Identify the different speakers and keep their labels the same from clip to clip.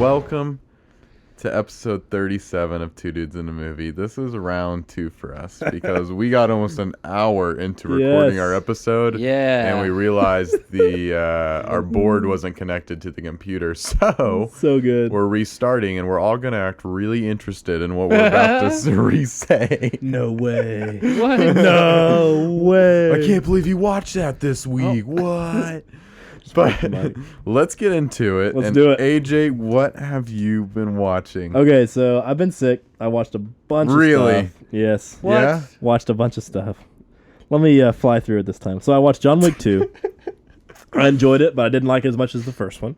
Speaker 1: Welcome to episode 37 of Two Dudes in a Movie. This is round 2 for us because we got almost an hour into recording our episode.
Speaker 2: Yeah.
Speaker 1: And we realized our board wasn't connected to the computer. So
Speaker 3: good.
Speaker 1: We're restarting and we're all going to act really interested in what we're about to re-say.
Speaker 3: No way.
Speaker 2: What?
Speaker 3: No way.
Speaker 1: I can't believe you watched that this week. What? But let's get into it.
Speaker 3: Let's do it.
Speaker 1: AJ, what have you been watching?
Speaker 3: Okay, so I've been sick. I watched a bunch of stuff. Yes.
Speaker 2: What?
Speaker 1: Yeah?
Speaker 3: Watched a bunch of stuff. Let me fly through it this time. So I watched John Wick 2. I enjoyed it, but I didn't like it as much as the first one.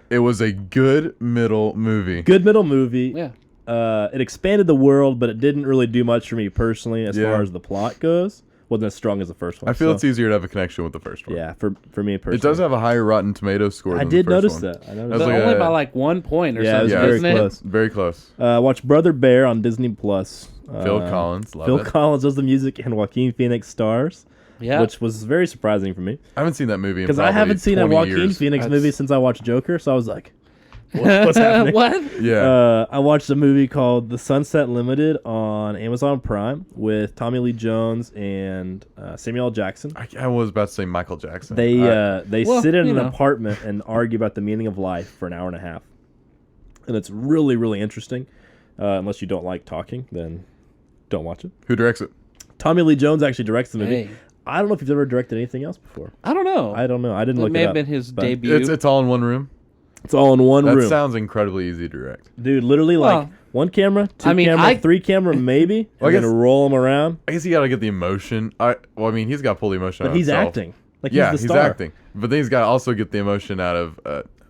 Speaker 1: It was a good middle movie.
Speaker 3: Good middle movie.
Speaker 2: Yeah.
Speaker 3: It expanded the world, but it didn't really do much for me personally as far as the plot goes. Wasn't as strong as the first one.
Speaker 1: I feel it's easier to have a connection with the first one.
Speaker 3: Yeah, for me personally.
Speaker 1: It does have a higher Rotten Tomatoes score than the first one.
Speaker 3: I did notice that. I noticed
Speaker 2: But
Speaker 1: like
Speaker 2: only by like 1 point or something,
Speaker 3: it was
Speaker 1: Yeah,
Speaker 3: very
Speaker 2: isn't
Speaker 3: close.
Speaker 1: Very close.
Speaker 3: Watched Brother Bear on Disney Plus.
Speaker 1: Phil Collins, love
Speaker 3: Phil
Speaker 1: it.
Speaker 3: Collins does the music and Joaquin Phoenix stars.
Speaker 2: Yeah.
Speaker 3: Which was very surprising for me.
Speaker 1: I haven't seen that movie in
Speaker 3: Because
Speaker 1: probably
Speaker 3: I haven't seen a
Speaker 1: 20
Speaker 3: Joaquin
Speaker 1: years.
Speaker 3: Phoenix movie since I watched Joker, so I was like, what's happening?
Speaker 2: What?
Speaker 1: Yeah.
Speaker 3: I watched a movie called The Sunset Limited on Amazon Prime with Tommy Lee Jones and Samuel L. Jackson.
Speaker 1: I was about to say Michael Jackson.
Speaker 3: They
Speaker 2: Well,
Speaker 3: sit in
Speaker 2: you
Speaker 3: an
Speaker 2: know.
Speaker 3: apartment and argue about the meaning of life for an hour and a half. And it's really, really interesting. Unless you don't like talking, then don't watch it.
Speaker 1: Who directs it?
Speaker 3: Tommy Lee Jones actually directs the movie.
Speaker 2: Hey.
Speaker 3: I don't know if he's ever directed anything else before.
Speaker 2: I don't know.
Speaker 3: I don't know. I didn't
Speaker 2: It
Speaker 3: look
Speaker 2: may
Speaker 3: it
Speaker 2: have
Speaker 3: up.
Speaker 2: been his
Speaker 3: but
Speaker 2: debut.
Speaker 1: It's all in one room.
Speaker 3: It's all in one
Speaker 1: That
Speaker 3: room.
Speaker 1: sounds incredibly easy to direct.
Speaker 3: Dude, literally like
Speaker 2: Well,
Speaker 3: one camera, two
Speaker 2: I mean,
Speaker 3: camera, 3 camera maybe,
Speaker 1: Well, I
Speaker 3: and then
Speaker 1: guess-
Speaker 3: roll them around.
Speaker 1: I guess you got to get the emotion. He's got to pull the emotion out
Speaker 3: But
Speaker 1: of
Speaker 3: he's
Speaker 1: himself.
Speaker 3: acting. Like
Speaker 1: Yeah,
Speaker 3: he's
Speaker 1: he's
Speaker 3: the star.
Speaker 1: acting. But then he's got to also get the emotion out of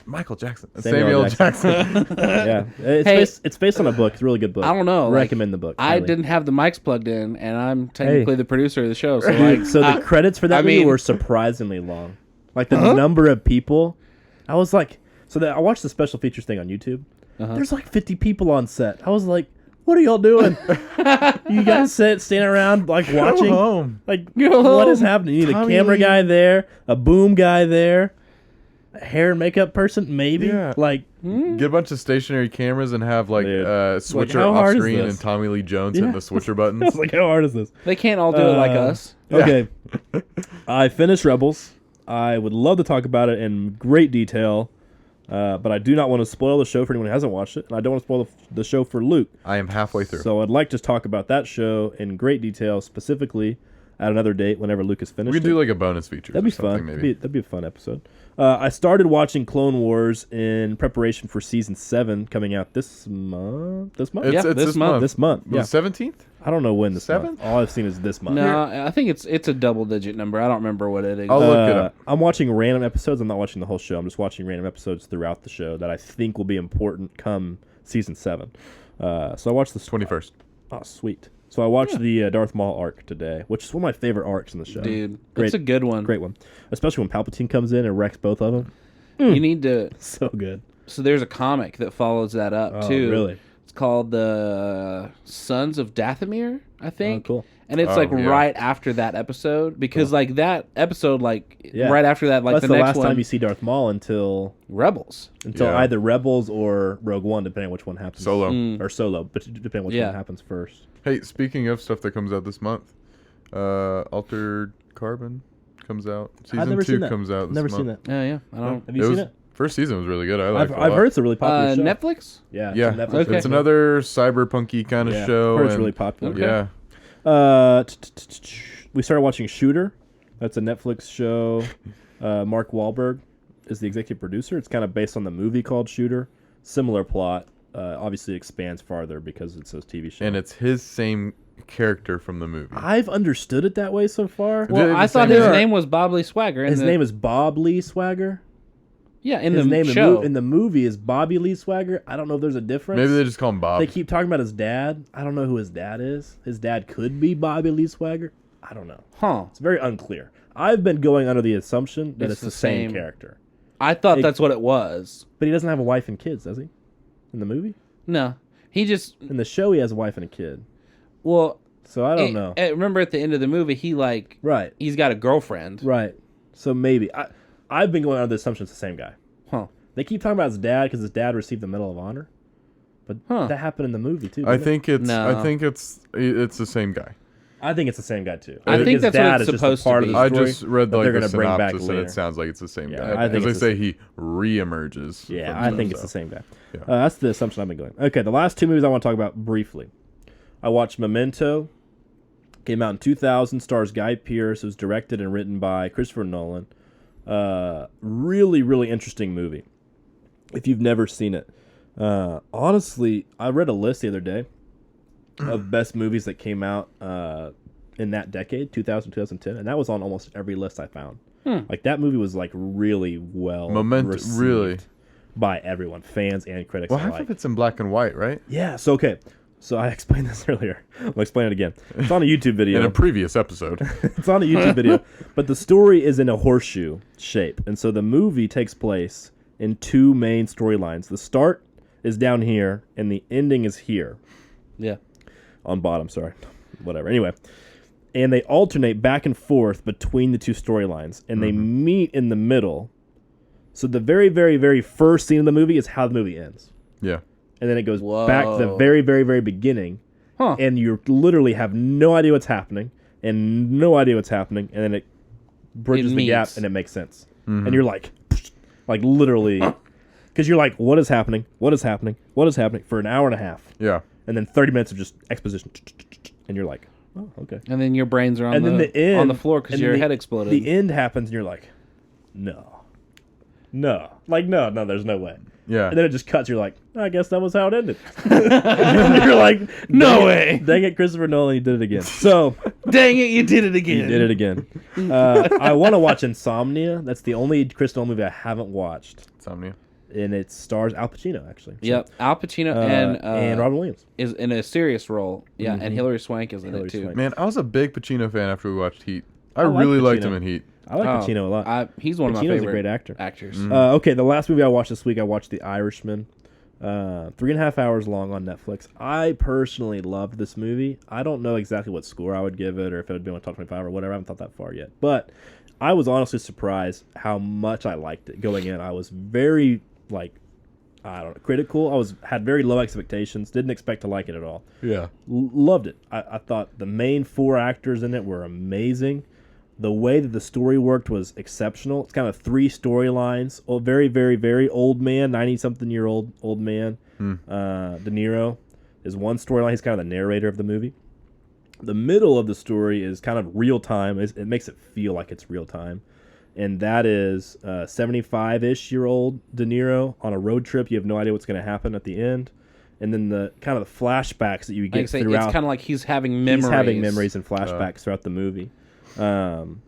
Speaker 1: Michael Jackson.
Speaker 3: Samuel
Speaker 1: Samuel Jackson.
Speaker 3: Yeah. It's,
Speaker 2: Hey.
Speaker 3: it's based on a book. It's a really good book.
Speaker 2: I don't know. like,
Speaker 3: Recommend the book.
Speaker 2: I
Speaker 3: highly.
Speaker 2: didn't have the mics plugged in, and I'm technically the producer of the show. So like,
Speaker 3: So the credits for that
Speaker 2: I
Speaker 3: movie
Speaker 2: mean-
Speaker 3: were surprisingly long. Like the number of people. I was like, I watched the special features thing on YouTube. There's like 50 people on set. I was like, what are y'all doing? You guys standing around like watching?
Speaker 1: Go home.
Speaker 3: Like,
Speaker 2: Go
Speaker 3: what is
Speaker 2: home.
Speaker 3: happening? You need
Speaker 1: Tommy
Speaker 3: a camera
Speaker 1: Lee.
Speaker 3: guy there, a boom guy there, a hair and makeup person maybe.
Speaker 1: Yeah.
Speaker 3: Like,
Speaker 1: Get a bunch of stationary cameras and have like
Speaker 3: Dude.
Speaker 1: switcher
Speaker 3: how
Speaker 1: off
Speaker 3: hard is
Speaker 1: screen
Speaker 3: this?
Speaker 1: and Tommy Lee Jones
Speaker 3: Yeah.
Speaker 1: hitting the switcher
Speaker 3: I
Speaker 1: buttons.
Speaker 3: was like, how hard is this?
Speaker 2: they can't all do it like us.
Speaker 3: Okay. I finished Rebels. I would love to talk about it in great detail, but I do not want to spoil the show for anyone who hasn't watched it, and I don't want to spoil the show for Luke.
Speaker 1: I am halfway through.
Speaker 3: So I'd like to talk about that show in great detail, specifically at another date whenever Luke is finished.
Speaker 1: we could do like a bonus feature.
Speaker 3: That'd be
Speaker 1: or something,
Speaker 3: fun.
Speaker 1: Maybe.
Speaker 3: That'd be a fun episode. I started watching Clone Wars in preparation for season 7 coming out this month. This month?
Speaker 1: It's
Speaker 2: Yeah,
Speaker 1: this
Speaker 2: this
Speaker 1: month.
Speaker 2: month.
Speaker 3: This month.
Speaker 1: The
Speaker 3: Yeah.
Speaker 1: 17th?
Speaker 3: I don't know when this month.
Speaker 1: 7th?
Speaker 3: All I've seen is this month.
Speaker 2: No, I think it's a double-digit number. I don't remember what it is.
Speaker 1: I'll look it up.
Speaker 3: I'm watching random episodes. I'm not watching the whole show. I'm just watching random episodes throughout the show that I think will be important come season 7. So I watched this
Speaker 1: 21st.
Speaker 3: Oh, sweet. So I watched the Darth Maul arc today, which is one of my favorite arcs in the show.
Speaker 2: Dude,
Speaker 3: Great-
Speaker 2: it's a good one.
Speaker 3: Great one. Especially when Palpatine comes in and wrecks both of them.
Speaker 2: You need to.
Speaker 3: So good.
Speaker 2: So there's a comic that follows that up
Speaker 3: Oh,
Speaker 2: too.
Speaker 3: really?
Speaker 2: It's called the Sons of Dathomir, I think.
Speaker 3: Oh, cool.
Speaker 2: And it's
Speaker 1: Oh,
Speaker 2: like
Speaker 1: yeah.
Speaker 2: right after that episode because like that episode, like
Speaker 3: Yeah.
Speaker 2: right after that, like
Speaker 3: That's
Speaker 2: the
Speaker 3: the
Speaker 2: next
Speaker 3: last
Speaker 2: one,
Speaker 3: time you see Darth Maul until
Speaker 2: Rebels.
Speaker 1: Yeah.
Speaker 3: either Rebels or Rogue One, depending on which one happens.
Speaker 1: Solo.
Speaker 3: Or Solo, but depending on which
Speaker 2: Yeah.
Speaker 3: one happens first.
Speaker 1: Hey, speaking of stuff that comes out this month, Altered Carbon comes out.
Speaker 3: I've
Speaker 1: Season
Speaker 3: never
Speaker 1: 2
Speaker 3: seen that.
Speaker 1: comes out this
Speaker 3: Never
Speaker 1: month.
Speaker 3: seen that.
Speaker 2: Yeah, I don't.
Speaker 3: Have you seen it?
Speaker 1: First season was really good. I liked it a
Speaker 3: I've
Speaker 1: lot.
Speaker 3: heard it's a really popular show.
Speaker 2: Netflix.
Speaker 3: Yeah. it's
Speaker 1: Yeah,
Speaker 3: a Netflix
Speaker 2: Okay.
Speaker 1: it's
Speaker 3: show.
Speaker 1: another cyberpunky kind of
Speaker 3: Yeah,
Speaker 1: show.
Speaker 3: I've heard it's
Speaker 1: and-
Speaker 3: really popular.
Speaker 1: Yeah,
Speaker 3: We started watching Shooter. That's a Netflix show. Mark Wahlberg is the executive producer. It's kind of based on the movie called Shooter. Similar plot. Obviously expands farther because it's a TV show.
Speaker 1: and it's his same character from the movie.
Speaker 3: I've understood it that way so far.
Speaker 1: Did
Speaker 2: Well,
Speaker 1: the
Speaker 2: I thought
Speaker 1: same
Speaker 2: his
Speaker 1: thing.
Speaker 2: name was Bob Lee Swagger.
Speaker 3: His name is Bob Lee Swagger.
Speaker 2: Yeah, in
Speaker 3: His
Speaker 2: the
Speaker 3: name
Speaker 2: show.
Speaker 3: in the movie is Bobby Lee Swagger. I don't know if there's a difference.
Speaker 1: Maybe they just call him Bob.
Speaker 3: They keep talking about his dad. I don't know who his dad is. His dad could be Bobby Lee Swagger. I don't know.
Speaker 2: Huh.
Speaker 3: It's very unclear. I've been going under the assumption that it's the same
Speaker 2: same.
Speaker 3: character.
Speaker 2: I thought that's what it was.
Speaker 3: But he doesn't have a wife and kids, does he? In the movie?
Speaker 2: No, he just
Speaker 3: In the show, he has a wife and a kid.
Speaker 2: well.
Speaker 3: So I don't know.
Speaker 2: Remember at the end of the movie, he like
Speaker 3: Right.
Speaker 2: he's got a girlfriend.
Speaker 3: Right. So maybe. I've been going under the assumption it's the same guy.
Speaker 2: Huh.
Speaker 3: They keep talking about his dad because his dad received the Medal of Honor, but that happened in the movie too.
Speaker 1: I think it's the same guy.
Speaker 3: I think it's the same guy too.
Speaker 2: I think that's what it's supposed to be.
Speaker 1: I just read
Speaker 3: they're
Speaker 1: the
Speaker 3: gonna bring back
Speaker 1: synopsis, and it sounds like it's the same guy.
Speaker 3: I think
Speaker 1: As they say, he re-emerges.
Speaker 3: Yeah, I think it's the same guy.
Speaker 1: Yeah.
Speaker 3: That's the assumption I've been going. Okay, the last two movies I want to talk about briefly. I watched Memento. Came out in 2000. Stars Guy Pearce. It was directed and written by Christopher Nolan. Really, really interesting movie. If you've never seen it, honestly, I read a list the other day of best movies that came out in that decade, 2000, 2010, and that was on almost every list I found. Like that movie was like really well received
Speaker 1: really
Speaker 3: by everyone, fans and critics.
Speaker 1: Well, half of it's in black and white, right?
Speaker 3: Yeah. So okay. So I explained this earlier. I'll explain it again. It's on a YouTube video.
Speaker 1: In a previous episode.
Speaker 3: It's on a YouTube video, but the story is in a horseshoe shape, and so the movie takes place in two main storylines. The start is down here, and the ending is here.
Speaker 2: Yeah.
Speaker 3: On bottom, sorry. Whatever. Anyway. And they alternate back and forth between the two storylines, and they meet in the middle. So the very, very, very first scene of the movie is how the movie ends.
Speaker 1: Yeah.
Speaker 3: And then it goes back to the very, very, very beginning, and you literally have no idea what's happening, and then it bridges the gap, and it makes sense. And you're like literally, because you're like, what is happening? What is happening? What is happening? For an hour and a half.
Speaker 1: Yeah.
Speaker 3: And then 30 minutes of just exposition. And you're like, oh, okay.
Speaker 2: And then your brains are on the floor because your head exploded.
Speaker 3: The end happens, and you're like, no. Like, no, there's no way.
Speaker 1: Yeah.
Speaker 3: And then it just cuts. You're like, I guess that was how it ended. And you're like, no way. Dang it, Christopher Nolan, you did it again. So,
Speaker 2: dang it, you did it again.
Speaker 3: You did it again. I want to watch Insomnia. That's the only Chris Nolan movie I haven't watched.
Speaker 1: Insomnia.
Speaker 3: And it stars Al Pacino, actually.
Speaker 2: Yep, Al Pacino
Speaker 3: and Robin Williams
Speaker 2: is in a serious role. Yeah, and Hilary Swank is in it too.
Speaker 1: Man, I was a big Pacino fan after we watched Heat. I really liked him in Heat.
Speaker 3: I like Pacino a lot.
Speaker 2: He's one of my favorite
Speaker 3: a great actor.
Speaker 2: actors.
Speaker 3: Okay, the last movie I watched this week, I watched The Irishman. 3.5 hours long on Netflix. I personally loved this movie. I don't know exactly what score I would give it or if it would be on top 25 or whatever. I haven't thought that far yet. But I was honestly surprised how much I liked it going in. I was very, critical. Had very low expectations. Didn't expect to like it at all.
Speaker 1: Yeah.
Speaker 3: Loved it. I thought the main four actors in it were amazing. The way that the story worked was exceptional. It's kind of three storylines. Very, very, very old man, 90-something-year-old old man. De Niro is one storyline. He's kind of the narrator of the movie. The middle of the story is kind of real time. It makes it feel like it's real time. And that is 75-ish-year-old De Niro on a road trip. You have no idea what's going to happen at the end. And then the kind of the flashbacks that you get throughout.
Speaker 2: It's kind of like he's having memories.
Speaker 3: He's having memories and flashbacks throughout the movie. And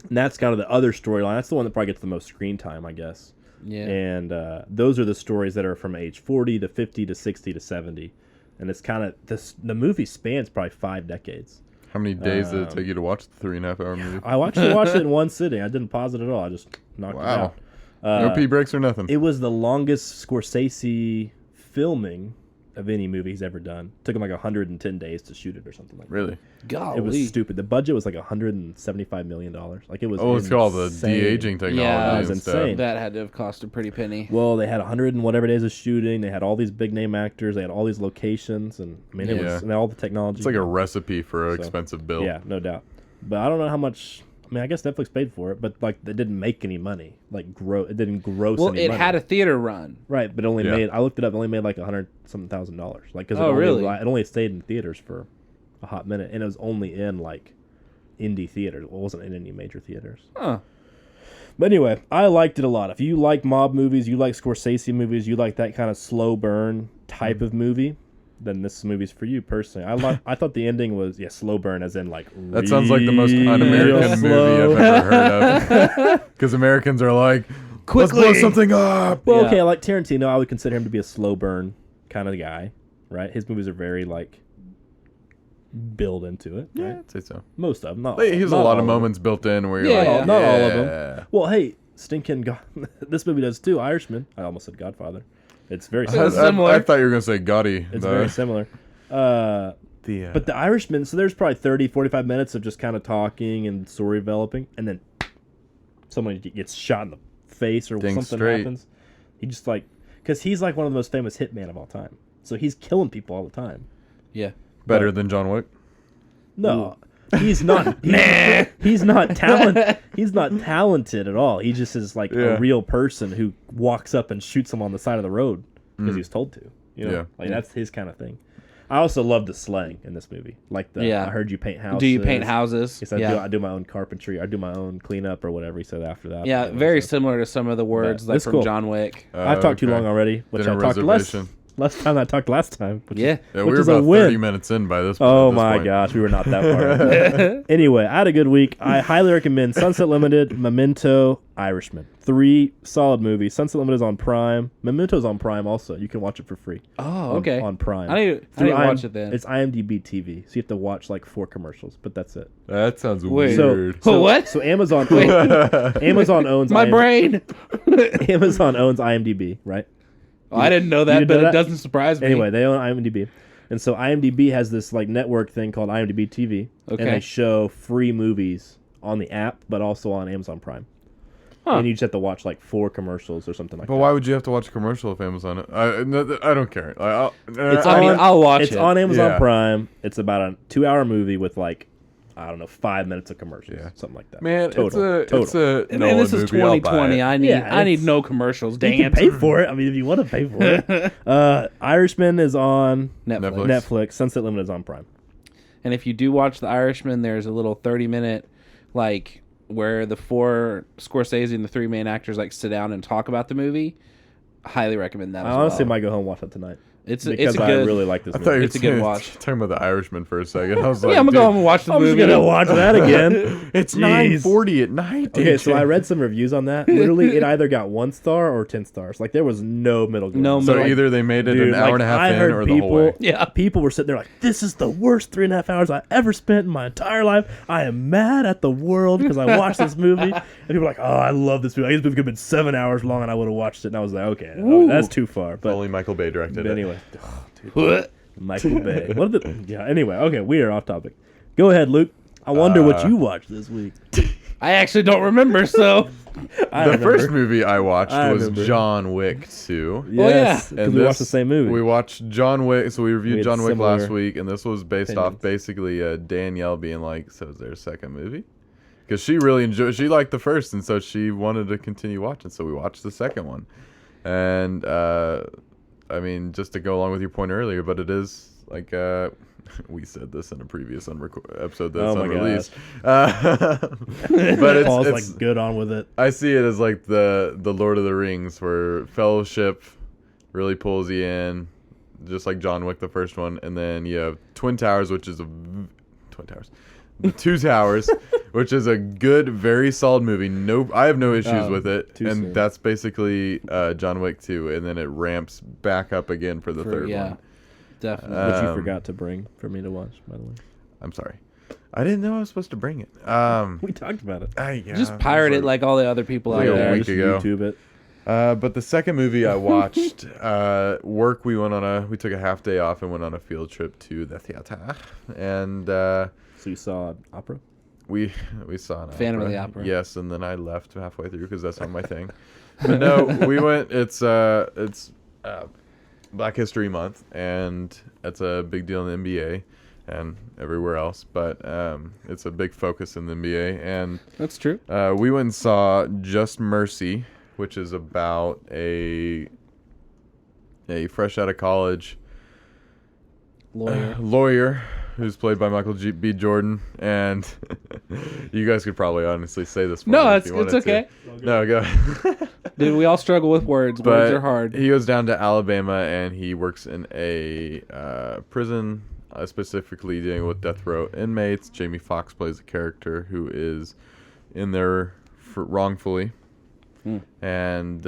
Speaker 3: that's kind of the other storyline. That's the one that probably gets the most screen time, I guess.
Speaker 2: Yeah.
Speaker 3: And those are the stories that are from age 40 to 50 to 60 to 70. And it's kind of the movie spans probably 5 decades.
Speaker 1: How many days did it take you to watch the 3.5-hour movie?
Speaker 3: I actually watched it in one sitting. I didn't pause it at all. I just knocked it out.
Speaker 1: No pee breaks or nothing.
Speaker 3: It was the longest Scorsese filming of any movie he's ever done. Took him like 110 days to shoot it or something like that.
Speaker 1: Really?
Speaker 2: Golly.
Speaker 3: It was stupid. The budget was like $175 million. Like it was
Speaker 1: it's got all the de-aging technology.
Speaker 2: Yeah,
Speaker 3: it was insane.
Speaker 2: That had to have cost a pretty penny.
Speaker 3: Well, they had 100 and whatever days of shooting. They had all these big name actors. They had all these locations, and I mean, it was and all the technology.
Speaker 1: It's like a recipe for an expensive bill.
Speaker 3: Yeah, no doubt. But I don't know how much. I mean, I guess Netflix paid for it, but like it didn't make any money. It didn't gross any money.
Speaker 2: Well, it had a theater run.
Speaker 3: Right, but only made. I looked it up. It only made like $100-something thousand. Like because
Speaker 2: really?
Speaker 3: It only stayed in theaters for a hot minute, and it was only in like indie theaters. It wasn't in any major theaters.
Speaker 2: Huh.
Speaker 3: But anyway, I liked it a lot. If you like mob movies, you like Scorsese movies, you like that kind of slow burn type of movie, then this movie's for you personally. I thought the ending was slow burn, as in like
Speaker 1: that sounds like the most un-American movie I've ever heard of. Because Americans are like, quickly, let's blow something up.
Speaker 3: Well, okay, like Tarantino, I would consider him to be a slow burn kind of guy, right? His movies are very like build into it.
Speaker 1: Yeah,
Speaker 3: right?
Speaker 1: I'd say so.
Speaker 3: Most of them,
Speaker 1: he has a lot of moments built in where you're like,
Speaker 3: not all of them. Well, hey, this movie does too. Irishman. I almost said Godfather. It's very
Speaker 2: similar.
Speaker 1: I thought you were going to say Gotti.
Speaker 3: It's very similar. But The Irishman, so there's probably 30, 45 minutes of just kind of talking and story developing, and then someone gets shot in the face or something happens. He just like, because he's like one of the most famous hitman of all time. So he's killing people all the time.
Speaker 2: Yeah.
Speaker 1: Better than John Wick.
Speaker 3: No, he's not. He's not talented. He's not talented at all. He just is like a real person who walks up and shoots him on the side of the road because he was told to. You know, like that's his kind of thing. I also love the slang in this movie. Like the I heard you paint houses.
Speaker 2: Do you paint houses?
Speaker 3: He said, I do my own carpentry. I do my own cleanup or whatever he said after that.
Speaker 2: Yeah, very similar to some of the words like from John Wick.
Speaker 3: I've talked too long already, which I talked less time than I talked last time.
Speaker 1: We were about 30 minutes in by this point.
Speaker 3: Oh my gosh, we were not that far. Anyway, I had a good week. I highly recommend Sunset Limited, Memento, Irishman. 3 solid movies. Sunset Limited is on Prime. Memento's on Prime also. You can watch it for free.
Speaker 2: Oh, okay.
Speaker 3: On Prime.
Speaker 2: I need to watch it then.
Speaker 3: It's IMDb TV, so you have to watch like 4 commercials, but that's it.
Speaker 1: That sounds weird.
Speaker 3: So
Speaker 2: what?
Speaker 3: So Amazon owns
Speaker 2: my brain.
Speaker 3: Amazon owns IMDb, right?
Speaker 2: Oh, I didn't know that, but it doesn't surprise me.
Speaker 3: Anyway, they own IMDb. And so IMDb has this like network thing called IMDb TV.
Speaker 2: Okay.
Speaker 3: And they show free movies on the app, but also on Amazon Prime. Huh. And you just have to watch like 4 commercials or something like that.
Speaker 1: But why would you have to watch a commercial if Amazon? I don't care.
Speaker 2: I'll watch it.
Speaker 3: It's on Amazon Prime. It's about a 2-hour movie with like, I don't know, 5 minutes of commercials, something like that.
Speaker 1: Man,
Speaker 3: total.
Speaker 1: It's a
Speaker 2: and this is 2020. I need no commercials. Dang
Speaker 3: you can pay for it. I mean, if you want to pay for it. Irishman is on Netflix. Sunset Limited is on Prime.
Speaker 2: And if you do watch The Irishman, there's a little 30-minute like where the 4 Scorsese and the 3 main actors like sit down and talk about the movie. Highly recommend that.
Speaker 3: I honestly might go home and watch that tonight.
Speaker 2: It's
Speaker 3: a
Speaker 2: good.
Speaker 3: I really like this movie.
Speaker 2: It's a good watch.
Speaker 1: Talking about The Irishman for a second. I was like,
Speaker 2: I'm gonna go home and watch the movie.
Speaker 3: I'm just gonna watch that again.
Speaker 1: It's 9:40 at night.
Speaker 3: Okay, so I read some reviews on that. Literally, it either got 1 star or 10 stars. Like there was no middle ground.
Speaker 1: So either they made it an hour and a half in, or the whole way.
Speaker 3: Yeah, people were sitting there like, "This is the worst 3.5 hours I ever spent in my entire life. I am mad at the world because I watched this movie." And people were like, "Oh, I love this movie. This movie could have been 7 hours long, and I would have watched it." And I was like, "Okay, that's too far." But
Speaker 1: only Michael Bay directed it.
Speaker 3: Anyway. Michael Bay. Anyway, okay, we are off topic. Go ahead, Luke. I wonder what you watched this week.
Speaker 2: I actually don't remember, so
Speaker 1: the first movie I watched was John Wick 2.
Speaker 3: Yes, because we watched the same movie.
Speaker 1: We watched John Wick, so we reviewed John Wick last week, and this was based off basically Danielle being like, "So is there a second movie?" Because she really enjoyed, she liked the first, and so she wanted to continue watching, so we watched the second one. And I mean, just to go along with your point earlier, but it is like we said this in a previous episode that's unreleased. But it's
Speaker 3: like good on with it.
Speaker 1: I see it as like the Lord of the Rings, where Fellowship really pulls you in, just like John Wick, the first one, and then you have Twin Towers, which is the Two Towers, which is a good, very solid movie. I have no issues with it, and that's basically John Wick 2, and then it ramps back up again for the third one.
Speaker 2: Definitely.
Speaker 3: Which you forgot to bring for me to watch, by the way.
Speaker 1: I'm sorry. I didn't know I was supposed to bring it.
Speaker 3: We talked about it.
Speaker 2: Just pirate it like all the other people out there.
Speaker 1: A week ago.
Speaker 3: YouTube it.
Speaker 1: But the second movie I watched, work, we took a half day off and went on a field trip to the theater, and
Speaker 3: so you saw opera?
Speaker 1: We saw an
Speaker 2: Phantom
Speaker 1: opera.
Speaker 2: of the Opera.
Speaker 1: Yes, and then I left halfway through because that's not my thing. But no, we went. It's Black History Month, and it's a big deal in the NBA and everywhere else. But it's a big focus in the NBA, and
Speaker 2: that's true.
Speaker 1: We went and saw Just Mercy, which is about a fresh out of college lawyer who's played by Michael B. Jordan, and you guys could probably honestly say this.
Speaker 2: No, it's okay.
Speaker 1: No, go.
Speaker 2: Dude, we all struggle with words. Words are hard.
Speaker 1: He goes down to Alabama and he works in a prison, specifically dealing with death row inmates. Jamie Foxx plays a character who is in there wrongfully, and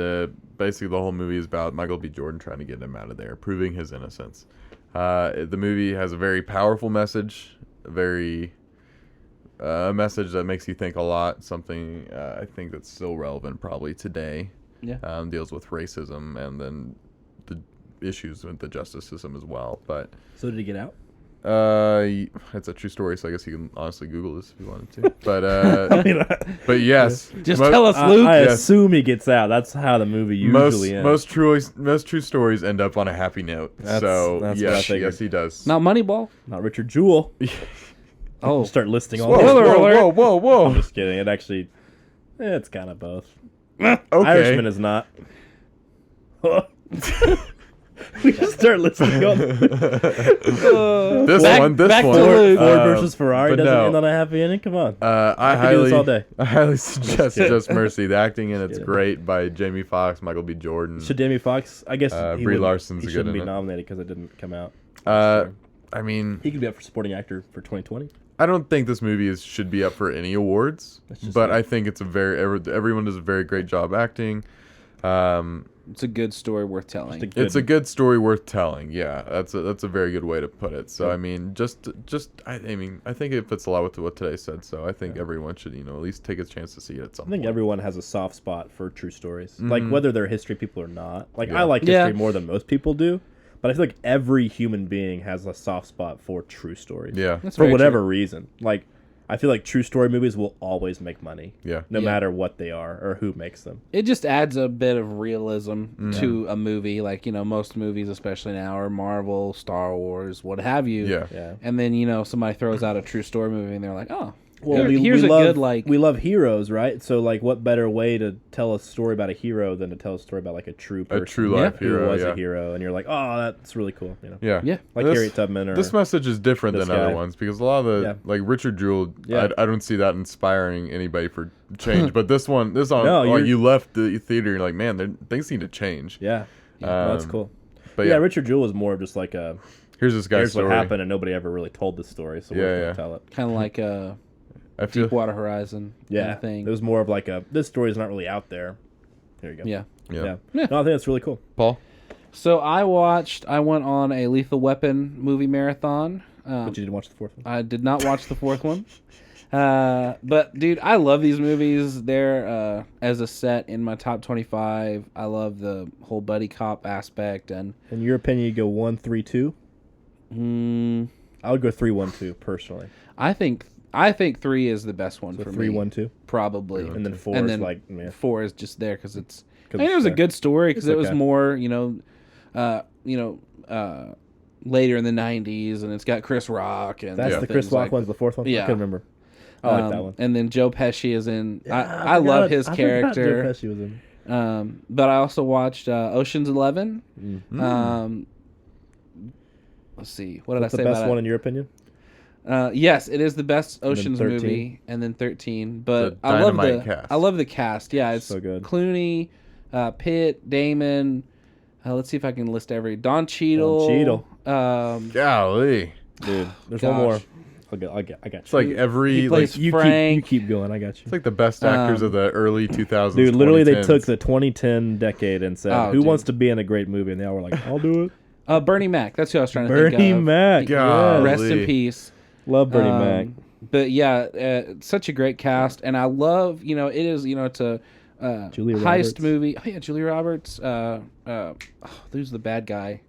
Speaker 1: basically the whole movie is about Michael B. Jordan trying to get him out of there, proving his innocence. The movie has a very powerful message, a message that makes you think a lot, something I think that's still relevant probably today.
Speaker 2: Yeah.
Speaker 1: Deals with racism and then the issues with the justice system as well. But
Speaker 3: so did he get out?
Speaker 1: It's a true story, so I guess you can honestly Google this if you wanted to. But but yes,
Speaker 2: just tell us, Luke.
Speaker 3: I assume he gets out. That's how the movie usually ends.
Speaker 1: Most true stories end up on a happy note. That's yes, he does.
Speaker 2: Not Moneyball.
Speaker 3: Not Richard Jewell.
Speaker 2: Oh,
Speaker 3: start listing all.
Speaker 1: Whoa!
Speaker 3: I'm just kidding. It actually, it's kind of both.
Speaker 1: Okay.
Speaker 3: Irishman is not. We just start listing all.
Speaker 1: This
Speaker 2: back
Speaker 1: one.
Speaker 2: to
Speaker 3: Ford versus Ferrari doesn't
Speaker 1: no.
Speaker 3: end on a happy ending. Come on.
Speaker 1: I
Speaker 3: could do this all day.
Speaker 1: highly suggest Just Mercy. The acting in it's great by Jamie Foxx, Michael B. Jordan.
Speaker 3: Should Jamie Foxx? I guess
Speaker 1: Brie Larson's
Speaker 3: he
Speaker 1: good
Speaker 3: shouldn't
Speaker 1: in
Speaker 3: be
Speaker 1: it.
Speaker 3: nominated because it didn't come out.
Speaker 1: I mean,
Speaker 3: he could be up for supporting actor for 2020.
Speaker 1: I don't think this movie should be up for any awards, but I think it's everyone does a very great job acting.
Speaker 2: It's a good story worth telling.
Speaker 1: It's a good story worth telling. Yeah, that's a very good way to put it. So I mean, I think it fits a lot with what today said. So I think everyone should at least take a chance to see it at some point.
Speaker 3: I think everyone has a soft spot for true stories, like whether they're history people or not. Like I like history more than most people do. But I feel like every human being has a soft spot for true stories.
Speaker 1: Yeah.
Speaker 3: For whatever reason. Like, I feel like true story movies will always make money.
Speaker 1: Yeah.
Speaker 3: No matter what they are or who makes them.
Speaker 2: It just adds a bit of realism to a movie. Like, most movies, especially now, are Marvel, Star Wars, what have you.
Speaker 1: Yeah.
Speaker 2: And then, somebody throws out a true story movie and they're like, oh.
Speaker 3: Well, we love heroes, right? So, like, what better way to tell a story about a hero than to tell a story about, like, a true person.
Speaker 1: A true life hero,
Speaker 3: who was a hero. And you're like, oh, that's really cool.
Speaker 1: Yeah.
Speaker 3: Like Harriet Tubman or
Speaker 1: this message is different than other ones because a lot of like, Richard Jewell, I don't see that inspiring anybody for change. But this one, you left the theater and you're like, man, things need to change.
Speaker 3: Yeah. That's cool.
Speaker 1: But
Speaker 3: Richard Jewell was more of just like a...
Speaker 1: Here's this guy's story.
Speaker 3: What happened, and nobody ever really told this story, so we're going to tell it.
Speaker 2: Kind of like Deepwater Horizon kind of thing.
Speaker 3: It was more of like this story's not really out there. Here you go.
Speaker 2: Yeah.
Speaker 3: No, I think that's really cool.
Speaker 1: Paul?
Speaker 2: So I went on a Lethal Weapon movie marathon.
Speaker 3: But you didn't watch the fourth one?
Speaker 2: I did not watch the fourth one. But, dude, I love these movies. They're, as a set, in my top 25. I love the whole buddy cop aspect. And
Speaker 3: in your opinion, you go 1, 3, 2? I would go 3, 1, 2, personally.
Speaker 2: I think 3 is the best one for
Speaker 3: 3,
Speaker 2: me.
Speaker 3: 1, 2?
Speaker 2: Probably.
Speaker 3: And then 4 is like... Yeah.
Speaker 2: 4 is just there because it's... I think it was a good story because it was more, later in the 90s, and it's got Chris Rock. And
Speaker 3: that's the Chris Rock one's the fourth one?
Speaker 2: Yeah.
Speaker 3: I couldn't remember. I like that one.
Speaker 2: And then Joe Pesci is in... I love his character.
Speaker 3: Joe Pesci was in.
Speaker 2: But I also watched Ocean's 11. Let's see. What did I say about it?
Speaker 3: The best one in your opinion?
Speaker 2: Yes, it is the best Ocean's movie, and then 13. But I love the cast. Yeah, it's
Speaker 3: so good.
Speaker 2: Clooney, Pitt, Damon. Let's see if I can list Don Cheadle.
Speaker 1: Golly,
Speaker 3: dude, there's one more. I got you.
Speaker 1: It's like every
Speaker 2: he plays Frank.
Speaker 3: You keep going. I got you.
Speaker 1: It's like the best actors of the early 2000s.
Speaker 3: Dude, literally, they took the 2010 decade and said, "Who wants to be in a great movie?" And they all were like, "I'll do it."
Speaker 2: Bernie Mac. That's who I was trying to think of.
Speaker 3: Bernie Mac.
Speaker 1: Golly.
Speaker 2: Rest in peace.
Speaker 3: Love Bernie Mac.
Speaker 2: But yeah, such a great cast, and I love. It is. It's a
Speaker 3: Julia
Speaker 2: heist
Speaker 3: Roberts.
Speaker 2: movie. Oh yeah, Julia Roberts. Who's the bad guy?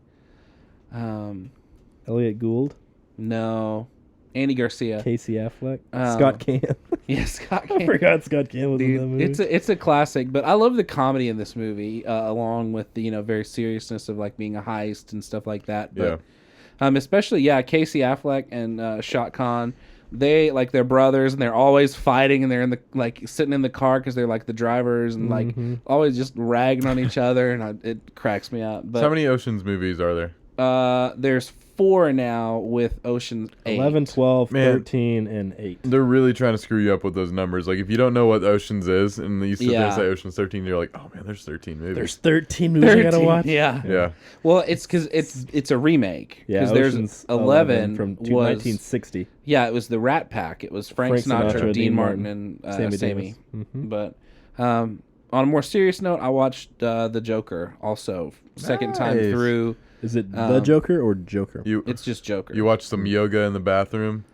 Speaker 3: Elliot Gould.
Speaker 2: No. Andy Garcia.
Speaker 3: Casey Affleck. Scott Caan.
Speaker 2: Yeah, Scott Caan.
Speaker 3: I forgot Scott Caan was in that movie.
Speaker 2: It's a classic, but I love the comedy in this movie, along with the very seriousness of like being a heist and stuff like that. But especially Casey Affleck and Shah Khan. They they're brothers and they're always fighting and they're in the sitting in the car because they're like the drivers and always just ragging on each other, and it cracks me up. But
Speaker 1: how many Ocean's movies are there?
Speaker 2: There's 4 now with Ocean's 8.
Speaker 3: 11, 12, 13, and 8.
Speaker 1: They're really trying to screw you up with those numbers. Like, if you don't know what Ocean's is, and you sit there and say Ocean's 13, you're like, oh, man, there's 13 movies.
Speaker 3: There's 13 movies I gotta watch?
Speaker 2: Yeah. Well, it's because it's a remake.
Speaker 3: Yeah,
Speaker 2: there's
Speaker 3: Ocean's
Speaker 2: 11
Speaker 3: from 1960.
Speaker 2: Yeah, it was the Rat Pack. It was Frank Sinatra, Dean Martin, and Sammy. But on a more serious note, I watched The Joker also. Second time through.
Speaker 3: Is it The Joker or Joker?
Speaker 2: It's just Joker.
Speaker 1: You watch some yoga in the bathroom,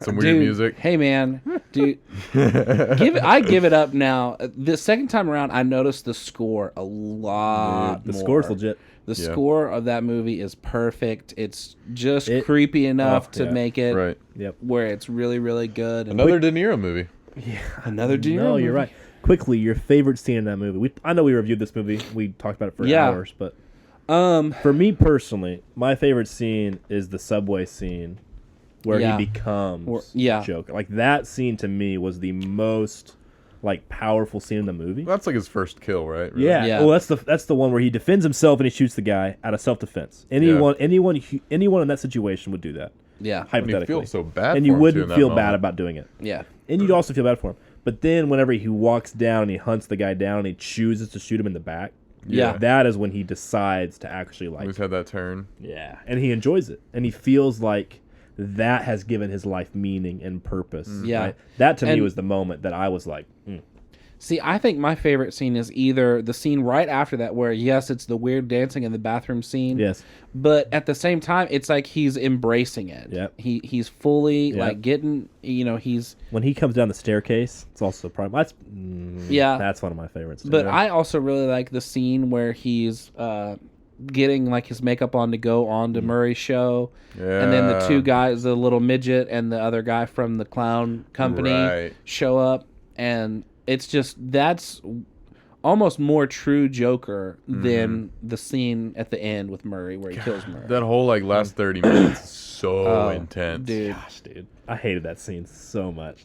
Speaker 1: some weird music.
Speaker 2: Hey man, dude, I give it up now. The second time around, I noticed the score a lot.
Speaker 3: The score's legit.
Speaker 2: The score of that movie is perfect. It's just creepy enough to make it where it's really, really good.
Speaker 1: Another De Niro movie.
Speaker 2: Yeah, another De Niro
Speaker 3: No,
Speaker 2: movie.
Speaker 3: you're right. Quickly, your favorite scene in that movie. I know we reviewed this movie. We talked about it for hours, but for me personally, my favorite scene is the subway scene where he becomes Joker. Like, that scene to me was the most powerful scene in the movie.
Speaker 1: Well, that's like his first kill, right? Really?
Speaker 3: Yeah. Well, that's the one where he defends himself and he shoots the guy out of self-defense. Anyone in that situation would do that.
Speaker 2: Yeah.
Speaker 3: Hypothetically.
Speaker 1: And you feel so bad
Speaker 3: and
Speaker 1: for
Speaker 3: you
Speaker 1: him
Speaker 3: wouldn't
Speaker 1: too in
Speaker 3: feel
Speaker 1: that
Speaker 3: bad
Speaker 1: moment.
Speaker 3: about doing it.
Speaker 2: Yeah.
Speaker 3: And you'd also feel bad for him. But then whenever he walks down and he hunts the guy down and he chooses to shoot him in the back, that is when he decides to actually
Speaker 1: He's had that turn.
Speaker 3: Yeah. And he enjoys it. And he feels like that has given his life meaning and purpose.
Speaker 2: Yeah.
Speaker 3: Right? That to me was the moment that I was like,
Speaker 2: See, I think my favorite scene is either the scene right after that where, yes, it's the weird dancing in the bathroom scene.
Speaker 3: Yes.
Speaker 2: But at the same time, it's like he's embracing it.
Speaker 3: Yep.
Speaker 2: He's fully, getting, he's...
Speaker 3: When he comes down the staircase, it's also probably... That's one of my favorites. Too.
Speaker 2: But I also really like the scene where he's getting, his makeup on to go on to Murray's show.
Speaker 1: Yeah.
Speaker 2: And then the two guys, the little midget and the other guy from the clown company show up. And... it's just, that's almost more true Joker than the scene at the end with Murray where he kills Murray.
Speaker 1: That whole last 30 minutes is so intense.
Speaker 2: Dude.
Speaker 3: Gosh, dude. I hated that scene so much.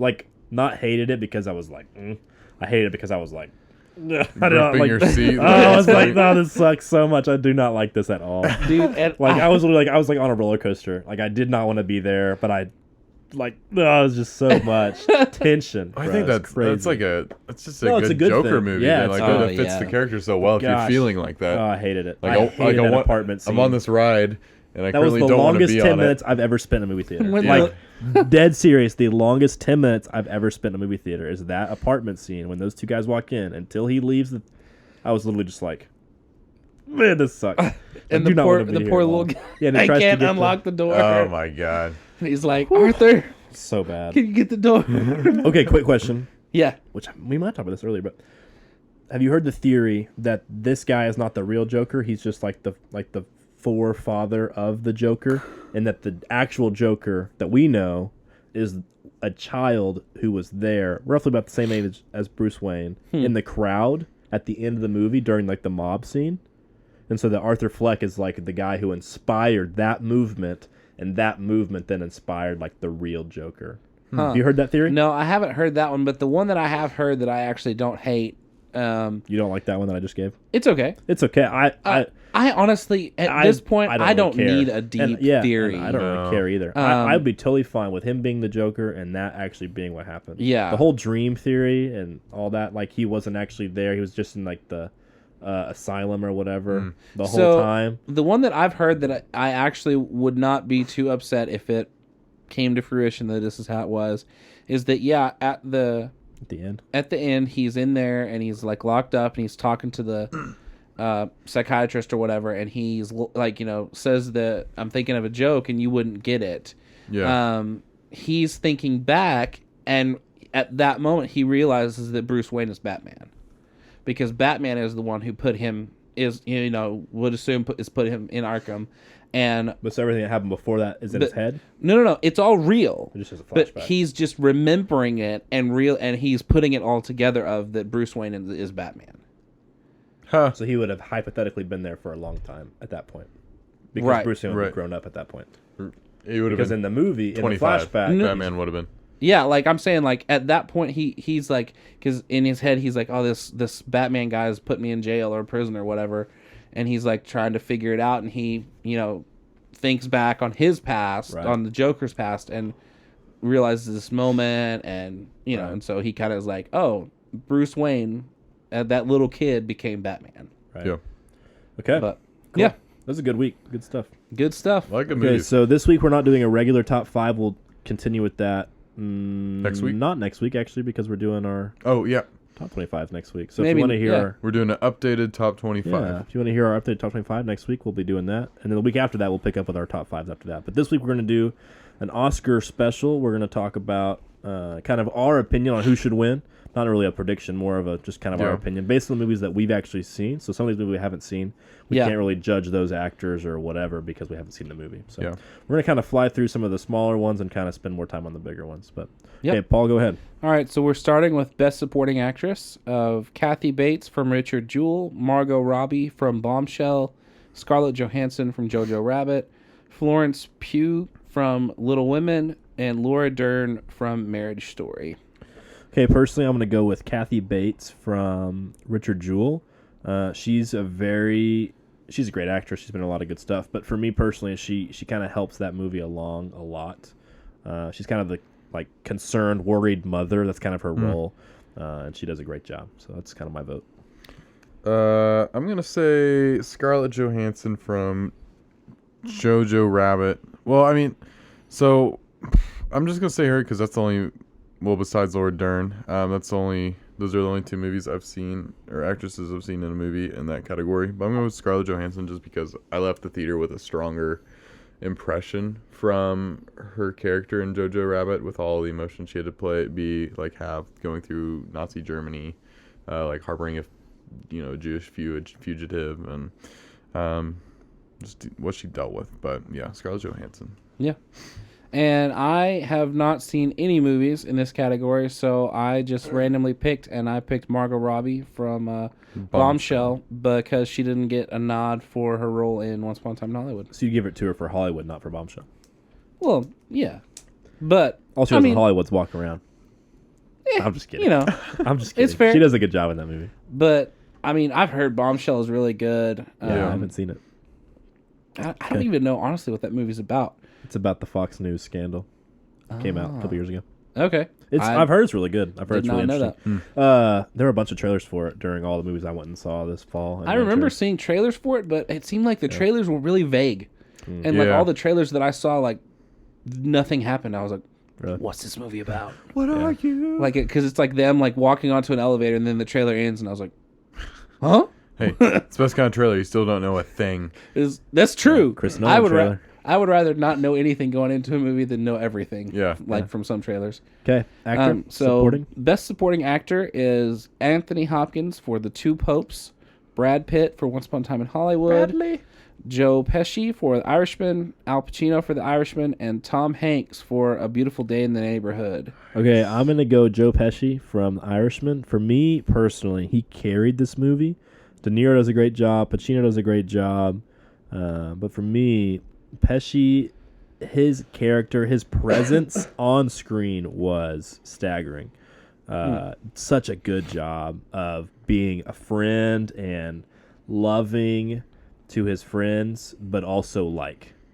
Speaker 3: Not hated it because I was like, I hated it because I was like,
Speaker 1: Gripping your seat.
Speaker 3: I was like, no, this sucks so much. I do not like this at all.
Speaker 2: Dude, and
Speaker 3: I was literally I was on a roller coaster. I did not want to be there, but it was just so much tension.
Speaker 1: I
Speaker 3: bro.
Speaker 1: think
Speaker 3: It's crazy.
Speaker 1: it's just a good Joker
Speaker 3: thing.
Speaker 1: movie.
Speaker 3: Yeah,
Speaker 1: that fits the character so well if you're feeling like that.
Speaker 3: Oh, I hated it.
Speaker 1: I
Speaker 3: hated that apartment scene.
Speaker 1: I'm on this ride, and I
Speaker 3: that was
Speaker 1: currently
Speaker 3: the
Speaker 1: don't want to
Speaker 3: longest
Speaker 1: be
Speaker 3: 10
Speaker 1: on
Speaker 3: minutes
Speaker 1: it.
Speaker 3: I've ever spent in a movie theater.
Speaker 2: When
Speaker 3: Dead serious, the longest 10 minutes I've ever spent in a movie theater is that apartment scene when those two guys walk in. Until he leaves, I was literally just like, man, this sucks.
Speaker 2: and the poor little guy, I can't unlock the door.
Speaker 1: Oh my god!
Speaker 2: And he's like, Arthur,
Speaker 3: so bad.
Speaker 2: can you get the door?
Speaker 3: Okay, quick question.
Speaker 2: Yeah.
Speaker 3: Which we might talk about this earlier, but have you heard the theory that this guy is not the real Joker? He's just like the forefather of the Joker, and that the actual Joker that we know is a child who was there, roughly about the same age as Bruce Wayne, in the crowd at the end of the movie during the mob scene. And so that Arthur Fleck is the guy who inspired that movement, and that movement then inspired the real Joker. Have you heard that theory?
Speaker 2: No, I haven't heard that one, but the one that I have heard that I actually don't hate.
Speaker 3: You don't like that one that I just gave?
Speaker 2: It's okay.
Speaker 3: It's okay.
Speaker 2: I honestly, at this point, I don't need a deep theory.
Speaker 3: I don't really care either. I'd be totally fine with him being the Joker and that actually being what happened.
Speaker 2: Yeah.
Speaker 3: The whole dream theory and all that, he wasn't actually there. He was just in the asylum or whatever the whole time.
Speaker 2: The one that I've heard that I actually would not be too upset if it came to fruition that this is how it was, is that at the end he's in there and he's locked up and he's talking to the psychiatrist or whatever, and he's says that I'm thinking of a joke and you wouldn't get it. He's thinking back, and at that moment he realizes that Bruce Wayne is Batman, because Batman is the one who put him put him in Arkham.
Speaker 3: But so everything that happened before that is in his head?
Speaker 2: No. It's all real.
Speaker 3: It just has a flashback.
Speaker 2: But he's just remembering it and he's putting it all together of that Bruce Wayne is Batman.
Speaker 3: Huh. So he would have hypothetically been there for a long time at that point. Because Bruce Wayne would have grown up at that point.
Speaker 1: He would have been
Speaker 3: in the movie,
Speaker 1: 25,
Speaker 3: in the flashback,
Speaker 1: Batman would have been.
Speaker 2: Yeah, I'm saying, at that point, he's because in his head, he's oh, this Batman guy has put me in jail or prison or whatever. And he's trying to figure it out, and he, thinks back on his past, on the Joker's past, and realizes this moment, and and so he kind of is oh, Bruce Wayne, that little kid became Batman.
Speaker 3: Right.
Speaker 1: Yeah.
Speaker 3: Okay.
Speaker 2: But
Speaker 3: cool. That was a good week. Good stuff.
Speaker 2: Good stuff.
Speaker 1: I like good
Speaker 3: okay,
Speaker 1: movies.
Speaker 3: so this week we're not doing a regular top 5. We'll continue with that
Speaker 1: next week.
Speaker 3: Not next week actually, because we're doing our top 25 next week. So if you want to hear
Speaker 1: we're doing an updated top 25.
Speaker 3: Yeah, if you want to hear our updated top 25 next week, we'll be doing that. And then the week after that, we'll pick up with our top 5s after that. But this week we're going to do an Oscar special. We're going to talk about kind of our opinion on who should win. Not really a prediction, more of a just kind of our opinion based on the movies that we've actually seen. So some of these movies we haven't seen, we can't really judge those actors or whatever because we haven't seen the movie. So we're gonna kind of fly through some of the smaller ones and kind of spend more time on the bigger ones. But okay, Paul, go ahead.
Speaker 2: All right, so we're starting with Best Supporting Actress of Kathy Bates from Richard Jewell, Margot Robbie from Bombshell, Scarlett Johansson from Jojo Rabbit, Florence Pugh from Little Women, and Laura Dern from Marriage Story.
Speaker 3: Okay, personally, I'm going to go with Kathy Bates from Richard Jewell. She's a great actress. She's been in a lot of good stuff. But for me personally, she kind of helps that movie along a lot. She's kind of the concerned, worried mother. That's kind of her role, and she does a great job. So that's kind of my vote.
Speaker 1: I'm going to say Scarlett Johansson from Jojo Rabbit. Well, I mean, so I'm just going to say her because that's the only... Well, besides Laura Dern, those are the only two movies I've seen, or actresses I've seen in a movie in that category. But I'm going with Scarlett Johansson just because I left the theater with a stronger impression from her character in Jojo Rabbit with all the emotion she had to have going through Nazi Germany, harboring a Jewish fugitive and just what she dealt with. But yeah, Scarlett Johansson.
Speaker 2: Yeah. And I have not seen any movies in this category, so I just randomly picked, and I picked Margot Robbie from Bombshell because she didn't get a nod for her role in Once Upon a Time in Hollywood.
Speaker 3: So you give it to her for Hollywood, not for Bombshell?
Speaker 2: Well, yeah. But
Speaker 3: all she does in Hollywood's walk around. I'm just kidding. I'm just kidding.
Speaker 2: It's fair.
Speaker 3: She does a good job in that movie.
Speaker 2: But, I mean, I've heard Bombshell is really good.
Speaker 3: Yeah, I haven't seen it.
Speaker 2: I don't even know, honestly, what that movie's about.
Speaker 3: It's about the Fox News scandal. Came out a couple years ago.
Speaker 2: Okay.
Speaker 3: I've heard it's really good. I've heard it's really interesting.
Speaker 2: That.
Speaker 3: There were a bunch of trailers for it during all the movies I went and saw this fall.
Speaker 2: I remember seeing trailers for it, but it seemed like the trailers were really vague. And all the trailers that I saw, nothing happened. I was like, really? What's this movie about?
Speaker 1: What are you?
Speaker 2: Because it's like them walking onto an elevator and then the trailer ends and I was like, huh?
Speaker 1: Hey, it's the best kind of trailer. You still don't know a thing.
Speaker 2: That's true.
Speaker 3: Chris Nolan trailer.
Speaker 2: I would rather not know anything going into a movie than know everything.
Speaker 1: Yeah.
Speaker 2: From some trailers.
Speaker 3: Okay. Actor.
Speaker 2: Supporting? Best supporting actor is Anthony Hopkins for The Two Popes, Brad Pitt for Once Upon a Time in Hollywood,
Speaker 3: Bradley.
Speaker 2: Joe Pesci for The Irishman, Al Pacino for The Irishman, and Tom Hanks for A Beautiful Day in the Neighborhood.
Speaker 3: Okay, I'm going to go Joe Pesci from The Irishman. For me, personally, he carried this movie. De Niro does a great job. Pacino does a great job. But for me... Pesci, his character, his presence on screen was staggering. Such a good job of being a friend and loving to his friends, but also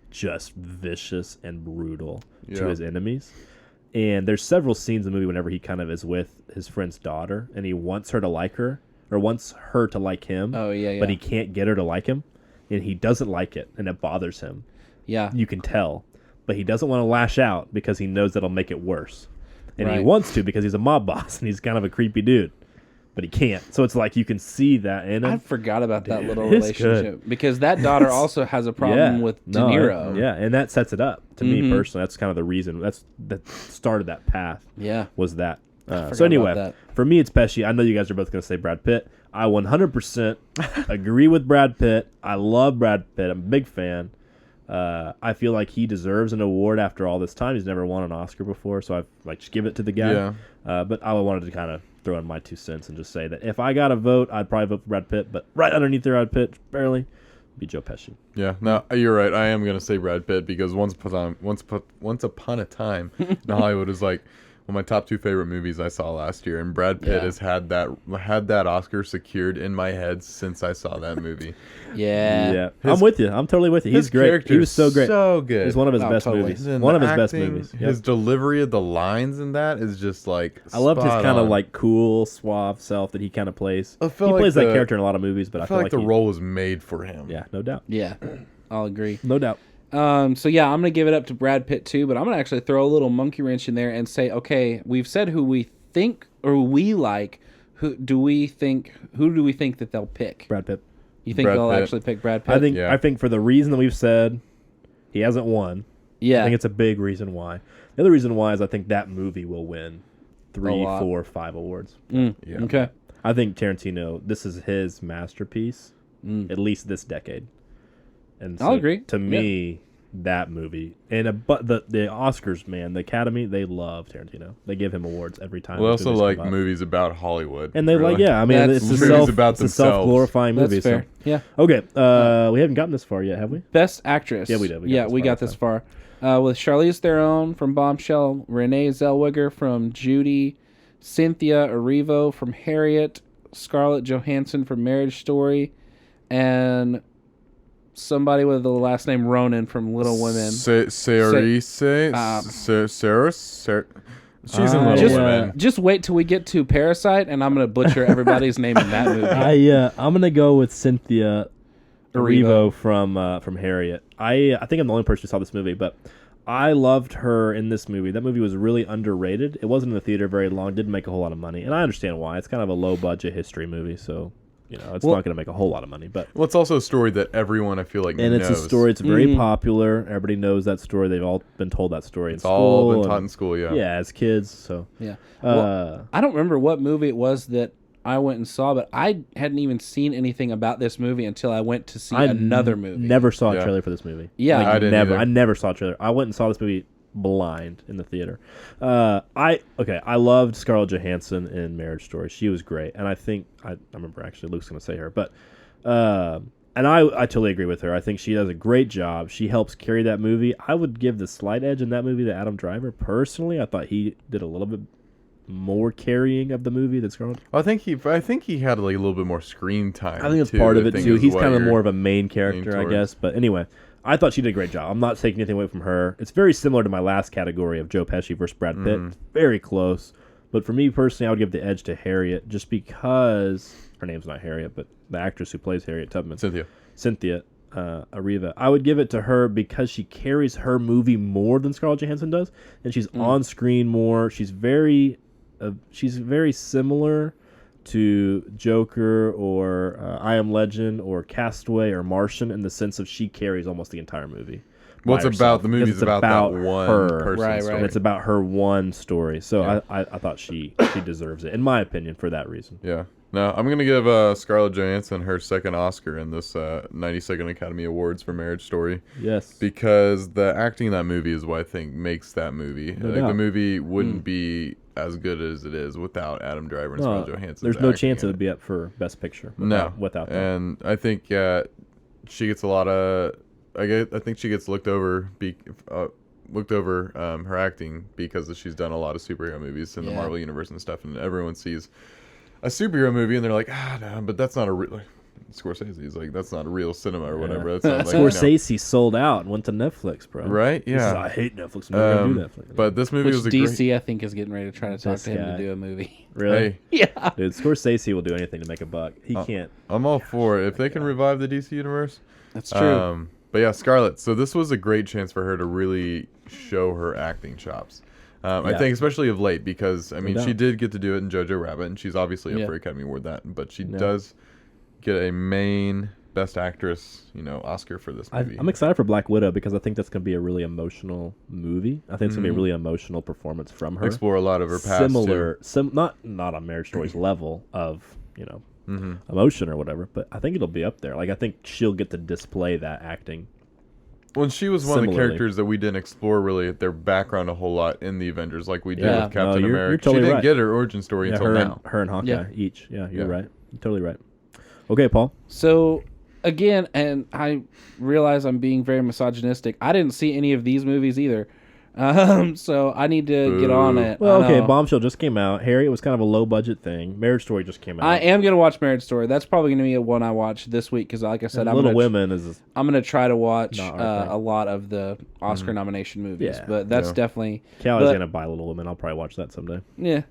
Speaker 3: just vicious and brutal to his enemies. And there's several scenes in the movie whenever he kind of is with his friend's daughter and he wants her to like her or wants her to like him.
Speaker 2: Oh, yeah.
Speaker 3: But he can't get her to like him and he doesn't like it and it bothers him.
Speaker 2: Yeah.
Speaker 3: You can tell. But he doesn't want to lash out because he knows that'll make it worse. And he wants to because he's a mob boss and he's kind of a creepy dude. But he can't. So it's you can see that in him.
Speaker 2: I forgot about that little relationship. Because that daughter also has a problem with De Niro.
Speaker 3: And that sets it up. To me personally, that's kind of the reason. That started that path.
Speaker 2: Yeah.
Speaker 3: Was that. So anyway, for me it's Pesci. I know you guys are both going to say Brad Pitt. I 100% agree with Brad Pitt. I love Brad Pitt. I'm a big fan. I feel like he deserves an award after all this time. He's never won an Oscar before, so I've just give it to the guy.
Speaker 1: Yeah.
Speaker 3: But I wanted to kind of throw in my 2 cents and just say that if I got a vote, I'd probably vote for Brad Pitt. But right underneath there, Brad Pitt, barely, be Joe Pesci.
Speaker 1: Yeah. No, you're right. I am gonna say Brad Pitt because Once Upon a Time in Hollywood is one of my top 2 favorite movies I saw last year, and Brad Pitt has had that Oscar secured in my head since I saw that movie.
Speaker 2: Yeah.
Speaker 3: I'm with you. I'm totally with you. He's great. He was so great.
Speaker 1: So good.
Speaker 3: He's one of his best movies. One of his best movies.
Speaker 1: His delivery of the lines in that is just
Speaker 3: I loved his kind of cool, suave self that he kind of plays. He plays that character in a lot of movies, but I feel like
Speaker 1: the role was made for him.
Speaker 3: Yeah, no doubt.
Speaker 2: Yeah, I'll agree.
Speaker 3: No doubt.
Speaker 2: So yeah, I'm gonna give it up to Brad Pitt too, but I'm gonna actually throw a little monkey wrench in there and say, okay, we've said who we think or we like. Who do we think that they'll pick?
Speaker 3: Brad Pitt.
Speaker 2: You think they'll actually pick Brad Pitt?
Speaker 3: I think for the reason that we've said he hasn't won,
Speaker 2: Yeah.
Speaker 3: I think it's a big reason why. The other reason why is I think that movie will win 3, 4, 5 awards.
Speaker 2: Yeah. Okay.
Speaker 3: I think Tarantino, this is his masterpiece, at least this decade. And so
Speaker 2: I'll agree.
Speaker 3: To me, that movie but the Oscars, man, the Academy, they love Tarantino. They give him awards every time.
Speaker 1: Well, also like movies about Hollywood,
Speaker 3: and they
Speaker 1: really.
Speaker 3: I mean, it's a self-glorifying movie.
Speaker 2: That's fair.
Speaker 3: So.
Speaker 2: Yeah.
Speaker 3: Okay. We haven't gotten this far yet, have we?
Speaker 2: Best Actress.
Speaker 3: Yeah, we did.
Speaker 2: We got this far. With Charlize Theron from Bombshell, Renee Zellweger from Judy, Cynthia Erivo from Harriet, Scarlett Johansson from Marriage Story, and somebody with the last name Ronan from Little Women.
Speaker 1: Cerise. She's in Little Women.
Speaker 2: Just wait till we get to Parasite, and I'm going to butcher everybody's name in that movie.
Speaker 3: I'm going to go with Cynthia Erivo from Harriet. I think I'm the only person who saw this movie, but I loved her in this movie. That movie was really underrated. It wasn't in the theater very long. Didn't make a whole lot of money, and I understand why. It's kind of a low-budget history movie, so it's not going to make a whole lot of money. But
Speaker 1: it's also a story that everyone I feel like knows.
Speaker 3: And it's a story. It's very popular. Everybody knows that story. They've all been told that story in school. It's
Speaker 1: all been taught in school. Yeah,
Speaker 3: as kids. So
Speaker 2: yeah. I don't remember what movie it was that I went and saw, but I hadn't even seen anything about this movie until I went to see another movie.
Speaker 3: Never saw a trailer for this movie.
Speaker 2: Yeah,
Speaker 1: I didn't either.
Speaker 3: I never saw a trailer. I went and saw this movie blind in the theater. I loved Scarlett Johansson in Marriage Story. She was great, and I think I remember actually Luke's going to say her, but and I totally agree with her. I think she does a great job. She helps carry that movie. I would give the slight edge in that movie to Adam Driver. Personally, I thought he did a little bit more carrying of the movie than Scarlett.
Speaker 1: I think he had like a little bit more screen time.
Speaker 3: I think it's part of it too. He's kind of more of a main character, I guess. But anyway, I thought she did a great job. I'm not taking anything away from her. It's very similar to my last category of Joe Pesci versus Brad Pitt. Very close. But for me personally, I would give the edge to Harriet just because her name's not Harriet, but the actress who plays Harriet Tubman. Cynthia Erivo. I would give it to her because she carries her movie more than Scarlett Johansson does, and she's on screen more. She's very similar to Joker or I Am Legend or Castaway or Martian in the sense of she carries almost the entire movie.
Speaker 1: Well, it's about the movie's about that one person story.
Speaker 3: And it's about her one story. So I thought she deserves it, in my opinion, for that reason.
Speaker 1: Yeah. No, I'm going to give Scarlett Johansson her second Oscar in this 92nd Academy Awards for Marriage Story.
Speaker 3: Yes.
Speaker 1: Because the acting in that movie is what I think makes that movie.
Speaker 3: No doubt.
Speaker 1: The movie wouldn't be as good as it is without Adam Driver and Scarlett Johansson.
Speaker 3: There's no chance it would be up for Best Picture without that.
Speaker 1: And I think she gets a lot of... I think she gets looked over her acting because she's done a lot of superhero movies in the Marvel Universe and stuff, and everyone sees a superhero movie and they're like, no, but that's not a real... Scorsese's like, that's not a real cinema or whatever. That's not like,
Speaker 3: Scorsese sold out and went to Netflix, bro.
Speaker 1: Right? Yeah.
Speaker 3: I hate Netflix. I'm never gonna do Netflix.
Speaker 1: But this movie was a
Speaker 2: DC, I think, is getting ready to try to talk to him to do a movie.
Speaker 3: Really?
Speaker 1: Hey.
Speaker 2: Yeah.
Speaker 3: Dude, Scorsese will do anything to make a buck. He can't.
Speaker 1: I'm all for it. If they can revive the DC universe.
Speaker 2: That's true.
Speaker 1: But yeah, Scarlett. So this was a great chance for her to really show her acting chops. I think especially of late because, I mean, she did get to do it in Jojo Rabbit, and she's obviously up for Academy Award but she does get a main Best Actress, Oscar for this movie.
Speaker 3: I'm excited for Black Widow because I think that's going to be a really emotional movie. I think it's going to be a really emotional performance from her.
Speaker 1: Explore a lot of her past
Speaker 3: not on Marriage Story's level of, emotion or whatever, but I think it'll be up there. Like, I think she'll get to display that acting.
Speaker 1: Well, she was one of the characters that we didn't explore really their background a whole lot in the Avengers, like we did with Captain America.
Speaker 3: You're totally
Speaker 1: she didn't get her origin story until now.
Speaker 3: Her and Hawkeye each. Yeah, you're right. You're totally right. Okay, Paul.
Speaker 2: So, again, and I realize I'm being very misogynistic. I didn't see any of these movies either. So I need to get on it.
Speaker 3: Well, okay, Bombshell just came out. Harriet was kind of a low-budget thing. Marriage Story just came out.
Speaker 2: I am going to watch Marriage Story. That's probably going to be a one I watch this week because, like I said, I'm going to try to watch a lot of the Oscar nomination movies. But that's definitely...
Speaker 3: Callie's going to buy Little Women. I'll probably watch that someday.
Speaker 2: Yeah.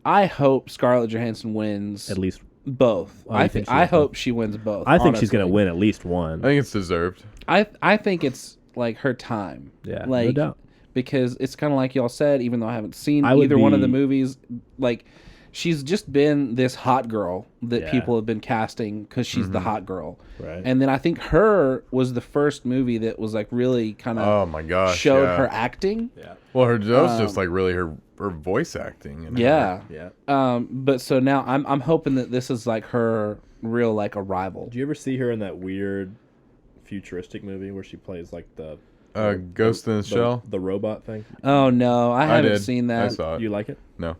Speaker 2: I hope Scarlett Johansson wins...
Speaker 3: At least
Speaker 2: both. I hope she wins both.
Speaker 3: I think she's going to win at least one.
Speaker 1: I think it's deserved.
Speaker 2: I think it's like her time.
Speaker 3: Yeah,
Speaker 2: like,
Speaker 3: no doubt.
Speaker 2: Because it's kind of like y'all said, even though I haven't seen either one of the movies, like she's just been this hot girl that people have been casting because she's the hot girl.
Speaker 3: Right.
Speaker 2: And then I think Her was the first movie that was like really kind of showed her acting.
Speaker 3: Yeah.
Speaker 1: Well, that was just like really her voice acting. And
Speaker 2: Yeah.
Speaker 3: Yeah.
Speaker 2: But so now I'm hoping that this is like her real like arrival.
Speaker 3: Do you ever see her in that weird futuristic movie where she plays like the
Speaker 1: Ghost in the Shell?
Speaker 3: The robot thing?
Speaker 2: Oh no, I haven't seen that.
Speaker 1: I saw it.
Speaker 3: Do you like it?
Speaker 1: No.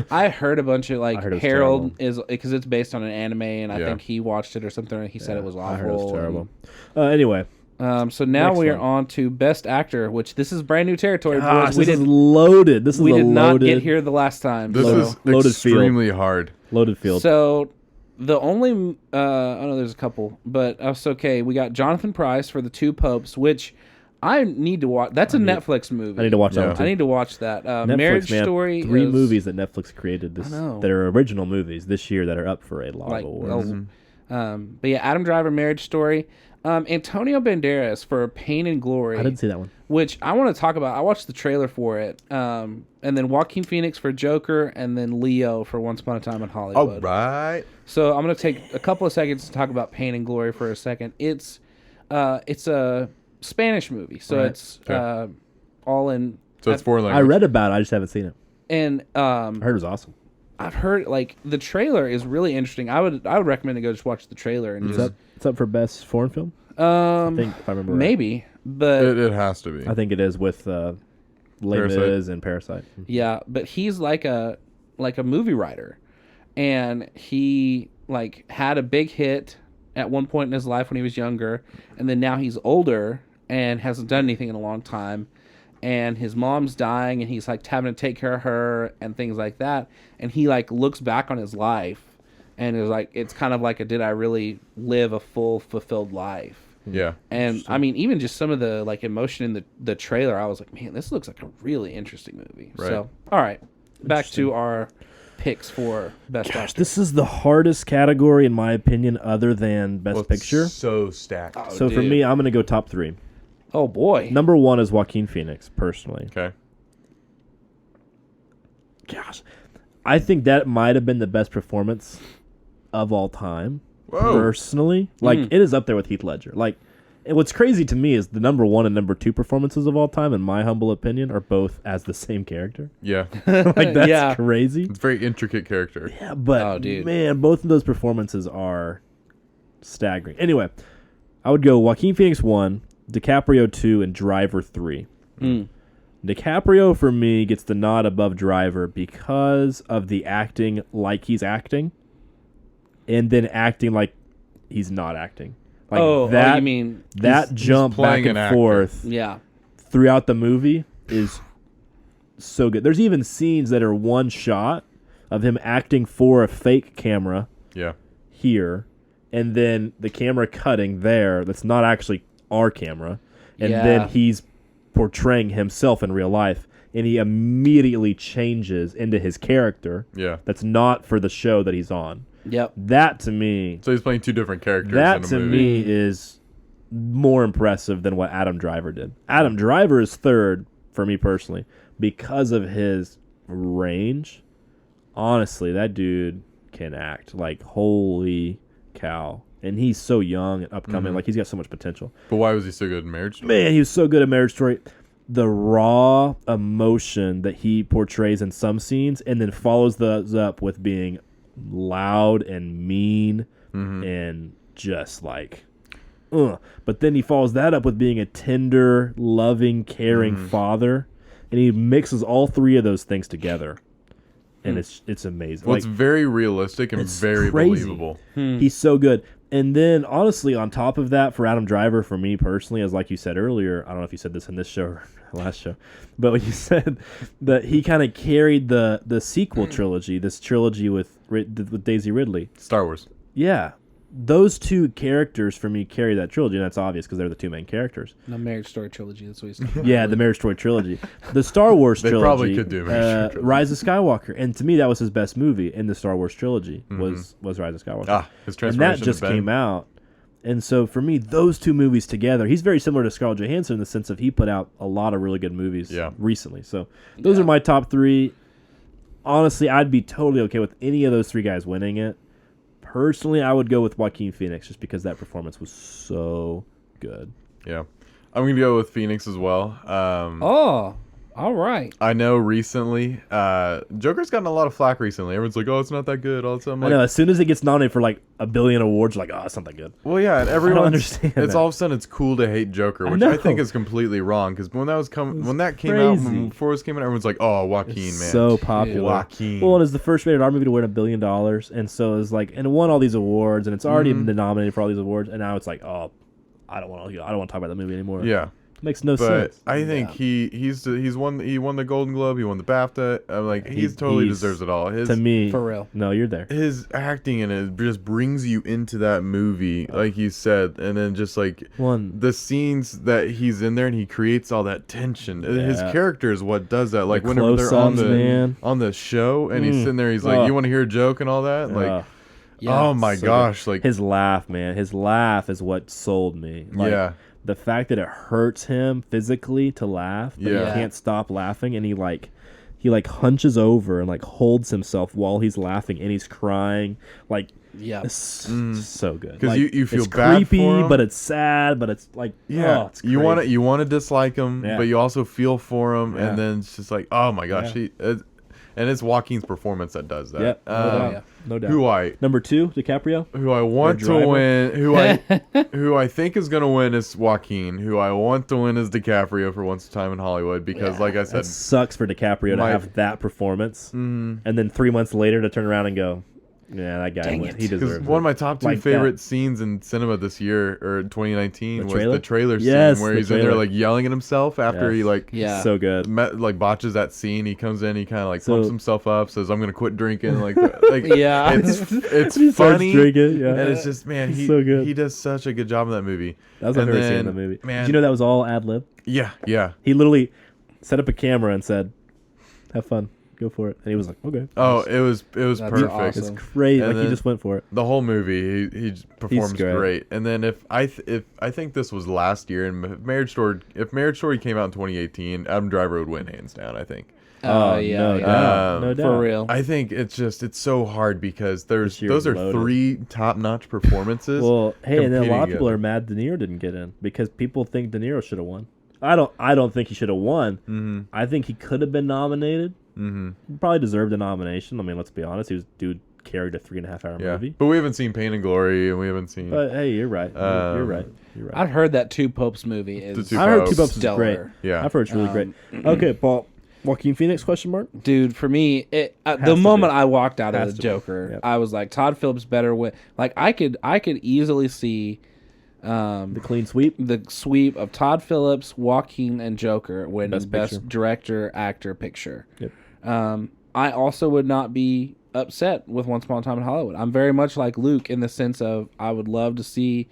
Speaker 2: I heard a bunch of like Harold
Speaker 3: terrible.
Speaker 2: is because it's based on an anime, and I think he watched it or something, and he said it was awful.
Speaker 3: I heard it was terrible. Anyway.
Speaker 2: So now
Speaker 3: Next
Speaker 2: we are
Speaker 3: one.
Speaker 2: on to Best Actor, which this is brand new territory.
Speaker 3: Gosh,
Speaker 2: boys.
Speaker 3: This is loaded.
Speaker 2: We did not get here the last time.
Speaker 1: This is
Speaker 3: loaded
Speaker 1: extremely hard.
Speaker 3: Loaded field.
Speaker 2: So the only I know there's a couple, but that's okay. We got Jonathan Pryce for The Two Popes, which I need to watch. That's a Netflix movie.
Speaker 3: I need to watch that one too.
Speaker 2: I need to watch that.
Speaker 3: Netflix,
Speaker 2: Marriage
Speaker 3: man,
Speaker 2: Story.
Speaker 3: 3 movies that Netflix created that are original movies this year that are up for a lot of awards.
Speaker 2: But yeah, Adam Driver, Marriage Story. Antonio Banderas for Pain and Glory.
Speaker 3: I didn't see that one.
Speaker 2: Which I want to talk about. I watched the trailer for it. And then Joaquin Phoenix for Joker, and then Leo for Once Upon a Time in Hollywood.
Speaker 1: All right.
Speaker 2: So I'm going to take a couple of seconds to talk about Pain and Glory for a second. It's a Spanish movie, so it's all in.
Speaker 1: So it's foreign language.
Speaker 3: I read about it. I just haven't seen it.
Speaker 2: And
Speaker 3: I heard it was awesome.
Speaker 2: I've heard like the trailer is really interesting. I would recommend to go just watch the trailer and
Speaker 3: It's up for best foreign film. I think if I remember
Speaker 2: maybe, but
Speaker 1: it has to be.
Speaker 3: I think it is with Les Mis and Parasite.
Speaker 2: Yeah, but he's like a movie writer, and he like had a big hit at one point in his life when he was younger, and then now he's older and hasn't done anything in a long time, and his mom's dying, and he's like having to take care of her and things like that, and he like looks back on his life and is like, it's kind of like did I really live a full fulfilled life?
Speaker 1: Yeah.
Speaker 2: And I mean, even just some of the like emotion in the trailer, I was like, man, this looks like a really interesting movie.
Speaker 1: Right.
Speaker 2: So all right, back to our picks for Best Actor.
Speaker 3: This is the hardest category in my opinion, other than Best Picture.
Speaker 1: So stacked.
Speaker 3: So for me, I'm going to go top 3.
Speaker 2: Oh boy.
Speaker 3: Number 1 is Joaquin Phoenix, personally.
Speaker 1: Okay.
Speaker 3: Gosh, I think that might have been the best performance of all time.
Speaker 1: Whoa.
Speaker 3: Personally, like it is up there with Heath Ledger. Like, and what's crazy to me is the number 1 and number 2 performances of all time, in my humble opinion, are both as the same character.
Speaker 1: Yeah.
Speaker 3: Like that's crazy.
Speaker 1: It's a very intricate character.
Speaker 3: Yeah, but man, both of those performances are staggering. Anyway, I would go Joaquin Phoenix 1, DiCaprio 2, and Driver 3. DiCaprio for me gets the nod above Driver because of the acting like he's acting, and then acting like he's not acting. Like
Speaker 2: you mean
Speaker 3: that jump back and forth throughout the movie is so good. There's even scenes that are one shot of him acting for a fake camera here, and then the camera cutting there that's not actually our camera, and then he's portraying himself in real life, and he immediately changes into his character that's not for the show that he's on.
Speaker 2: Yep.
Speaker 3: That to me...
Speaker 1: So he's playing 2 different characters
Speaker 3: that
Speaker 1: in a
Speaker 3: to
Speaker 1: movie.
Speaker 3: me is more impressive than what Adam Driver did. Adam Driver is 3rd for me personally because of his range. Honestly, that dude can act. Like, holy cow. And he's so young and upcoming. Like, he's got so much potential.
Speaker 1: But why was he so good in Marriage Story?
Speaker 3: Man, he was so good at Marriage Story. The raw emotion that he portrays in some scenes and then follows those up with being loud and mean and just like but then he follows that up with being a tender, loving, caring father, and he mixes all 3 of those things together, and it's amazing.
Speaker 1: Well, it's very realistic and very
Speaker 3: crazy.
Speaker 1: believable.
Speaker 3: He's so good. And then honestly, on top of that, for Adam Driver, for me personally, as like you said earlier, I don't know if you said this in this show or last show, but when you said that he kind of carried the sequel trilogy, this trilogy with Daisy Ridley,
Speaker 1: Star Wars.
Speaker 3: Yeah, those 2 characters for me carry that trilogy, and that's obvious because they're the 2 main characters.
Speaker 2: The Marriage Story trilogy. That's what he's talking about.
Speaker 3: Yeah, the Marriage Story trilogy. The Star Wars trilogy.
Speaker 1: They probably could do a Marriage Story trilogy.
Speaker 3: Rise of Skywalker, and to me that was his best movie in the Star Wars trilogy was Rise of Skywalker.
Speaker 1: His
Speaker 3: and
Speaker 1: transformation.
Speaker 3: that just came out. And so for me, those 2 movies together, he's very similar to Scarlett Johansson in the sense of he put out a lot of really good movies recently. So those are my top 3. honestly, I'd be totally okay with any of those three guys winning it. Personally, I would go with Joaquin Phoenix just because that performance was so good.
Speaker 1: Yeah. I'm going to go with Phoenix as well.
Speaker 2: All right.
Speaker 1: I know recently, Joker's gotten a lot of flack recently. Everyone's like, oh, it's not that good. All of a sudden,
Speaker 3: I know, as soon as it gets nominated for like 1 billion awards, you're like, oh, it's not that good.
Speaker 1: Well, yeah, and everyone
Speaker 3: understand
Speaker 1: it's
Speaker 3: that.
Speaker 1: all of a sudden it's cool to hate Joker, which I think is completely wrong. Because when that came out, when before it came out, everyone's like, "Oh, Joaquin, man,
Speaker 3: so popular."
Speaker 1: Joaquin.
Speaker 3: Well, and it's the first rated R movie to win $1 billion, and so it's like, and it won all these awards, and it's already been nominated for all these awards, and now it's like, oh, I don't want to talk about that movie anymore.
Speaker 1: Yeah.
Speaker 3: Makes no
Speaker 1: but
Speaker 3: sense.
Speaker 1: I think he won the Golden Globe, he won the BAFTA. I'm like he totally deserves it all.
Speaker 3: To me,
Speaker 2: for real.
Speaker 3: No, you're there.
Speaker 1: His acting in it just brings you into that movie, like you said, and then just like the scenes that he's in there and he creates all that tension. Yeah. His character is what does that. Like whenever they're on the show and he's sitting there, he's like, "You want to hear a joke and all that?" Like. Yeah, oh my gosh! Like
Speaker 3: his laugh, man. His laugh is what sold me. Like, the fact that it hurts him physically to laugh, but he can't stop laughing, and he hunches over and like holds himself while he's laughing, and he's crying. Like, it's so good.
Speaker 1: Because you feel
Speaker 3: it's
Speaker 1: bad
Speaker 3: creepy,
Speaker 1: for him,
Speaker 3: but it's sad, but it's like it's
Speaker 1: you want to dislike him, but you also feel for him, and then it's just like, oh my gosh, and it's Joaquin's performance that does that.
Speaker 3: No doubt. Number 2, DiCaprio.
Speaker 1: Who I want to win, who I think is going to win is Joaquin. Who I want to win is DiCaprio for Once Upon a Time in Hollywood because, like I said,
Speaker 3: it sucks for DiCaprio to have that performance, and then 3 months later to turn around and go, yeah, that guy won. He deserves it.
Speaker 1: One of my top 2 favorite scenes in cinema this year or 2019 was the trailer scene where he's in there like yelling at himself after he
Speaker 3: so good
Speaker 1: botches that scene. He comes in, he kind of like pumps himself up, says I'm gonna quit drinking. It's funny,
Speaker 3: drinking,
Speaker 1: and it's just he's
Speaker 3: so good.
Speaker 1: He does such a good job in that movie.
Speaker 3: That's my favorite scene in the movie. Man, did you know that was all ad lib?
Speaker 1: Yeah.
Speaker 3: He literally set up a camera and said, "Have fun." Go for it, and he was like, "Okay."
Speaker 1: Oh, it was perfect.
Speaker 3: Awesome. It's crazy. Like he just went for it.
Speaker 1: The whole movie, he performs great. And then if I think this was last year, and if Marriage Story came out in 2018, Adam Driver would win hands down. I think.
Speaker 3: No doubt.
Speaker 2: For real.
Speaker 1: I think it's so hard because those are loaded. 3 top-notch performances.
Speaker 3: Well, hey, and then a lot of people are mad De Niro didn't get in because people think De Niro should have won. I don't think he should have won. Mm-hmm. I think he could have been nominated. Mm-hmm. Probably deserved a nomination. I mean, let's be honest. Carried a 3.5-hour movie.
Speaker 1: But we haven't seen Pain and Glory, and we haven't seen.
Speaker 3: But hey, you're right. You're right.
Speaker 2: I've heard that Two Popes movie is.
Speaker 3: I heard Two Popes is great.
Speaker 1: Yeah,
Speaker 3: I've heard it's really great. Okay, Paul. Joaquin Phoenix? Question mark.
Speaker 2: Dude, for me, the moment I walked out of the Joker, I was like, Todd Phillips better win. Like I could easily see.
Speaker 3: The clean sweep?
Speaker 2: The sweep of Todd Phillips, Joaquin, and Joker winning Best Director, Actor, Picture. Yep. I also would not be upset with Once Upon a Time in Hollywood. I'm very much like Luke in the sense of I would love to see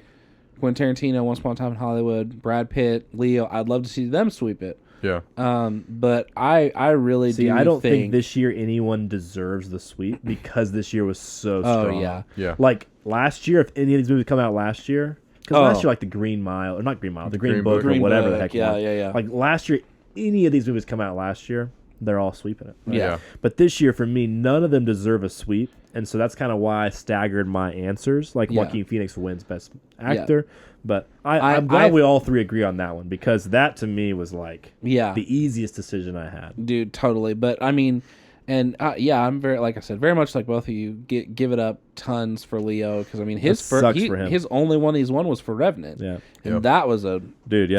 Speaker 2: Quentin Tarantino, Once Upon a Time in Hollywood, Brad Pitt, Leo. I'd love to see them sweep it.
Speaker 1: Yeah.
Speaker 2: But I really do.
Speaker 3: I don't think this year anyone deserves the sweep because this year was so strong.
Speaker 2: Oh,
Speaker 1: yeah.
Speaker 3: Like last year, if any of these movies come out last year, because last year, like the Green Mile, or not Green Mile, the Green Book, or whatever the heck.
Speaker 2: Yeah.
Speaker 3: Like last year, any of these movies come out last year, they're all sweeping it.
Speaker 2: Right? Yeah.
Speaker 3: But this year, for me, none of them deserve a sweep, and so that's kind of why I staggered my answers. Like Joaquin Phoenix wins Best Actor, but I'm glad we all 3 agree on that one because that to me was like the easiest decision I had.
Speaker 2: Dude, totally. But I mean. And I'm very, like I said, very much like both of you. Give it up tons for Leo because I mean his
Speaker 3: for him.
Speaker 2: His only one he's won was for Revenant.
Speaker 3: Yeah,
Speaker 2: and that was a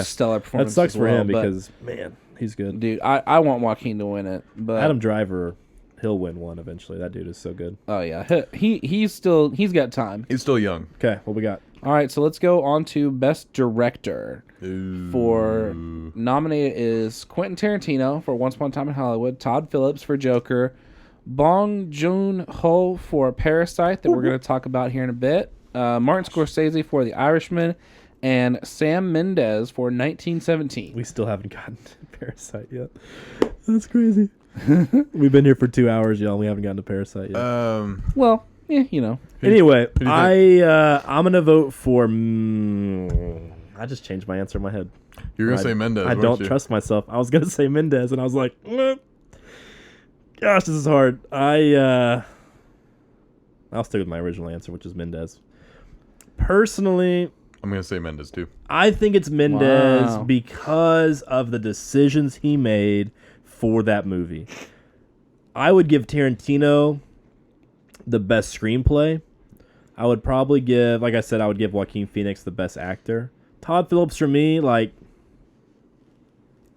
Speaker 2: stellar performance.
Speaker 3: That sucks for him because man, he's good.
Speaker 2: Dude, I want Joaquin to win it, but
Speaker 3: Adam Driver, he'll win one eventually. That dude is so good.
Speaker 2: Oh yeah, he's got time.
Speaker 1: He's still young.
Speaker 3: Okay, what we got?
Speaker 2: All right, so let's go on to Best Director.
Speaker 1: Ooh.
Speaker 2: For nominated is Quentin Tarantino for Once Upon a Time in Hollywood, Todd Phillips for Joker, Bong Joon-ho for Parasite that we're going to talk about here in a bit, Martin Scorsese for The Irishman, and Sam Mendes for 1917.
Speaker 3: We still haven't gotten to Parasite yet. That's crazy. We've been here for 2 hours, y'all. We haven't gotten to Parasite yet.
Speaker 2: Well, you know.
Speaker 3: Anyway, I'm going to vote for... I just changed my answer in my head.
Speaker 1: You're going to say Mendes,
Speaker 3: I don't trust myself. I was going to say Mendes, and I was like, Gosh, this is hard. I'll stick with my original answer, which is Mendes. Personally,
Speaker 1: I'm gonna say Mendes too.
Speaker 3: I think it's Mendes because of the decisions he made for that movie. I would give Tarantino the best screenplay. I would probably give, like I said, I would give Joaquin Phoenix the best actor. Todd Phillips for me, like,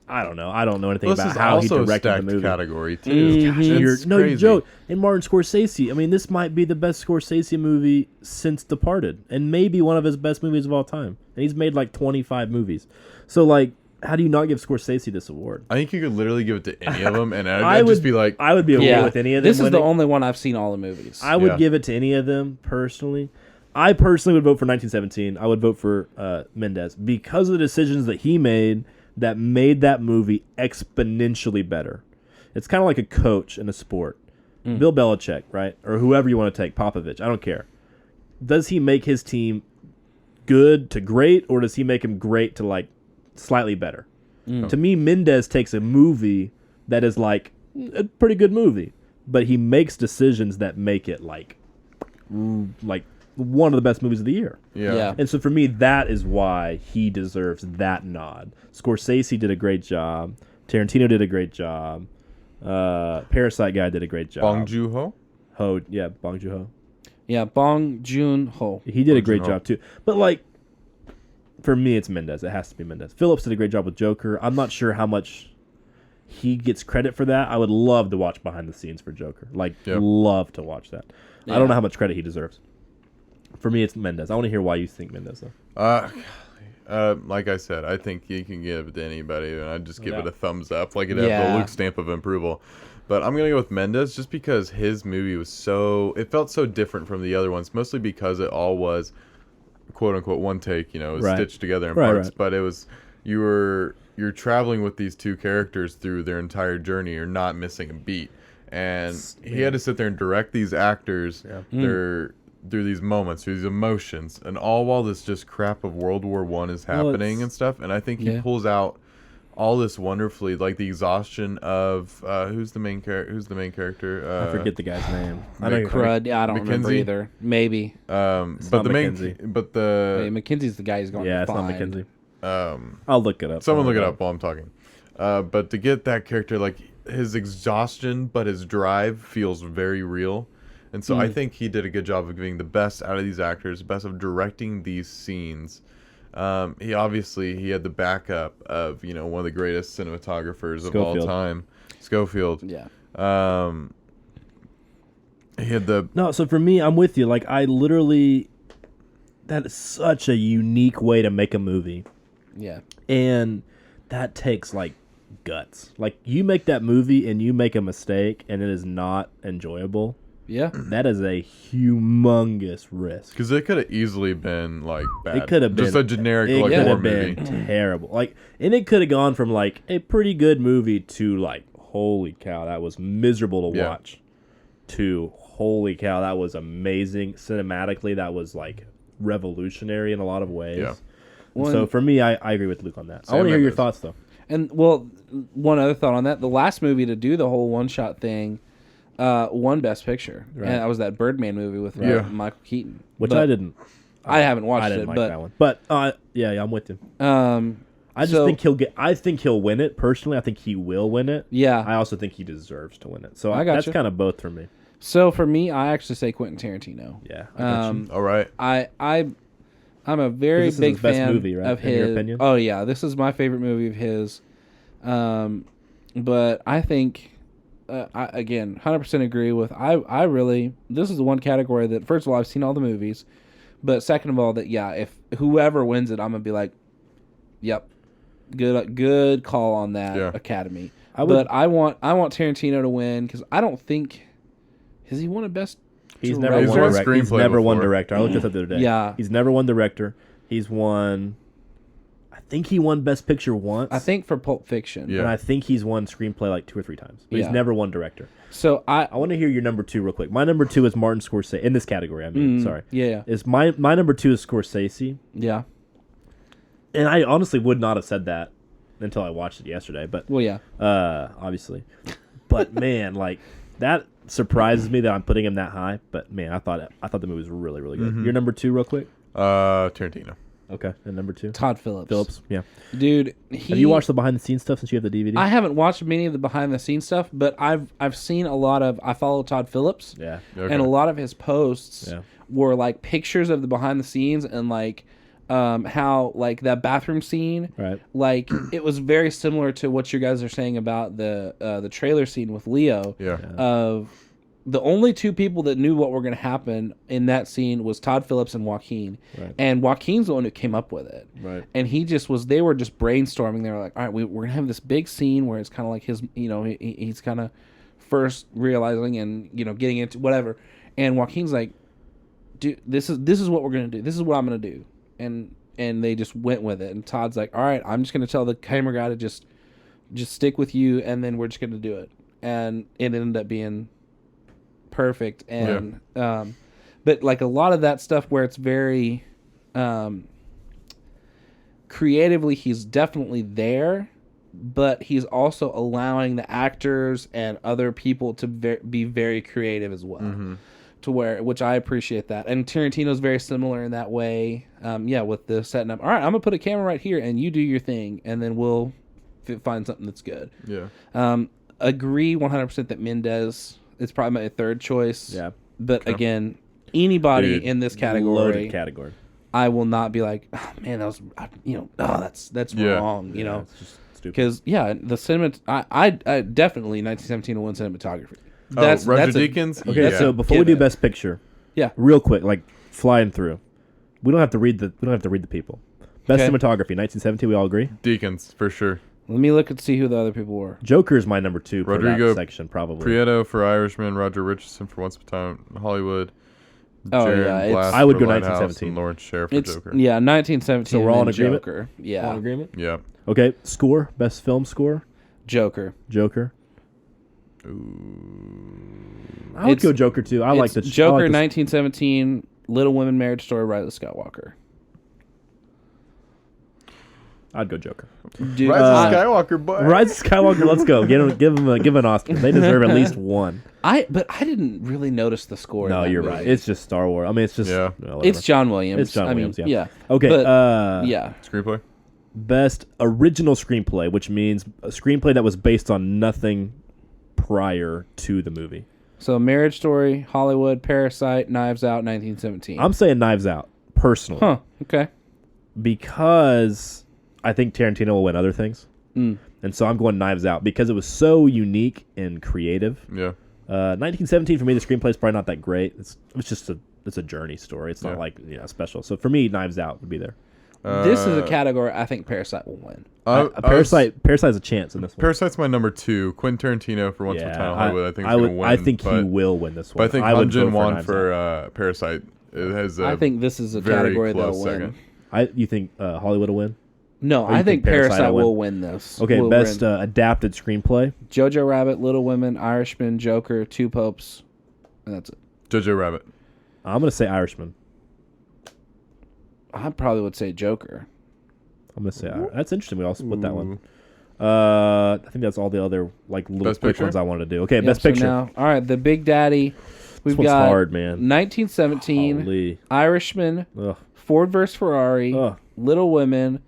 Speaker 3: I don't know. I don't know anything about how he directed the movie.
Speaker 1: Category too.
Speaker 3: You joke. And Martin Scorsese. I mean, this might be the best Scorsese movie since Departed, and maybe one of his best movies of all time. And he's made like 25 movies. So, like, how do you not give Scorsese this award?
Speaker 1: I think you could literally give it to any of them, and I'd just be like,
Speaker 3: I would be okay with any of them.
Speaker 2: This is the only one I've seen all the movies.
Speaker 3: I would give it to any of them personally. I personally would vote for 1917. I would vote for Mendes because of the decisions that he made that made that movie exponentially better. It's kind of like a coach in a sport. Bill Belichick, right? Or whoever you want to take, Popovich, I don't care. Does he make his team good to great, or does he make him great to, like, slightly better? To me, Mendes takes a movie that is, like, a pretty good movie, but he makes decisions that make it, like one of the best movies of the year.
Speaker 1: Yeah.
Speaker 3: And so for me, that is why he deserves that nod. Scorsese did a great job. Tarantino did a great job. Parasite guy did a great job.
Speaker 1: Bong Joon-ho?
Speaker 3: Bong Joon-ho.
Speaker 2: Yeah, Bong Joon-ho.
Speaker 3: He did a great job too. But, like, for me, it's Mendes. It has to be Mendes. Phillips did a great job with Joker. I'm not sure how much he gets credit for that. I would love to watch behind the scenes for Joker. Like, love to watch that. I don't know how much credit he deserves. For me, it's Mendes. I want to hear why you think Mendes, though.
Speaker 1: Like I said, I think you can give it to anybody, and I'd just give it a thumbs up. Like, it'd have the Luke stamp of approval. But I'm going to go with Mendes just because his movie was it felt so different from the other ones, mostly because it all was, quote-unquote, one take, it was stitched together in parts. Right. But it was, you're traveling with these two characters through their entire journey. You're not missing a beat. And he had to sit there and direct these actors through these moments, through these emotions, and all while this just crap of World War I is happening and stuff. And I think he pulls out all this wonderfully, like the exhaustion of who's the main character?
Speaker 3: I forget the guy's name.
Speaker 2: I don't remember either. Maybe.
Speaker 1: McKenzie's
Speaker 2: the guy who's going.
Speaker 3: Yeah, it's not McKenzie. I'll look it up.
Speaker 1: Someone look it up while I'm talking. But to get that character, like his exhaustion, but his drive feels very real. And so I think he did a good job of giving the best out of these actors, best of directing these scenes. He had the backup of, one of the greatest cinematographers of all time, Schofield.
Speaker 2: Yeah.
Speaker 1: He had the...
Speaker 3: No, so for me, I'm with you. Like, that is such a unique way to make a movie.
Speaker 2: Yeah.
Speaker 3: And that takes, like, guts. Like, you make that movie and you make a mistake and it is not enjoyable.
Speaker 2: Yeah.
Speaker 3: That is a humongous risk.
Speaker 1: Because it could have easily been, like, bad.
Speaker 3: It could have been.
Speaker 1: Just a generic, war movie. It could have been
Speaker 3: terrible. Like, and it could have gone from, like, a pretty good movie to, like, holy cow, that was miserable to watch, to, holy cow, that was amazing. Cinematically, that was, like, revolutionary in a lot of ways. Yeah. So, for me, I agree with Luke on that. I want to hear your thoughts, though.
Speaker 2: And, well, one other thought on that. The last movie to do the whole one-shot thing won Best Picture, and that was that Birdman movie with Michael Keaton,
Speaker 3: which I didn't.
Speaker 2: I haven't watched
Speaker 3: it,
Speaker 2: like
Speaker 3: but that one. But I'm with you. I just think he'll get. I think he'll win it personally. I think he will win it.
Speaker 2: Yeah.
Speaker 3: I also think he deserves to win it. So that's kind of both for me.
Speaker 2: So for me, I actually say Quentin Tarantino.
Speaker 3: Yeah. I got you.
Speaker 1: All right.
Speaker 2: I'm a very big fan
Speaker 3: movie, right?
Speaker 2: of his.
Speaker 3: In your opinion?
Speaker 2: Oh yeah, this is my favorite movie of his. But I think. I, again, 100% agree with. I really, this is the one category that, first of all, I've seen all the movies, but second of all, that if whoever wins it, I'm gonna be like, yep, good call on that, Academy. But I want Tarantino to win because I don't think has he won a best.
Speaker 3: He's never won director. I looked this up the other day.
Speaker 2: Yeah,
Speaker 3: he's never won director. He's won. I think he won Best Picture once.
Speaker 2: I think for Pulp Fiction.
Speaker 3: Yeah. And I think he's won screenplay like 2 or 3 times. But he's never won director.
Speaker 2: So I
Speaker 3: want to hear your number 2 real quick. My number 2 is Martin Scorsese. In this category, I mean. Sorry.
Speaker 2: Yeah.
Speaker 3: Is my number 2 is Scorsese.
Speaker 2: Yeah.
Speaker 3: And I honestly would not have said that until I watched it yesterday. But
Speaker 2: well, yeah.
Speaker 3: Obviously. But man, like that surprises me that I'm putting him that high. But man, I thought the movie was really, really good. Your number 2, real quick.
Speaker 1: Tarantino.
Speaker 3: Okay, and number 2,
Speaker 2: Todd Phillips.
Speaker 3: Yeah.
Speaker 2: Dude,
Speaker 3: have you watched the behind the scenes stuff since you have the DVD?
Speaker 2: I haven't watched many of the behind the scenes stuff, but I've seen a lot of. I follow Todd Phillips.
Speaker 3: Yeah.
Speaker 1: Okay.
Speaker 2: And a lot of his posts were like pictures of the behind the scenes and like how like that bathroom scene,
Speaker 3: right?
Speaker 2: Like it was very similar to what you guys are saying about the trailer scene with Leo.
Speaker 1: Yeah.
Speaker 2: Of the only 2 people that knew what were going to happen in that scene was Todd Phillips and Joaquin.
Speaker 3: Right.
Speaker 2: And Joaquin's the one who came up with it.
Speaker 3: Right.
Speaker 2: And he just was. They were just brainstorming. They were like, all right, we're going to have this big scene where it's kind of like his, he's kind of first realizing and getting into whatever. And Joaquin's like, dude, this is what we're going to do. This is what I'm going to do. And they just went with it. And Todd's like, all right, I'm just going to tell the camera guy to just stick with you, and then we're just going to do it. And it ended up being perfect. And but like a lot of that stuff where it's very creatively, he's definitely there, but he's also allowing the actors and other people to be very creative as well. To which I appreciate that. And Tarantino's very similar in that way. With the setting up. All right, I'm gonna put a camera right here, and you do your thing, and then we'll find something that's good.
Speaker 1: Yeah.
Speaker 2: Agree 100% that Mendez is probably my 3rd choice.
Speaker 3: Yeah.
Speaker 2: But again, anybody
Speaker 1: Dude,
Speaker 2: in this
Speaker 3: Loaded category.
Speaker 2: I will not be like, oh man, that was that's wrong.
Speaker 3: It's just stupid.
Speaker 2: Because the cinema. I definitely 1917 will win cinematography.
Speaker 1: Roger Deakins.
Speaker 3: Okay, so before we do Best Picture, real quick, like flying through, we don't have to read the people. Best cinematography, 1917. We all agree.
Speaker 1: Deakins for sure.
Speaker 2: Let me look and see who the other people were.
Speaker 3: Joker's my number 2 for
Speaker 1: Rodrigo
Speaker 3: that section, probably.
Speaker 1: Prieto for Irishman, Roger Richardson for Once Upon a Time in Hollywood.
Speaker 2: Oh,
Speaker 1: Jaron Glass
Speaker 3: I would
Speaker 1: for
Speaker 3: go
Speaker 1: Lighthouse,
Speaker 3: 1917.
Speaker 1: and Lawrence Sher for Joker.
Speaker 2: 1917.
Speaker 3: So we're all in agreement?
Speaker 2: Joker. Yeah.
Speaker 3: All in agreement?
Speaker 1: Yeah.
Speaker 3: Okay, score, best film score.
Speaker 2: Joker.
Speaker 3: I would go Joker too. I like the
Speaker 2: Joker. 1917. Little Women, Marriage Story, Riley Scott Walker.
Speaker 3: I'd go Joker.
Speaker 2: Dude,
Speaker 1: Rise of Skywalker, boy.
Speaker 3: Rise of Skywalker. Let's go. Give him an Oscar. They deserve at least one.
Speaker 2: But I didn't really notice the score.
Speaker 3: No, you're right. It's just Star Wars. I mean, it's just
Speaker 2: it's John Williams.
Speaker 3: It's John Williams. Yeah.
Speaker 2: Okay.
Speaker 3: But,
Speaker 1: Screenplay.
Speaker 3: Best original screenplay, which means a screenplay that was based on nothing prior to the movie.
Speaker 2: So, Marriage Story, Hollywood, Parasite, Knives Out, 1917.
Speaker 3: I'm saying Knives Out, personally.
Speaker 2: Huh. Okay.
Speaker 3: Because I think Tarantino will win other things. And so I'm going Knives Out because it was so unique and creative.
Speaker 1: Yeah.
Speaker 3: 1917 for me, the screenplay is probably not that great. It's just a journey story. It's not like special. So for me, Knives Out would be there.
Speaker 2: This is a category I think Parasite will win.
Speaker 3: Parasite has a chance in this one.
Speaker 1: Parasite's my number 2. Quentin Tarantino for Once Upon a Time in Hollywood. I think he's going to win.
Speaker 3: I think he will win this one.
Speaker 1: But I think Han Jin-won for Parasite has a
Speaker 2: I think this is a category they'll win.
Speaker 3: You think Hollywood will win?
Speaker 2: No, I think Parasite will win this.
Speaker 3: Okay, best adapted screenplay.
Speaker 2: Jojo Rabbit, Little Women, Irishman, Joker, Two Popes, and that's it.
Speaker 1: Jojo Rabbit.
Speaker 3: I'm going to say Irishman.
Speaker 2: I probably would say Joker.
Speaker 3: I'm going to say that's interesting. We all split that one. I think that's all the other little quick ones I wanted to do. Okay, Best Picture.
Speaker 2: Now, all right, the Big Daddy. We've
Speaker 3: this one's
Speaker 2: got
Speaker 3: hard, man.
Speaker 2: 1917,
Speaker 3: Holy.
Speaker 2: Irishman, Ford vs. Ferrari, Little Women,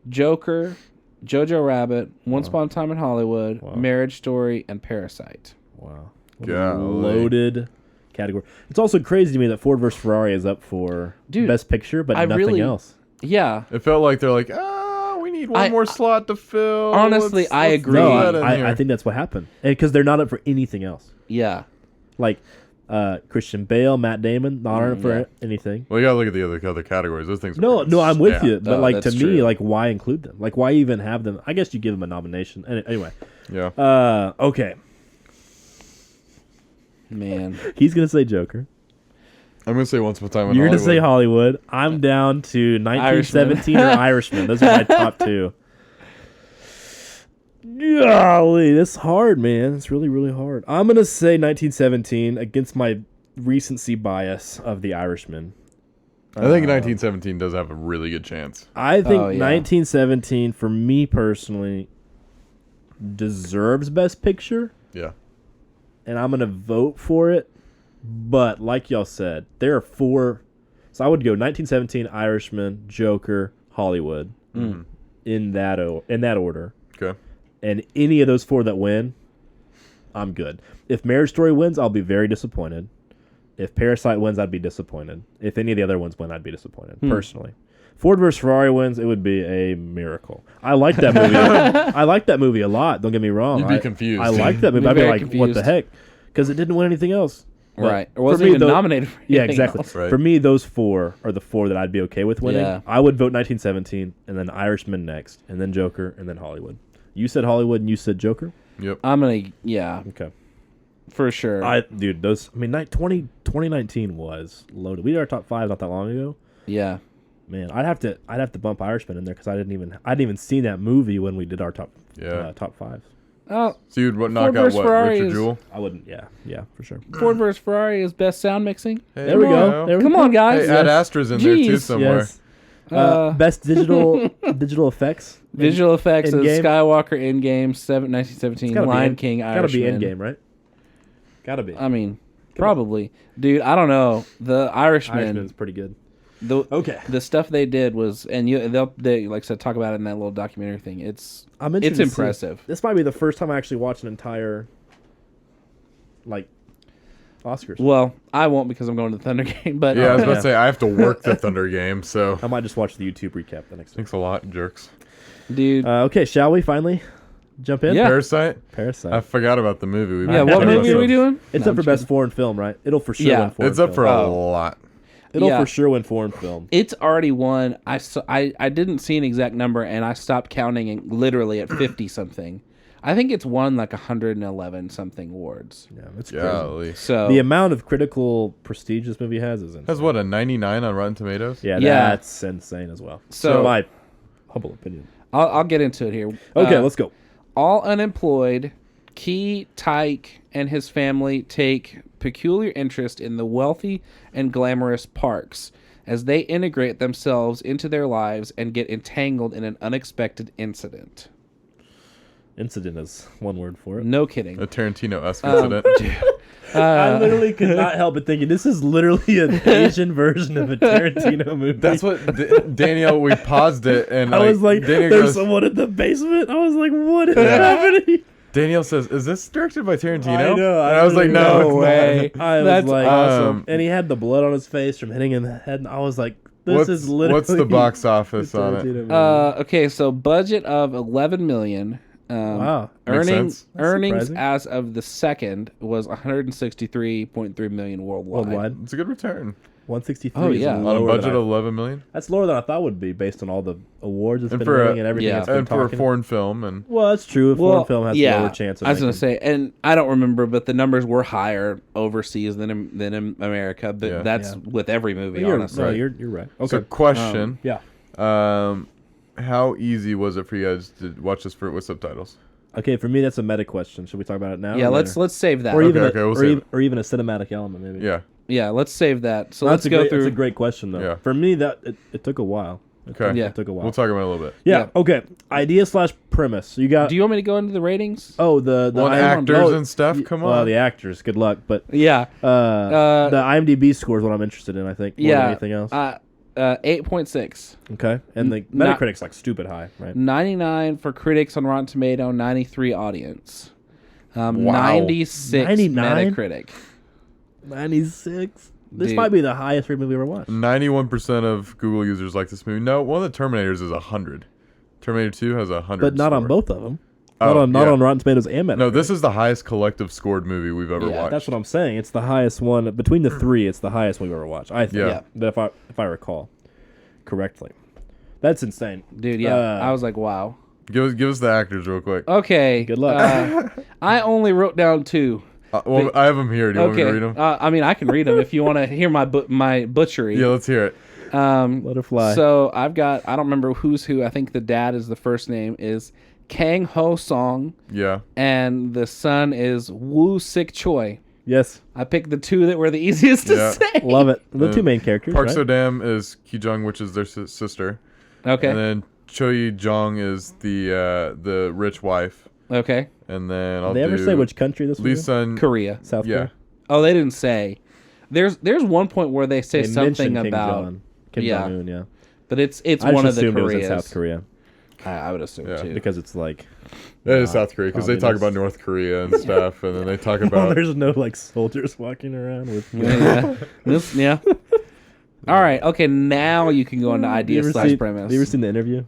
Speaker 2: Joker, Jojo Rabbit, Once Upon a Time in Hollywood, Marriage Story, and Parasite.
Speaker 3: Wow.
Speaker 1: Golly.
Speaker 3: Loaded category. It's also crazy to me that Ford vs. Ferrari is up for Best Picture, but nothing else.
Speaker 2: Yeah.
Speaker 1: It felt like they're like, we need one more slot to fill.
Speaker 2: Honestly, I agree.
Speaker 3: No, I think that's what happened. Because they're not up for anything else.
Speaker 2: Yeah.
Speaker 3: Like Christian Bale, Matt Damon, not up for anything.
Speaker 1: Well, you gotta look at the other categories. Those things.
Speaker 3: No, I'm with you. But to me,
Speaker 2: true.
Speaker 3: why include them? Why even have them? I guess you give them a nomination. Anyway.
Speaker 1: Yeah.
Speaker 3: Okay.
Speaker 2: Man.
Speaker 3: He's gonna say Joker.
Speaker 1: I'm gonna say Once Upon a Time in Hollywood.
Speaker 3: You're gonna say Hollywood. I'm down to 1917 or Irishman. Those are my top 2. Golly, that's hard, man. It's really, really hard. I'm gonna say 1917 against my recency bias of The Irishman.
Speaker 1: I think 1917 does have a really good chance.
Speaker 3: I think 1917, for me personally, deserves Best Picture.
Speaker 1: Yeah.
Speaker 3: and I'm going to vote for it. But like y'all said, there are 4. So I would go 1917, Irishman, Joker, Hollywood in that order.
Speaker 1: Okay.
Speaker 3: And any of those 4 that win, I'm good. If Marriage Story wins, I'll be very disappointed. If Parasite wins, I'd be disappointed. If any of the other ones win, I'd be disappointed, personally. Ford vs. Ferrari wins, it would be a miracle. I like that movie. I like that movie a lot, don't get me wrong.
Speaker 1: You'd be confused.
Speaker 3: I like that movie. I'd be like, what the heck? Because it didn't win anything else.
Speaker 2: Right. It wasn't even nominated for anything
Speaker 3: exactly.
Speaker 2: else.
Speaker 1: Right.
Speaker 3: For me, those 4 are the 4 that I'd be okay with winning.
Speaker 2: Yeah.
Speaker 3: I would vote 1917, and then Irishman next, and then Joker, and then Hollywood. You said Hollywood, and you said Joker?
Speaker 1: Yep.
Speaker 2: I'm going to,
Speaker 3: Okay.
Speaker 2: For sure.
Speaker 3: 2019 was loaded. We did our top 5 not that long ago.
Speaker 2: Yeah.
Speaker 3: Man, I'd have to bump Irishman in there because I hadn't even seen that movie when we did our top 5.
Speaker 2: Oh,
Speaker 1: So you'd knock
Speaker 2: Ford
Speaker 1: out
Speaker 2: vs.
Speaker 1: what?
Speaker 2: Ferrari
Speaker 1: Richard
Speaker 2: is-
Speaker 1: Jewell?
Speaker 3: I wouldn't. Yeah, for sure.
Speaker 2: Ford vs. Ferrari is best sound mixing.
Speaker 1: Hey,
Speaker 3: There we go. There we
Speaker 2: Come
Speaker 3: go.
Speaker 2: on, guys.
Speaker 1: Hey, Ad Astra's in there too
Speaker 2: Jeez.
Speaker 1: somewhere.
Speaker 3: Yes. Best digital effects.
Speaker 2: Visual effects of
Speaker 3: In-game?
Speaker 2: Skywalker Endgame, 1917, Lion King,
Speaker 3: Gotta be
Speaker 2: Irishman.
Speaker 3: Endgame, right? Gotta be.
Speaker 2: I mean, probably. Dude, I don't know. The
Speaker 3: Irishman's
Speaker 2: Irishman,
Speaker 3: pretty good.
Speaker 2: the stuff they did was, and they like I said, talk about it in that little documentary thing. It's
Speaker 3: interested to see-
Speaker 2: impressive.
Speaker 3: This might be the first time I actually watched an entire, Oscars.
Speaker 2: Well, I won't because I'm going to the Thunder game, but
Speaker 1: Yeah, I was about to say I have to work the Thunder game, so
Speaker 3: I might just watch the YouTube recap the next week.
Speaker 1: thanks a lot, jerks.
Speaker 2: dude,
Speaker 3: Okay, shall we finally jump in?
Speaker 2: Yeah.
Speaker 1: Parasite?
Speaker 3: Parasite.
Speaker 1: I forgot about the movie.
Speaker 2: yeah, what movie are we doing?
Speaker 3: It's
Speaker 2: No,
Speaker 3: up for
Speaker 2: I'm
Speaker 3: best
Speaker 2: just
Speaker 3: foreign film, right? It'll for sure
Speaker 2: Yeah.
Speaker 3: win foreign
Speaker 1: It's up for
Speaker 3: film.
Speaker 1: a lot.
Speaker 3: It'll
Speaker 2: Yeah.
Speaker 3: for sure win foreign film.
Speaker 2: It's already won. I didn't see an exact number, and I stopped counting literally at 50 something. I think it's won like 111 something awards.
Speaker 3: Yeah, it's crazy.
Speaker 1: Golly.
Speaker 2: So
Speaker 3: The amount of critical prestige this movie has is insane.
Speaker 1: Has what, a 99 on Rotten Tomatoes?
Speaker 3: Yeah,
Speaker 2: Yeah.
Speaker 3: that's insane as well.
Speaker 2: So-
Speaker 3: in my humble opinion.
Speaker 2: I'll get into it here.
Speaker 3: Okay, let's go.
Speaker 2: All unemployed, Key, Tyke, and his family take peculiar interest in the wealthy and glamorous Parks as they integrate themselves into their lives and get entangled in an unexpected incident.
Speaker 3: Incident is one word for it.
Speaker 2: No kidding.
Speaker 1: A Tarantino-esque incident.
Speaker 3: I literally could not help but thinking this is literally an Asian version of a Tarantino movie.
Speaker 1: That's what Danielle. We paused it, and
Speaker 3: I was like,
Speaker 1: Danielle
Speaker 3: "There's
Speaker 1: goes,
Speaker 3: someone in the basement." I was like, "What is happening?"
Speaker 1: Danielle says, "Is this directed by Tarantino?"
Speaker 3: I know.
Speaker 1: And I was like, "No,
Speaker 2: No way.
Speaker 1: it's not."
Speaker 3: I was
Speaker 2: That's
Speaker 3: like,
Speaker 1: awesome.
Speaker 3: and he had the blood on his face from hitting him in the head, and I was like, "This is literally
Speaker 1: What's the box office on it?
Speaker 3: Tarantino movie.
Speaker 2: Okay, so budget of 11 million.
Speaker 3: Wow.
Speaker 1: Makes sense.
Speaker 2: Earnings
Speaker 3: surprising.
Speaker 2: as of the second was 163.3 million worldwide.
Speaker 3: Worldwide,
Speaker 1: It's a good return
Speaker 3: 163.
Speaker 2: Oh,
Speaker 3: is
Speaker 2: yeah.
Speaker 1: on a
Speaker 3: lower
Speaker 1: budget
Speaker 3: than
Speaker 1: of 11 million,
Speaker 3: that's lower than I thought would be based on all the awards it's
Speaker 1: And
Speaker 3: been
Speaker 1: for a-
Speaker 3: winning and everything
Speaker 2: yeah.
Speaker 3: it's been
Speaker 1: and for a
Speaker 3: talking.
Speaker 1: foreign film, and
Speaker 3: Well, that's true. A foreign film has a lower chance of
Speaker 2: I was going to
Speaker 3: making-
Speaker 2: say, and I don't remember, but the numbers were higher overseas than in America. But
Speaker 1: Yeah.
Speaker 2: that's
Speaker 3: Yeah.
Speaker 2: with every movie,
Speaker 3: You're,
Speaker 2: honestly.
Speaker 3: no, you're right. Okay.
Speaker 1: so question:
Speaker 3: yeah.
Speaker 1: how easy was it for you guys to watch this with subtitles?
Speaker 3: Okay, for me that's a meta question. Should we talk about it now?
Speaker 2: Yeah,
Speaker 3: or
Speaker 2: let's
Speaker 3: later?
Speaker 2: save that.
Speaker 3: or even
Speaker 1: Okay, we'll
Speaker 3: or,
Speaker 1: save
Speaker 3: even, or even a cinematic element maybe.
Speaker 1: Yeah,
Speaker 2: Yeah, let's save that. So
Speaker 3: No,
Speaker 2: let's
Speaker 3: that's
Speaker 2: go
Speaker 3: That's
Speaker 2: through.
Speaker 3: a great question though.
Speaker 1: Yeah.
Speaker 3: For me that it took a while.
Speaker 1: okay.
Speaker 2: Yeah.
Speaker 3: It took a while.
Speaker 1: We'll talk about it a little bit.
Speaker 3: yeah.
Speaker 2: Yeah.
Speaker 3: Okay. Idea / premise. So you got.
Speaker 2: Do you want me to go into the ratings?
Speaker 3: the
Speaker 1: Well, actors and stuff. Come
Speaker 3: Well,
Speaker 1: on.
Speaker 3: the actors. Good luck. But
Speaker 2: Yeah.
Speaker 3: the IMDb score is what I'm interested in. I think. More than anything else.
Speaker 2: 8.6.
Speaker 3: Okay. And the
Speaker 2: not-
Speaker 3: Metacritic's like stupid high, right?
Speaker 2: 99 for critics on Rotten Tomato, 93 audience.
Speaker 1: Wow.
Speaker 2: 96
Speaker 3: 99?
Speaker 2: Metacritic.
Speaker 3: 96. This
Speaker 2: Dude.
Speaker 3: might be the highest rated movie ever watched.
Speaker 1: 91% of Google users like this movie. No, one of the Terminators is 100. Terminator 2 has 100.
Speaker 3: But not on
Speaker 1: score.
Speaker 3: both of them.
Speaker 1: Oh,
Speaker 3: Not
Speaker 1: yeah.
Speaker 3: on Rotten Tomatoes and Metacritic.
Speaker 1: No, this is the highest collective scored movie we've ever
Speaker 2: Yeah,
Speaker 1: watched.
Speaker 3: That's what I'm saying. It's the highest one between the three. It's the highest we've ever watched. I think.
Speaker 1: Yeah.
Speaker 3: That if I recall correctly, that's insane.
Speaker 2: Dude, yeah. I was like, wow.
Speaker 1: Give us the actors real quick.
Speaker 2: Okay.
Speaker 3: Good luck.
Speaker 2: I only wrote down 2.
Speaker 1: Well, I have them here. Do you want me to read them?
Speaker 2: I mean, I can read them if you want to hear my butchery.
Speaker 1: Yeah, let's hear it.
Speaker 3: Let her fly.
Speaker 2: So I've got, I don't remember who's who. I think the dad is the first name is Kang Ho Song,
Speaker 1: Yeah.
Speaker 2: and the son is Woo Sik Choi.
Speaker 3: Yes,
Speaker 2: I picked the 2 that were the easiest to
Speaker 1: Yeah.
Speaker 2: say.
Speaker 3: love it. The two main characters.
Speaker 1: Park
Speaker 3: right?
Speaker 1: So-dam is Ki-jung, which is their sister.
Speaker 2: Okay.
Speaker 1: And then Choi Jong is the rich wife.
Speaker 2: Okay.
Speaker 1: And then
Speaker 3: Did they ever say which country this was
Speaker 1: Lisa
Speaker 3: in?
Speaker 1: and
Speaker 2: Korea.
Speaker 3: South
Speaker 1: yeah.
Speaker 3: Korea?
Speaker 2: Oh, they didn't say. There's one point where they say
Speaker 3: They
Speaker 2: something
Speaker 3: mentioned
Speaker 2: about
Speaker 3: Kim
Speaker 2: yeah.
Speaker 3: Jong-un, yeah.
Speaker 2: But it's
Speaker 3: I
Speaker 2: one
Speaker 3: just
Speaker 2: of the
Speaker 3: assumed it was in
Speaker 2: Koreas.
Speaker 3: South Korea
Speaker 2: I would assume too.
Speaker 3: because it's like
Speaker 1: That is South Korea because they talk
Speaker 3: communist.
Speaker 1: about North Korea and stuff, and then they talk
Speaker 3: well,
Speaker 1: about
Speaker 3: there's no like soldiers walking around with.
Speaker 2: Yeah. All right. Okay. Now you can go into idea / premise.
Speaker 3: Have you ever seen The Interview?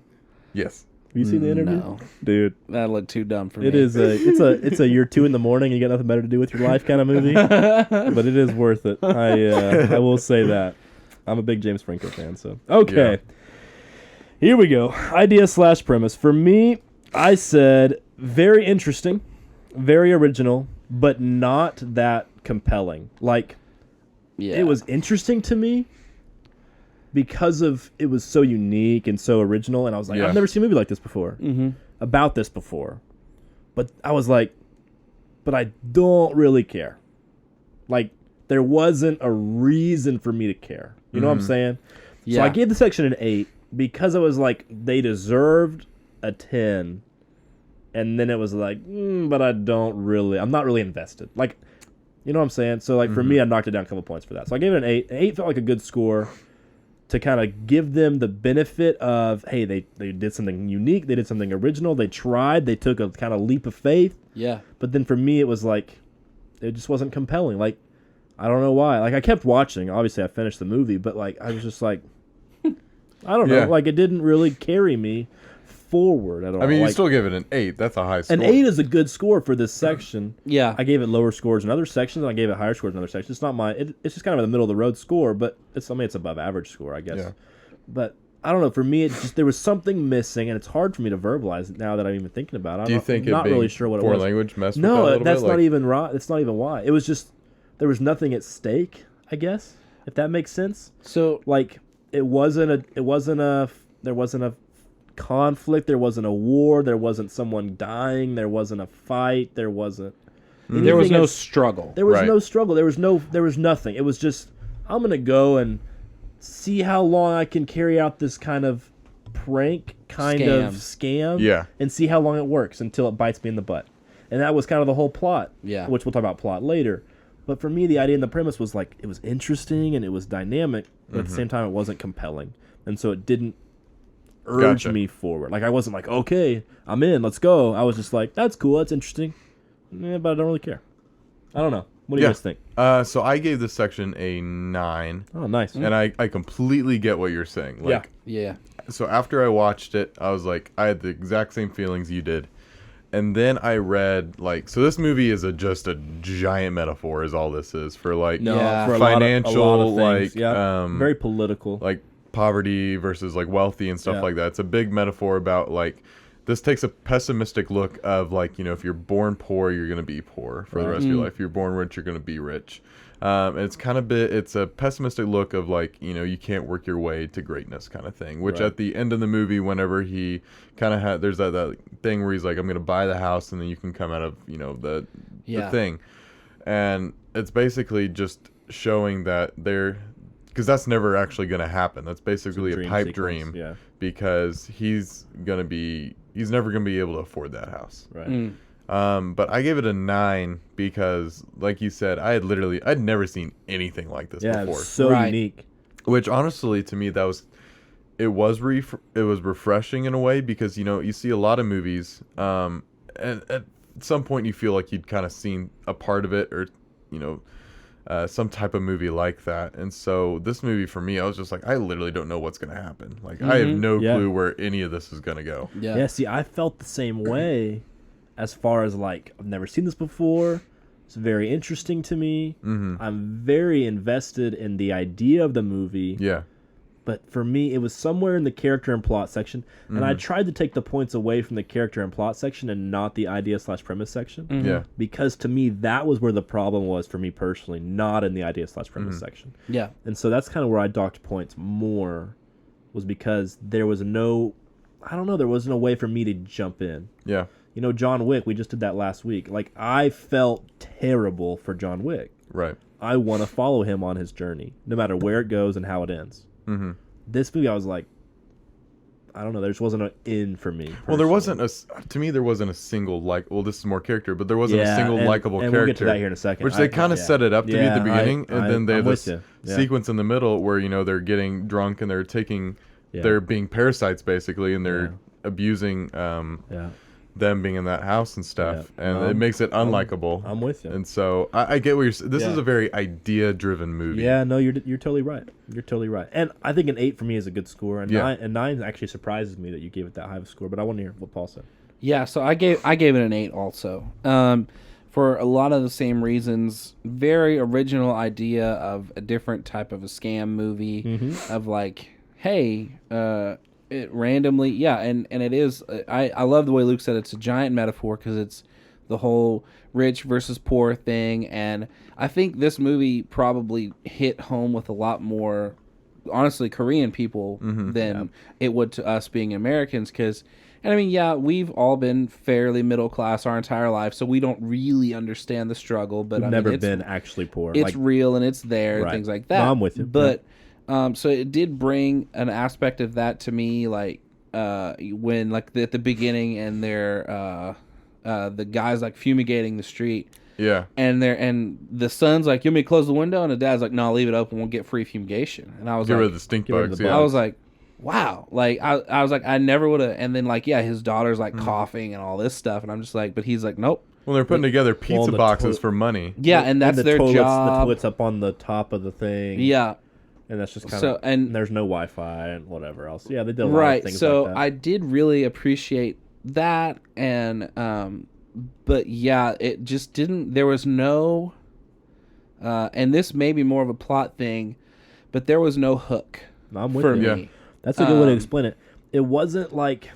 Speaker 1: yes.
Speaker 3: Have you seen The Interview?
Speaker 2: No.
Speaker 3: Dude.
Speaker 2: That looked too dumb for me.
Speaker 3: It is it's a you're 2 a.m. and you got nothing better to do with your life kind of movie, but it is worth it. I will say that. I'm a big James Franco fan, so okay.
Speaker 1: Yeah.
Speaker 3: Here we go. Idea / premise. For me, I said very interesting, very original, but not that compelling. Like,
Speaker 2: Yeah.
Speaker 3: it was interesting to me because of it was so unique and so original, and I was like,
Speaker 1: Yeah.
Speaker 3: I've never seen a movie like this before, about this before. But I was like, but I don't really care. Like, there wasn't a reason for me to care. You know what I'm saying?
Speaker 2: Yeah.
Speaker 3: So I gave the section an 8 because it was like they deserved a 10. And then it was like, but I'm not really invested. Like, you know what I'm saying? So like for me, I knocked it down a couple points for that. So I gave it an 8. An 8 felt like a good score to kind of give them the benefit of, hey, they did something unique. They did something original. They tried. They took a kind of leap of faith.
Speaker 2: Yeah.
Speaker 3: But then for me, it was like, it just wasn't compelling. Like, I don't know why. Like, I kept watching. Obviously, I finished the movie, but like, I was just like, I don't know.
Speaker 1: Yeah.
Speaker 3: Like, it didn't really carry me forward at all.
Speaker 1: I mean,
Speaker 3: like,
Speaker 1: you still give it an 8. That's a high score.
Speaker 3: an 8 is a good score for this section.
Speaker 2: Yeah.
Speaker 3: I gave it lower scores in other sections, and I gave it higher scores in other sections. It's not it's just kind of a middle of the road score, but it's above average score, I guess.
Speaker 1: Yeah.
Speaker 3: But I don't know. For me, it just there was something missing, and it's hard for me to verbalize it now that I'm even thinking about it.
Speaker 1: Do you think
Speaker 3: I'm not
Speaker 1: being
Speaker 3: really sure what it
Speaker 1: foreign
Speaker 3: was.
Speaker 1: language messed with that a
Speaker 3: No,
Speaker 1: little
Speaker 3: that's
Speaker 1: bit?
Speaker 3: not even right. That's not even why. It was just there was nothing at stake, I guess, if that makes sense.
Speaker 2: So
Speaker 3: Like there wasn't a conflict, there wasn't a war, there wasn't someone dying, there wasn't a fight, there wasn't
Speaker 2: there was
Speaker 3: anything
Speaker 2: no
Speaker 3: at-
Speaker 2: struggle.
Speaker 3: there was
Speaker 1: Right.
Speaker 3: no struggle, there was nothing. It was just, I'm gonna go and see how long I can carry out this kind of prank of scam
Speaker 1: Yeah.
Speaker 3: and see how long it works until it bites me in the butt. And that was kind of the whole plot,
Speaker 2: Yeah.
Speaker 3: which we'll talk about plot later. But for me, the idea and the premise was like, it was interesting and it was dynamic, but at the same time, it wasn't compelling. And so it didn't urge
Speaker 1: Gotcha.
Speaker 3: me forward. Like, I wasn't like, okay, I'm in, let's go. I was just like, that's cool, that's interesting. But I don't really care. I don't know. What do you guys think?
Speaker 1: So I gave this section a 9.
Speaker 3: Oh, nice.
Speaker 1: And I completely get what you're saying. Like,
Speaker 2: Yeah.
Speaker 1: So after I watched it, I was like, I had the exact same feelings you did. And then I read, like, so this movie is just a giant metaphor is all this is for, like,
Speaker 3: No,
Speaker 2: Yeah.
Speaker 3: for
Speaker 1: financial,
Speaker 3: a lot of things.
Speaker 1: like,
Speaker 3: yeah. Very political.
Speaker 1: like poverty versus, like, wealthy and stuff
Speaker 3: Yeah.
Speaker 1: like that. It's a big metaphor about, like, this takes a pessimistic look of, like, you know, if you're born poor, you're going to be poor for the rest of your life. If you're born rich, you're going to be rich. And it's it's a pessimistic look of, like, you know, you can't work your way to greatness kind of thing, which
Speaker 3: Right.
Speaker 1: at the end of the movie, whenever he kind of there's that thing where he's like, I'm going to buy the house and then you can come out of, you know, the thing. And it's basically just showing that because that's never actually going to happen. That's basically a pipe dream.
Speaker 3: Yeah.
Speaker 1: Because he's never going to be able to afford that house.
Speaker 3: Right.
Speaker 1: But I gave it a 9 because, like you said, I'd never seen anything like this
Speaker 3: Yeah,
Speaker 1: before.
Speaker 3: it's so
Speaker 2: Right.
Speaker 3: unique.
Speaker 1: Which honestly, to me, it was refreshing in a way because, you know, you see a lot of movies, and at some point you feel like you'd kind of seen a part of it or, you know, some type of movie like that. And so this movie for me, I was just like, I literally don't know what's going to happen. Like, I have no
Speaker 3: Yeah.
Speaker 1: clue where any of this is going to go.
Speaker 2: Yeah.
Speaker 3: Yeah, see, I felt the same way as far as, like, I've never seen this before. It's very interesting to me.
Speaker 1: Mm-hmm.
Speaker 3: I'm very invested in the idea of the movie.
Speaker 1: Yeah.
Speaker 3: But for me, it was somewhere in the character and plot section. And
Speaker 1: Mm-hmm.
Speaker 3: I tried to take the points away from the character and plot section and not the idea / premise section.
Speaker 1: Yeah.
Speaker 3: Because to me, that was where the problem was for me personally, not in the idea / premise section.
Speaker 2: Yeah.
Speaker 3: And so that's kind of where I docked points more, was because there wasn't a way for me to jump in.
Speaker 1: Yeah.
Speaker 3: You know, John Wick, we just did that last week. Like, I felt terrible for John Wick.
Speaker 1: Right.
Speaker 3: I want to follow him on his journey, no matter where it goes and how it ends.
Speaker 1: Mm-hmm.
Speaker 3: This movie, I was like, I don't know. There just wasn't an in for me.
Speaker 1: Well, there wasn't to me, there wasn't a single this is more character, but there wasn't a single likable character.
Speaker 3: We'll get to that here in a second.
Speaker 1: Which they kind of set it up to be at the beginning, and then they have this sequence in the middle where, they're getting drunk and they're they're being parasites basically, and they're abusing them being in that house and stuff, and it makes it unlikable.
Speaker 3: I'm with you.
Speaker 1: And so I get what you're saying. This is a very idea-driven movie.
Speaker 3: Yeah, no, you're totally right. You're totally right. And I think an 8 for me is a good score, and 9 actually surprises me that you gave it that high of a score. But I want to hear what Paul said.
Speaker 2: Yeah, so I gave it an 8 also. For a lot of the same reasons. Very original idea of a different type of a scam movie of like, hey, it randomly, and it is. I love the way Luke said it's a giant metaphor because it's the whole rich versus poor thing, and I think this movie probably hit home with a lot more, honestly, Korean people than it would to us being Americans. Because, and I mean, we've all been fairly middle class our entire life, so we don't really understand the struggle. But
Speaker 3: We've never been actually poor.
Speaker 2: It's real and it's there and things like that.
Speaker 3: No, I'm with you,
Speaker 2: but. So it did bring an aspect of that to me, like when like at the beginning and they're the guys like fumigating the street.
Speaker 1: Yeah.
Speaker 2: And the son's like, "You want me to close the window?" And the dad's like, "No, leave it open. We'll get free fumigation." And I was
Speaker 1: get
Speaker 2: like,
Speaker 1: rid of the stink bugs.
Speaker 2: I was like, wow. Like I was like, I never would have. And then like, his daughter's like coughing and all this stuff, and I'm just like, but he's like, nope.
Speaker 1: Well, they're putting together pizza boxes for money.
Speaker 2: Yeah, and that's their job.
Speaker 3: The toilet's up on the top of the thing.
Speaker 2: Yeah.
Speaker 3: And that's just kind of, and there's no Wi-Fi and whatever else. Yeah, they did a lot of things
Speaker 2: so
Speaker 3: like that.
Speaker 2: I did really appreciate that, and but it just didn't. There was no, and this may be more of a plot thing, but there was no hook for me. Yeah.
Speaker 3: That's a good way to explain it. It wasn't like,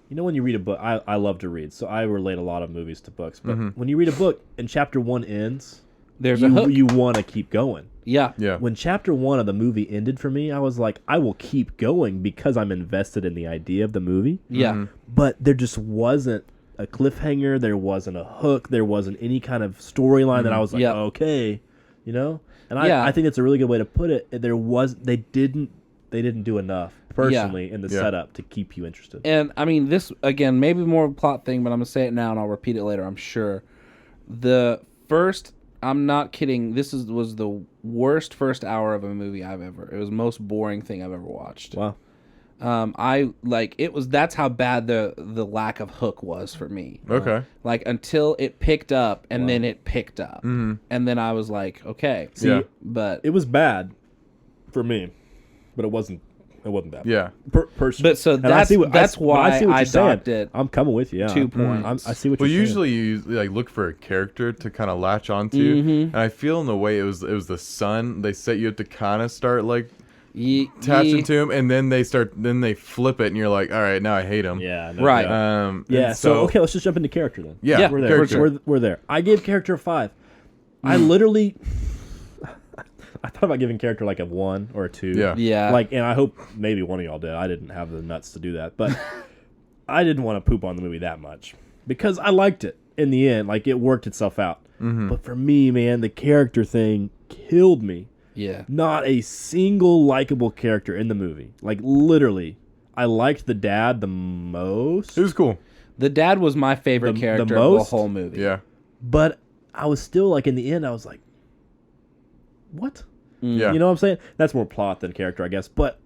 Speaker 3: when you read a book, I love to read, so I relate a lot of movies to books. But when you read a book and chapter 1 ends,
Speaker 2: there's a hook.
Speaker 3: You want to keep going.
Speaker 2: Yeah.
Speaker 3: When chapter 1 of the movie ended for me, I was like, I will keep going because I'm invested in the idea of the movie.
Speaker 2: Yeah.
Speaker 3: But there just wasn't a cliffhanger. There wasn't a hook. There wasn't any kind of storyline that I was like, okay, And I think that's a really good way to put it. They didn't do enough personally in the setup to keep you interested.
Speaker 2: And I mean, this again, maybe more of a plot thing, but I'm gonna say it now and I'll repeat it later. I'm sure. I'm not kidding. This was the worst first hour of a movie It was the most boring thing I've ever watched.
Speaker 3: Wow.
Speaker 2: That's how bad the lack of hook was for me.
Speaker 1: Okay.
Speaker 2: Until it picked up and then it picked up. And then I was like, okay. But
Speaker 3: it was bad for me, but it wasn't bad.
Speaker 1: Yeah.
Speaker 3: Personally.
Speaker 2: But so that's why I docked it.
Speaker 3: I'm coming with you. Yeah.
Speaker 2: 2 points.
Speaker 3: I see what you're saying.
Speaker 1: Usually you look for a character to kind of latch onto, and I feel in the way it was the son. They set you up to kind of start attaching to him, and then they flip it, and you're like, all right, now I hate him.
Speaker 3: Yeah.
Speaker 1: Right.
Speaker 3: So okay, let's just jump into character then.
Speaker 1: Yeah,
Speaker 3: we're there. We're there. I gave character a 5. I literally. I thought about giving character like a 1 or a 2.
Speaker 2: Yeah.
Speaker 3: And I hope maybe one of y'all did. I didn't have the nuts to do that, but I didn't want to poop on the movie that much because I liked it in the end. It worked itself out. But for me, man, the character thing killed me.
Speaker 2: Yeah.
Speaker 3: Not a single likable character in the movie. Literally, I liked the dad the most.
Speaker 1: It was cool.
Speaker 2: The dad was my favorite character of the whole movie.
Speaker 1: Yeah.
Speaker 3: But I was still in the end, I was like, what?
Speaker 1: Yeah.
Speaker 3: You know what I'm saying? That's more plot than character, I guess. But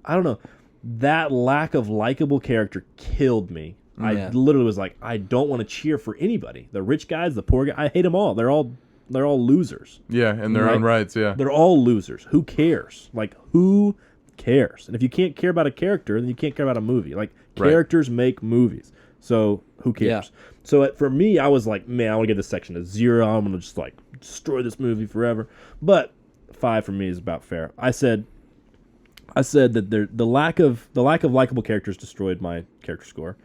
Speaker 3: I don't know. That lack of likable character killed me. I literally was like, I don't want to cheer for anybody. The rich guys, the poor guys, I hate them all. They're all losers.
Speaker 1: Yeah, in their own rights, yeah.
Speaker 3: They're all losers. Who cares? Who cares? And if you can't care about a character, then you can't care about a movie. Characters make movies. So who cares?
Speaker 2: Yeah.
Speaker 3: So for me, I was like, man, I want to give this section a 0. I'm going to just destroy this movie forever. But 5 for me is about fair. I said that the lack of likable characters destroyed my character score.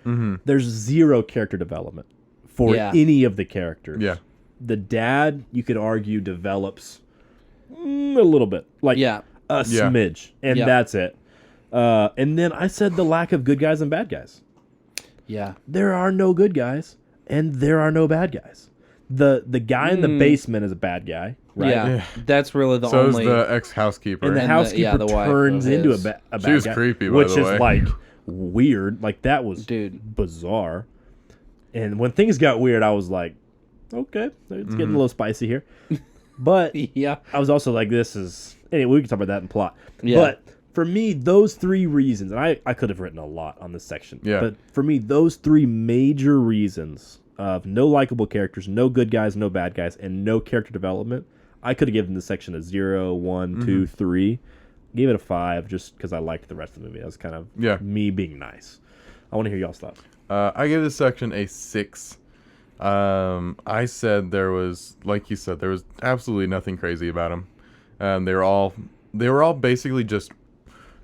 Speaker 3: There's 0 character development for any of the characters.
Speaker 1: Yeah.
Speaker 3: The dad, you could argue, develops a little bit, a smidge, and that's it. And then I said the lack of good guys and bad guys.
Speaker 2: Yeah.
Speaker 3: There are no good guys, and there are no bad guys. The guy in the basement is a bad guy, right?
Speaker 2: Yeah, that's really the
Speaker 1: so
Speaker 2: only.
Speaker 1: is the ex-housekeeper.
Speaker 3: And the housekeeper
Speaker 2: the wife
Speaker 3: turns
Speaker 2: of
Speaker 3: into a
Speaker 2: his.
Speaker 3: bad
Speaker 1: She was
Speaker 3: guy,
Speaker 1: creepy, by
Speaker 3: which
Speaker 1: the
Speaker 3: is
Speaker 1: way.
Speaker 3: like weird. Like that was bizarre. And when things got weird, I was like, okay, it's getting a little spicy here. But
Speaker 2: Yeah.
Speaker 3: I was also like, this is anyway. We can talk about that in plot.
Speaker 2: Yeah.
Speaker 3: But for me, those three reasons, and I could have written a lot on this section.
Speaker 1: Yeah.
Speaker 3: But for me, those three major reasons of no likable characters, no good guys, no bad guys, and no character development, I could have given this section a 0, 1, 2, 3. Gave it a 5 just because I liked the rest of the movie. That was kind of me being nice. I want to hear y'all's thoughts.
Speaker 1: I gave this section a 6. I said there was, like you said, there was absolutely nothing crazy about them. They were all basically just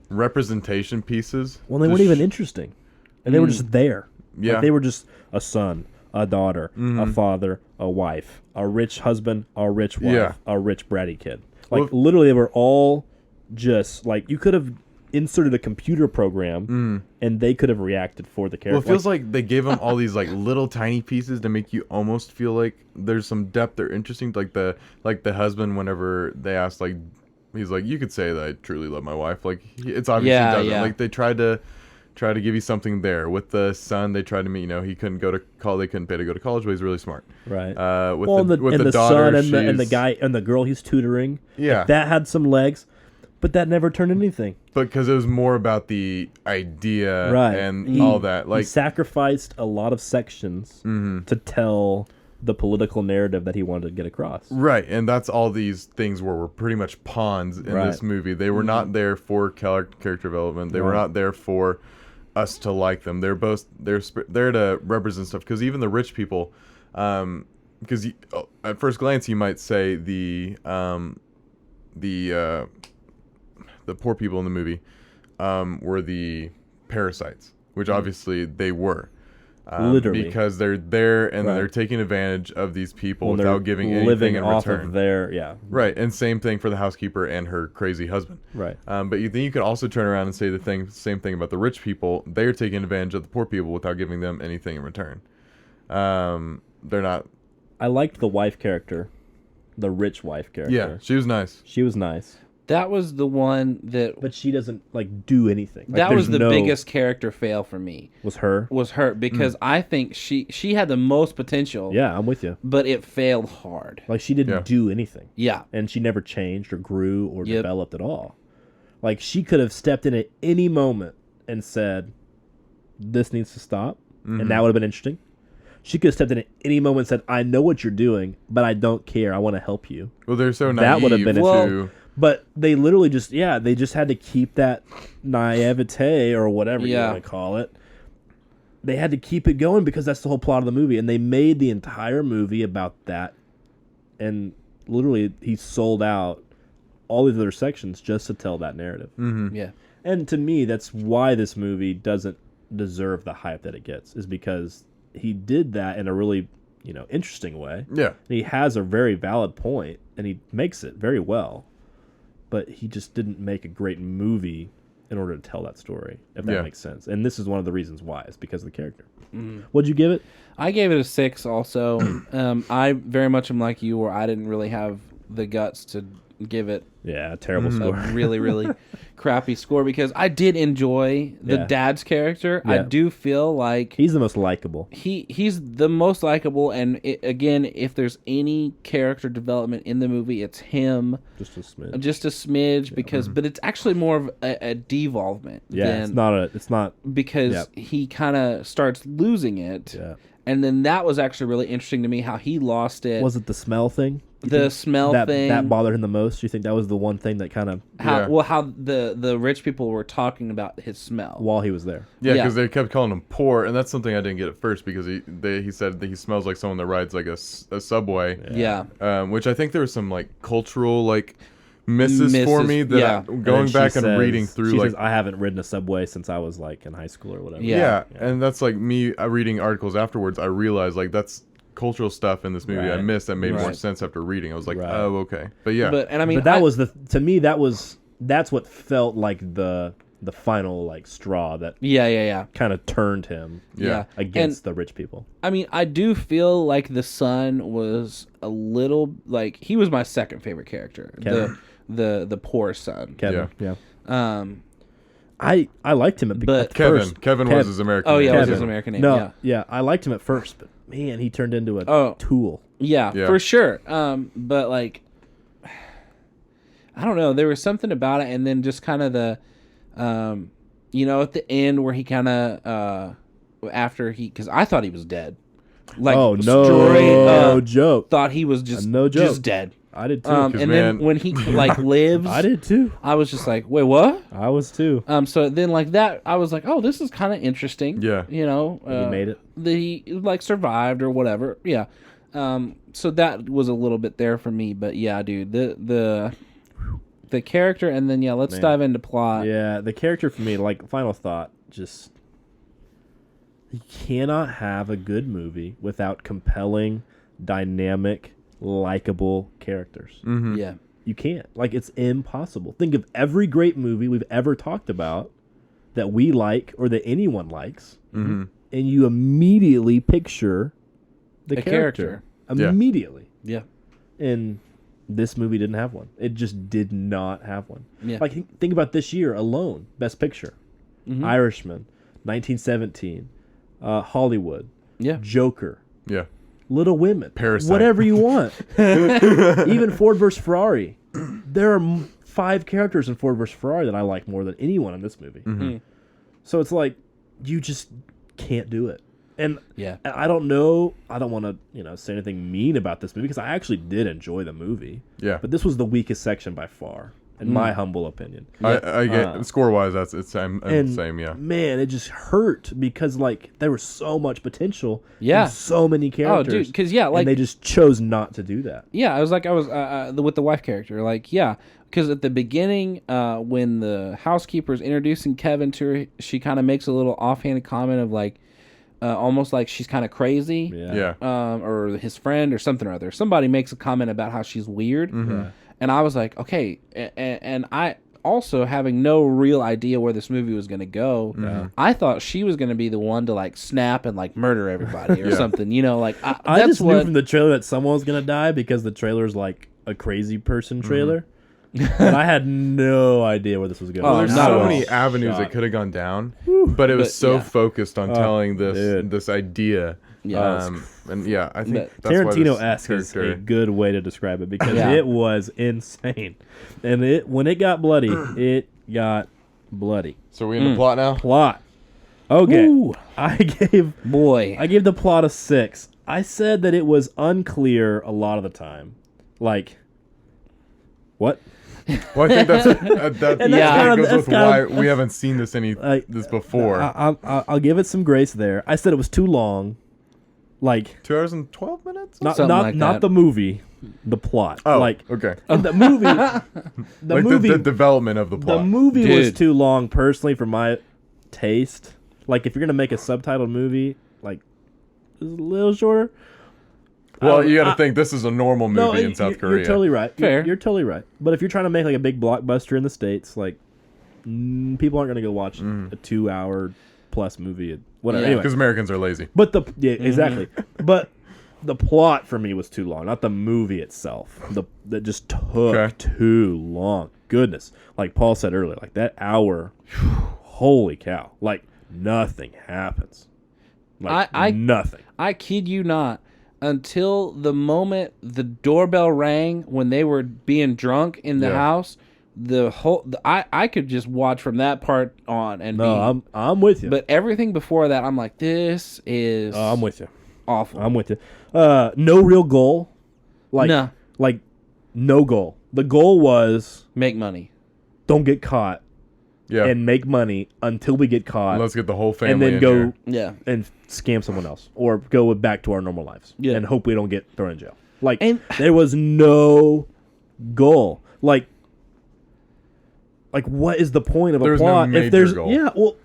Speaker 1: representation pieces.
Speaker 3: Well, they weren't even interesting, and they were just there.
Speaker 1: Yeah,
Speaker 3: like, they were just a son, a daughter, a father, a wife, a rich husband, a rich wife, a rich bratty kid. Like literally, they were all just like you could have inserted a computer program and they could have reacted for the character.
Speaker 1: Well, it feels like they gave them all these like little tiny pieces to make you almost feel like there's some depth or interesting. Like the husband, whenever they asked, like he's like, you could say that I truly love my wife. Like it's obviously doesn't. Like they tried to give you something there. With the son, they tried to meet. He couldn't go to college. They couldn't pay to go to college, but he's really smart.
Speaker 3: Right.
Speaker 1: With the daughter,
Speaker 3: son and the guy and the girl he's tutoring.
Speaker 1: Yeah.
Speaker 3: Like, that had some legs. But that never turned anything.
Speaker 1: But because it was more about the idea and all that. Like
Speaker 3: he sacrificed a lot of sections to tell the political narrative that he wanted to get across.
Speaker 1: Right, and that's all these things were pretty much pawns in this movie. They were not there for character development. They were not there for us to like them. They're there to represent stuff. Because even the rich people, because at first glance you might say the poor people in the movie were the parasites, which obviously they were.
Speaker 3: Literally.
Speaker 1: Because they're there and they're taking advantage of these people without giving anything in
Speaker 3: off
Speaker 1: return.
Speaker 3: Of their,
Speaker 1: Right, and same thing for the housekeeper and her crazy husband.
Speaker 3: Right.
Speaker 1: But then you could also turn around and say same thing about the rich people. They're taking advantage of the poor people without giving them anything in return. They're not...
Speaker 3: I liked the wife character. The rich wife character.
Speaker 1: Yeah, she was nice.
Speaker 3: She was nice.
Speaker 2: That was the one that...
Speaker 3: But she doesn't, do anything.
Speaker 2: That was the biggest character fail for me.
Speaker 3: Was her?
Speaker 2: Because I think she had the most potential.
Speaker 3: Yeah, I'm with you.
Speaker 2: But it failed hard.
Speaker 3: Like, she didn't do anything.
Speaker 2: Yeah.
Speaker 3: And she never changed or grew or developed at all. Like, she could have stepped in at any moment and said, this needs to stop. And that would have been interesting. She could have stepped in at any moment and said, I know what you're doing, but I don't care. I want to help you.
Speaker 1: Well, they're so naive.
Speaker 3: That would have been
Speaker 1: too.
Speaker 3: But they literally just had to keep that naivete or whatever you want to call it. They had to keep it going because that's the whole plot of the movie. And they made the entire movie about that. And literally, he sold out all these other sections just to tell that narrative.
Speaker 1: Mm-hmm.
Speaker 2: Yeah.
Speaker 3: And to me, that's why this movie doesn't deserve the hype that it gets, is because he did that in a really, interesting way.
Speaker 1: Yeah.
Speaker 3: And he has a very valid point, and he makes it very well. But he just didn't make a great movie in order to tell that story, if that makes sense. And this is one of the reasons why. It's because of the character. What'd you give it?
Speaker 2: I gave it a 6 also. I very much am like you, where I didn't really have the guts to give it
Speaker 3: a terrible score.
Speaker 2: A really, really crappy score, because I did enjoy the dad's character. I do feel like
Speaker 3: he's the most likable.
Speaker 2: He's the most likable, and again, if there's any character development in the movie, it's him.
Speaker 3: Just a smidge.
Speaker 2: Just a smidge, because but it's actually more of a devolvement.
Speaker 3: Yeah, it's not
Speaker 2: because he kind of starts losing it. Yeah. And then that was actually really interesting to me, how he lost it.
Speaker 3: Was it the smell thing?
Speaker 2: The smell thing
Speaker 3: that bothered him the most. You think that was the one thing that kind of
Speaker 2: how the rich people were talking about his smell
Speaker 3: while he was there?
Speaker 1: Yeah, because they kept calling him poor, and that's something I didn't get at first, because he said that he smells like someone that rides like a subway.
Speaker 2: Yeah.
Speaker 1: Which I think there was some like cultural misses for me that going back and reading through,
Speaker 3: she says, I haven't ridden a subway since I was in high school or whatever.
Speaker 1: Yeah. And that's like me reading articles afterwards. I realized that's cultural stuff in this movie I missed that made more sense after reading. I was like, oh, okay. But yeah.
Speaker 3: But that was to me, that's what felt like the the final like straw that
Speaker 2: Yeah.
Speaker 3: kind of turned him against the rich people.
Speaker 2: I mean, I do feel like the son was a little like he was my second favorite character.
Speaker 3: Kevin.
Speaker 2: The poor son.
Speaker 3: Kevin. Yeah. I liked him at
Speaker 1: Kevin.
Speaker 3: first.
Speaker 1: Kevin was his American
Speaker 2: name.
Speaker 1: name.
Speaker 2: Was his American name.
Speaker 3: No, I liked him at first, but man, he turned into a tool.
Speaker 2: Yeah, for sure. But like, I don't know. There was something about it, and then just kind of the, at the end where he kind of, because I thought he was dead. Like,
Speaker 3: no joke.
Speaker 2: Thought he was just dead.
Speaker 3: I did too.
Speaker 2: And then when he like lives,
Speaker 3: I did too.
Speaker 2: I was just like, wait, what?
Speaker 3: I was too.
Speaker 2: So then like that, I was like, oh, this is kind of interesting.
Speaker 1: Yeah.
Speaker 2: He made it. He like survived or whatever. Yeah. So that was a little bit there for me, but yeah, dude, the character, and then let's dive into plot.
Speaker 3: Yeah, the character for me, like final thought, just you cannot have a good movie without compelling, dynamic, likable characters.
Speaker 1: Mm-hmm.
Speaker 2: Yeah.
Speaker 3: You can't. Like, it's impossible. Think of every great movie we've ever talked about that we like or that anyone likes, and you immediately picture the character. Immediately.
Speaker 2: Yeah.
Speaker 3: And this movie didn't have one. It just did not have one.
Speaker 2: Yeah.
Speaker 3: Like, think about this year alone. Best Picture. Irishman. 1917. Hollywood.
Speaker 2: Yeah.
Speaker 3: Joker.
Speaker 1: Yeah.
Speaker 3: Little Women.
Speaker 1: Parasite.
Speaker 3: Whatever you want. Even Ford vs. Ferrari. There are 5 characters in Ford vs. Ferrari that I like more than anyone in this movie. So it's like, you just can't do it. And I don't know. I don't want to, say anything mean about this movie because I actually did enjoy the movie.
Speaker 1: Yeah.
Speaker 3: But this was the weakest section by far, in my humble opinion.
Speaker 1: I get score wise, it's same. Yeah.
Speaker 3: Man, it just hurt because like there was so much potential.
Speaker 2: Yeah.
Speaker 3: And so many characters.
Speaker 2: Oh, dude, because
Speaker 3: and they just chose not to do that.
Speaker 2: Yeah, I was with the wife character, like because at the beginning, when the housekeeper's introducing Kevin to her, she kind of makes a little offhanded comment of like. Almost like she's kind of crazy, or his friend or something or other. Somebody makes a comment about how she's weird, and I was like, okay. And I also, having no real idea where this movie was going to go, I thought she was going to be the one to like snap and like murder everybody or something. Like
Speaker 3: I just knew from the trailer that someone was going to die because the trailer's like a crazy person trailer. But I had no idea where this was going.
Speaker 1: Well, there's so many avenues that could have gone down, but it was focused on telling this idea.
Speaker 2: Yeah.
Speaker 1: I think that's
Speaker 3: Tarantino-esque is a good way to describe it because it was insane, and when it got bloody, it got bloody.
Speaker 1: So we in the plot now?
Speaker 3: Plot. Okay.
Speaker 2: Ooh.
Speaker 3: I gave the plot a 6. I said that it was unclear a lot of the time. Like, what?
Speaker 1: Well, I think that goes with why we haven't seen this before.
Speaker 3: I'll give it some grace there. I said it was too long. Like
Speaker 1: 2 hours and 12 minutes?
Speaker 3: Not the movie, the plot.
Speaker 1: Oh,
Speaker 3: like
Speaker 1: okay.
Speaker 3: The movie,
Speaker 1: the development of the plot.
Speaker 3: The movie was too long, personally, for my taste. Like, if you're gonna make a subtitled movie, like, a little shorter.
Speaker 1: Well, you got to think this is a normal movie in South Korea.
Speaker 3: You're totally right.
Speaker 2: Fair.
Speaker 3: You're totally right. But if you're trying to make like a big blockbuster in the States, like people aren't going to go watch a 2-hour plus movie. Whatever. Anyway,
Speaker 1: because Americans are lazy.
Speaker 3: But exactly. But the plot for me was too long, not the movie itself. That just took too long. Goodness, like Paul said earlier, like that hour. Holy cow! Like nothing happens. Like nothing.
Speaker 2: I kid you not. Until the moment the doorbell rang when they were being drunk in the house, I could just watch from that part on and
Speaker 3: I'm with you.
Speaker 2: But everything before that, I'm like, this is
Speaker 3: I'm with you.
Speaker 2: Awful.
Speaker 3: I'm with you. No real goal. Like no goal. The goal was
Speaker 2: make money.
Speaker 3: Don't get caught.
Speaker 1: Yeah.
Speaker 3: And make money until we get caught.
Speaker 1: Let's get the whole family
Speaker 3: and then
Speaker 1: in
Speaker 3: go
Speaker 1: here.
Speaker 3: And scam someone else or go back to our normal lives and hope we don't get thrown in jail. Like there was no goal. Like what is the point of a plot
Speaker 1: if there's goal.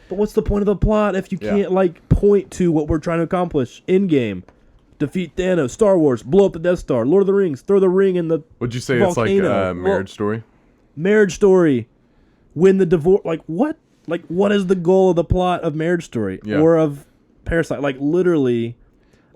Speaker 3: But what's the point of the plot if you can't like point to what we're trying to accomplish in game? Defeat Thanos, Star Wars, blow up the Death Star, Lord of the Rings, throw the ring in the
Speaker 1: Would you say
Speaker 3: volcano.
Speaker 1: It's like Marriage Story?
Speaker 3: Marriage Story. when the divorce, what is the goal of the plot of Marriage Story or of Parasite? Like, literally,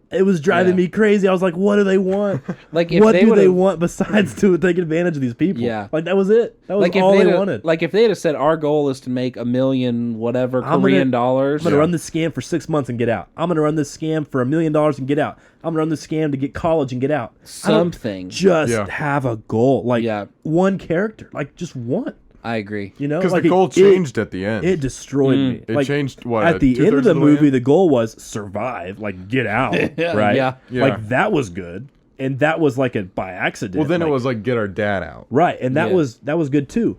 Speaker 3: it was driving me crazy. I was like, what do they want?
Speaker 2: Like,
Speaker 3: what do they want besides to take advantage of these people?
Speaker 2: Yeah.
Speaker 3: Like, that was it. That was
Speaker 2: like
Speaker 3: all they wanted.
Speaker 2: Like, if they'd have said, our goal is to make $1 million whatever Korean dollars.
Speaker 3: I'm going to run this scam for 6 months and get out. I'm going to run this scam for $1 million and get out. I'm going to run this scam to get college and get out.
Speaker 2: Something.
Speaker 3: Just have a goal. Like, one character. Like, just one.
Speaker 2: I agree.
Speaker 3: You know,
Speaker 1: because the goal changed at the end.
Speaker 3: It destroyed me.
Speaker 1: It changed what
Speaker 3: at the end of the movie. The goal was survive, like get out, right?
Speaker 2: Yeah.
Speaker 3: Like that was good, and that was like a by accident.
Speaker 1: Well, then it was like get our dad out,
Speaker 3: right? And that was good too.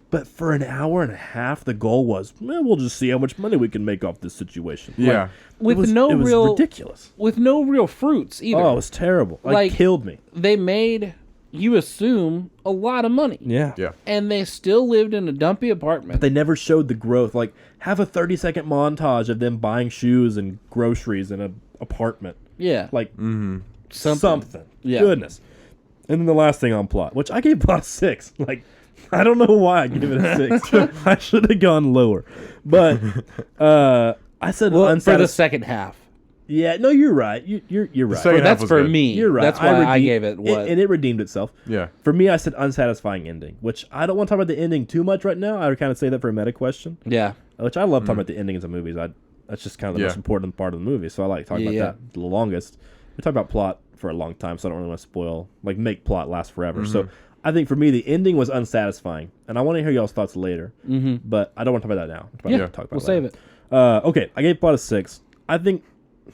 Speaker 3: But for an hour and a half, the goal was, we'll just see how much money we can make off this situation.
Speaker 1: Yeah,
Speaker 2: like,
Speaker 3: it was ridiculous.
Speaker 2: With no real fruits either.
Speaker 3: Oh, it was terrible. Like killed me.
Speaker 2: They made, you assume, a lot of money.
Speaker 3: Yeah.
Speaker 2: And they still lived in a dumpy apartment.
Speaker 3: But they never showed the growth. Like, have a 30-second montage of them buying shoes and groceries in an apartment.
Speaker 2: Yeah.
Speaker 3: Like,
Speaker 2: something. Yeah.
Speaker 3: Goodness. And then the last thing on plot, which I gave plot a 6. Like, I don't know why I gave it a 6. I should have gone lower. But I said
Speaker 2: for the second half.
Speaker 3: Yeah, no, you're right. You're right.
Speaker 2: Well, that's for me.
Speaker 3: You're right.
Speaker 2: That's why I gave it what.
Speaker 3: And it redeemed itself.
Speaker 1: Yeah.
Speaker 3: For me, I said unsatisfying ending, which I don't want to talk about the ending too much right now. I would kind of say that for a meta question.
Speaker 2: Yeah.
Speaker 3: Which I love talking about the endings of movies. That's just kind of the most important part of the movie. So I like talking about that the longest. We talk about plot for a long time, so I don't really want to spoil, like make plot last forever. So I think for me, the ending was unsatisfying. And I want to hear y'all's thoughts later. But I don't want to talk about that now.
Speaker 2: We'll save it.
Speaker 3: Okay, I gave plot a 6. I think a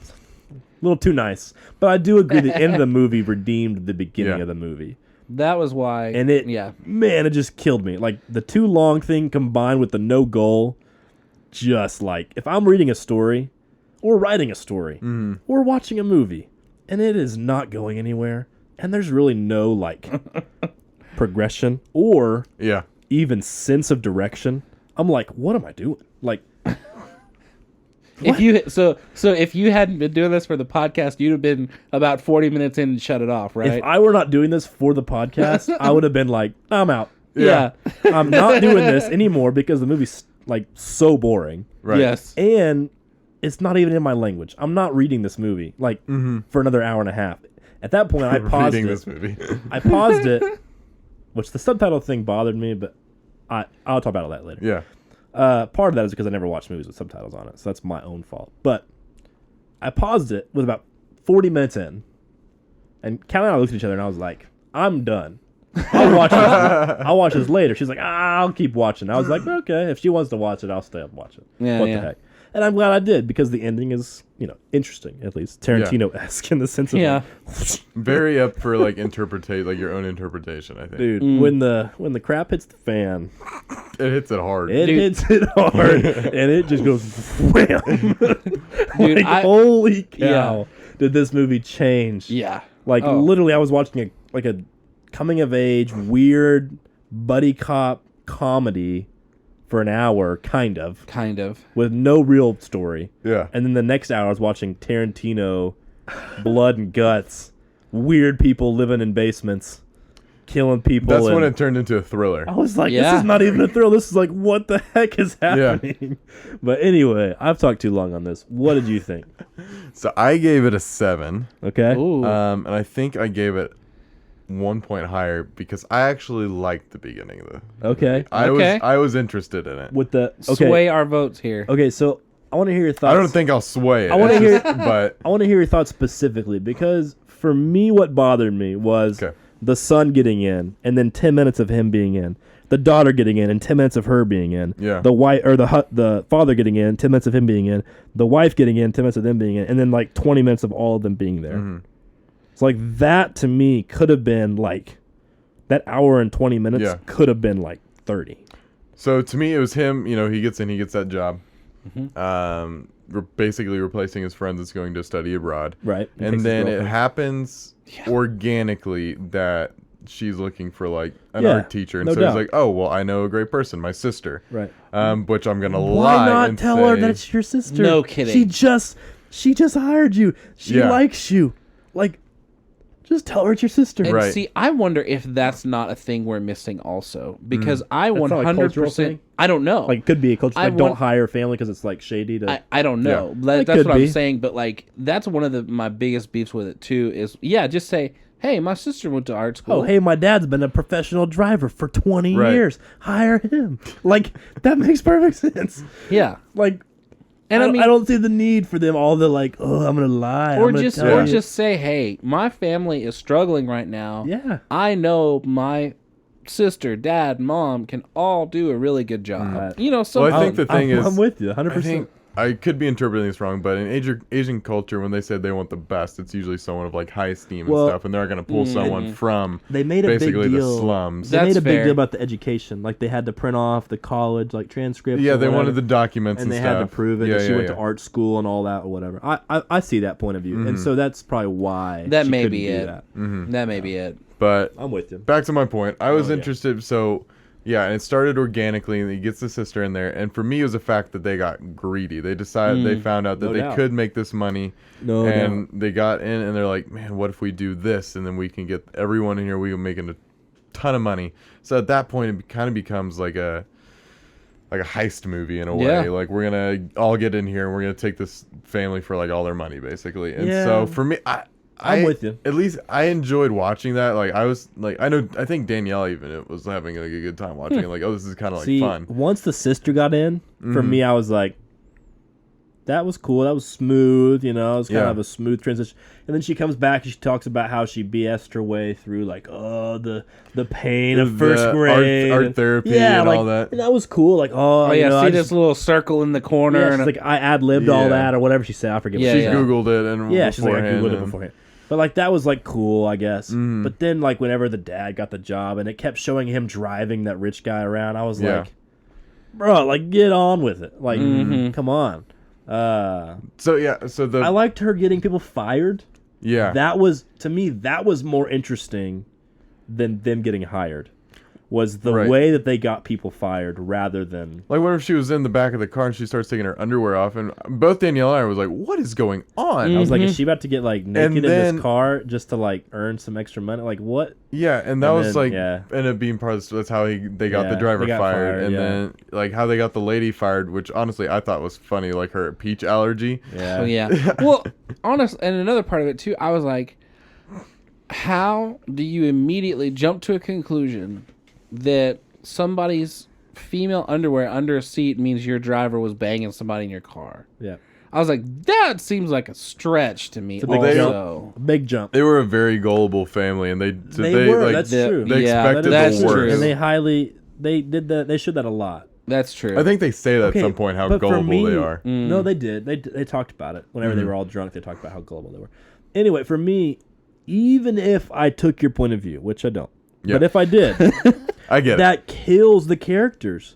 Speaker 3: little too nice, but I do agree the end of the movie redeemed the beginning of the movie.
Speaker 2: That was why.
Speaker 3: And it just killed me. Like, the too long thing combined with the no goal, just like, if I'm reading a story, or writing a story, or watching a movie, and it is not going anywhere, and there's really no, like, progression, or even sense of direction, I'm like, what am I doing? Like,
Speaker 2: if you hadn't been doing this for the podcast, you'd have been about 40 minutes in and shut it off, right?
Speaker 3: If I were not doing this for the podcast, I would have been like, I'm out.
Speaker 2: Yeah.
Speaker 3: I'm not doing this anymore because the movie's like so boring.
Speaker 1: Right.
Speaker 2: Yes.
Speaker 3: And it's not even in my language. I'm not reading this movie like for another hour and a half. At that point, I paused
Speaker 1: reading
Speaker 3: it.
Speaker 1: this movie.
Speaker 3: I paused it, which the subtitle thing bothered me, but I'll talk about all that later.
Speaker 1: Yeah.
Speaker 3: Part of that is because I never watched movies with subtitles on it, so that's my own fault. But I paused it with about 40 minutes in, and Callie and I looked at each other, and I was like, I'm done. I'll watch this later. She's like, I'll keep watching. I was like, okay, if she wants to watch it, I'll stay up and watch it.
Speaker 2: What
Speaker 3: the heck? And I'm glad I did, because the ending is, interesting, at least. Tarantino-esque in the sense of
Speaker 1: very up for like your own interpretation, I think.
Speaker 3: Dude, when the crap hits the fan,
Speaker 1: it hits it hard.
Speaker 3: It hits it hard, and it just goes wham.
Speaker 2: Dude,
Speaker 3: like, holy cow! Did this movie change?
Speaker 2: Yeah.
Speaker 3: Like literally, I was watching a coming of age weird buddy cop comedy for an hour, kind of, with no real story.
Speaker 1: Yeah.
Speaker 3: And then the next hour, I was watching Tarantino, blood and guts, weird people living in basements, killing people.
Speaker 1: That's when it turned into a thriller.
Speaker 3: I was like, this is not even a thrill. This is like, what the heck is happening? Yeah. But anyway, I've talked too long on this. What did you think?
Speaker 1: So I gave it a 7.
Speaker 3: Okay.
Speaker 2: Ooh.
Speaker 1: And I think I gave it 1 point higher because I actually liked the beginning of the
Speaker 3: Okay.
Speaker 1: I was interested in it.
Speaker 3: With the
Speaker 2: sway our votes here.
Speaker 3: Okay, so I want to hear your thoughts.
Speaker 1: I don't think I'll sway it.
Speaker 3: I want to hear
Speaker 1: but
Speaker 3: I want to hear your thoughts specifically, because for me what bothered me was the son getting in and then 10 minutes of him being in. The daughter getting in and 10 minutes of her being in.
Speaker 1: Yeah.
Speaker 3: The wife or the father getting in, 10 minutes of him being in. The wife getting in, 10 minutes of them being in, and then like 20 minutes of all of them being there.
Speaker 1: Mm-hmm.
Speaker 3: It's like that to me could have been like that hour and 20 minutes could have been like 30.
Speaker 1: So to me, it was him. He gets in, he gets that job. Basically replacing his friend that's going to study abroad.
Speaker 3: Right.
Speaker 1: And then it happens organically that she's looking for like an art teacher, and so he's like, "Oh, well, I know a great person, my sister."
Speaker 3: Right.
Speaker 1: Which I'm gonna
Speaker 3: Why
Speaker 1: lie
Speaker 3: not
Speaker 1: and
Speaker 3: tell
Speaker 1: say,
Speaker 3: her that it's your sister?
Speaker 2: No kidding.
Speaker 3: She just hired you. She likes you. Like, Just tell her it's your sister.
Speaker 2: And
Speaker 1: Right.
Speaker 2: see, I wonder if that's not a thing we're missing also. Because I
Speaker 3: That's not a cultural
Speaker 2: 100%...
Speaker 3: thing?
Speaker 2: I don't know.
Speaker 3: Like, it could be a culture. Like,
Speaker 2: want-
Speaker 3: don't hire family because it's, like, shady to...
Speaker 2: I don't know.
Speaker 3: That
Speaker 2: That's
Speaker 3: could
Speaker 2: what I'm
Speaker 3: be.
Speaker 2: saying. But, like, that's one of my biggest beefs with it, too, is, just say, hey, my sister went to art school.
Speaker 3: Oh, hey, my dad's been a professional driver for 20
Speaker 1: Right.
Speaker 3: years. Hire him. Like, that makes perfect sense.
Speaker 2: Yeah.
Speaker 3: Like...
Speaker 2: And
Speaker 3: I
Speaker 2: I mean,
Speaker 3: don't see the need for them all the like, oh, I'm gonna lie,
Speaker 2: or
Speaker 3: I'm gonna
Speaker 2: just
Speaker 3: tell you.
Speaker 2: just say, hey, my family is struggling right now.
Speaker 3: Yeah.
Speaker 2: I know my sister, dad, mom can all do a really good job. You know, so
Speaker 1: Well, I think the thing is,
Speaker 3: I'm with you, 100%.
Speaker 1: I think I could be interpreting this wrong, but in Asian culture, when they said they want the best, it's usually someone of like high esteem and
Speaker 3: Well,
Speaker 1: stuff, and they're going to pull someone from
Speaker 3: They made a big
Speaker 1: basically
Speaker 3: deal.
Speaker 1: the slums.
Speaker 3: They made
Speaker 2: That's
Speaker 3: a big
Speaker 2: fair.
Speaker 3: deal about the education. Like they had to print off the college like transcripts.
Speaker 1: Yeah,
Speaker 3: or
Speaker 1: they
Speaker 3: whatever,
Speaker 1: wanted the documents
Speaker 3: and
Speaker 1: and
Speaker 3: they
Speaker 1: stuff.
Speaker 3: had to prove it.
Speaker 1: Yeah,
Speaker 3: that she
Speaker 1: yeah,
Speaker 3: went to
Speaker 1: yeah.
Speaker 3: art school and all that or whatever. I see that point of view, and so that's probably why
Speaker 2: that
Speaker 3: she
Speaker 2: may
Speaker 3: couldn't
Speaker 2: be
Speaker 3: do
Speaker 2: it.
Speaker 3: that.
Speaker 2: That may be it.
Speaker 1: But
Speaker 3: I'm with you.
Speaker 1: back to my point, I was
Speaker 3: yeah.
Speaker 1: interested. So yeah, and it started organically, and he gets the sister in there. And for me, it was a fact that they got greedy. They decided they found out that
Speaker 3: No
Speaker 1: they
Speaker 3: doubt.
Speaker 1: could make this money,
Speaker 3: No
Speaker 1: and they got in, and they're like, man, what if we do this, and then we can get everyone in here, we can make a ton of money. So at that point, it kind of becomes like a heist movie in a way.
Speaker 2: Yeah.
Speaker 1: Like we're gonna all get in here, and we're gonna take this family for like all their money, basically. And
Speaker 3: Yeah.
Speaker 1: so for me,
Speaker 3: I'm with you.
Speaker 1: At least I enjoyed watching that. Like I was like, I think Danielle even was having like a good time watching it. Like, oh, this is kind of like
Speaker 3: See,
Speaker 1: fun.
Speaker 3: once the sister got in, for me, I was like, that was cool. That was smooth. You know, it was kind
Speaker 1: Yeah.
Speaker 3: of a smooth transition. And then she comes back and she talks about how she BS'd her way through, like, the pain of first
Speaker 1: The
Speaker 3: grade,
Speaker 1: art
Speaker 3: and-
Speaker 1: therapy
Speaker 3: yeah,
Speaker 1: and
Speaker 3: like,
Speaker 1: all that.
Speaker 3: And that was cool. Like,
Speaker 2: Oh,
Speaker 3: you
Speaker 2: yeah,
Speaker 3: know,
Speaker 2: see
Speaker 3: I
Speaker 2: this
Speaker 3: just-
Speaker 2: little circle in the corner.
Speaker 3: yeah,
Speaker 2: and
Speaker 3: she's like, I ad-libbed all
Speaker 1: Yeah.
Speaker 3: that or whatever she said. I forget.
Speaker 2: Yeah,
Speaker 3: what
Speaker 1: She
Speaker 3: she said.
Speaker 1: Googled it and
Speaker 3: Yeah, she's like, I
Speaker 1: beforehand
Speaker 3: Googled it
Speaker 1: and-
Speaker 3: beforehand. But, like, that was, like, cool, I guess. But then, like, whenever the dad got the job and it kept showing him driving that rich guy around, I was
Speaker 1: Yeah.
Speaker 3: like, bro, like, get on with it. Like, come on.
Speaker 1: So yeah, so
Speaker 3: I liked her getting people fired.
Speaker 1: yeah.
Speaker 3: That was, to me, that was more interesting than them getting hired. Was the
Speaker 1: Right.
Speaker 3: way that they got people fired rather than...
Speaker 1: Like, what if she was in the back of the car and she starts taking her underwear off, and both Danielle and I was like, "What is going on?"
Speaker 3: I was like, is she about to get, like, naked in
Speaker 1: then-
Speaker 3: this car just to, like, earn some extra money? Like, what?
Speaker 1: Yeah, and that
Speaker 3: And
Speaker 1: was
Speaker 3: then,
Speaker 1: like
Speaker 3: yeah.
Speaker 1: ended up being part of that's how they got the
Speaker 3: Yeah,
Speaker 1: driver
Speaker 3: they got
Speaker 1: fired,
Speaker 3: fired,
Speaker 1: and
Speaker 3: yeah.
Speaker 1: then like how they got the lady fired, which honestly I thought was funny, like her peach allergy.
Speaker 3: Yeah.
Speaker 2: Oh, yeah. Well, honestly, and another part of it, too, I was like, how do you immediately jump to a conclusion that somebody's female underwear under a seat means your driver was banging somebody in your car?
Speaker 3: Yeah.
Speaker 2: I was like, that seems like a stretch to me.
Speaker 3: It's a big
Speaker 2: Also,
Speaker 3: jump. Big jump.
Speaker 1: They were a very gullible family, and they
Speaker 3: They were,
Speaker 1: like
Speaker 3: that's
Speaker 2: the-
Speaker 3: true.
Speaker 1: they
Speaker 2: Yeah,
Speaker 1: expected
Speaker 2: that's
Speaker 1: the worst.
Speaker 2: true.
Speaker 3: And they highly... They did that. They showed that a lot.
Speaker 2: that's true.
Speaker 1: I think they say that
Speaker 3: Okay,
Speaker 1: at some point how
Speaker 3: but for
Speaker 1: gullible
Speaker 3: me-
Speaker 1: they are.
Speaker 3: No, they did. They talked about it. Whenever they were all drunk, they talked about how gullible they were. Anyway, for me, even if I took your point of view, which I don't,
Speaker 1: Yeah.
Speaker 3: but if I did,
Speaker 1: I get it.
Speaker 3: that kills the characters.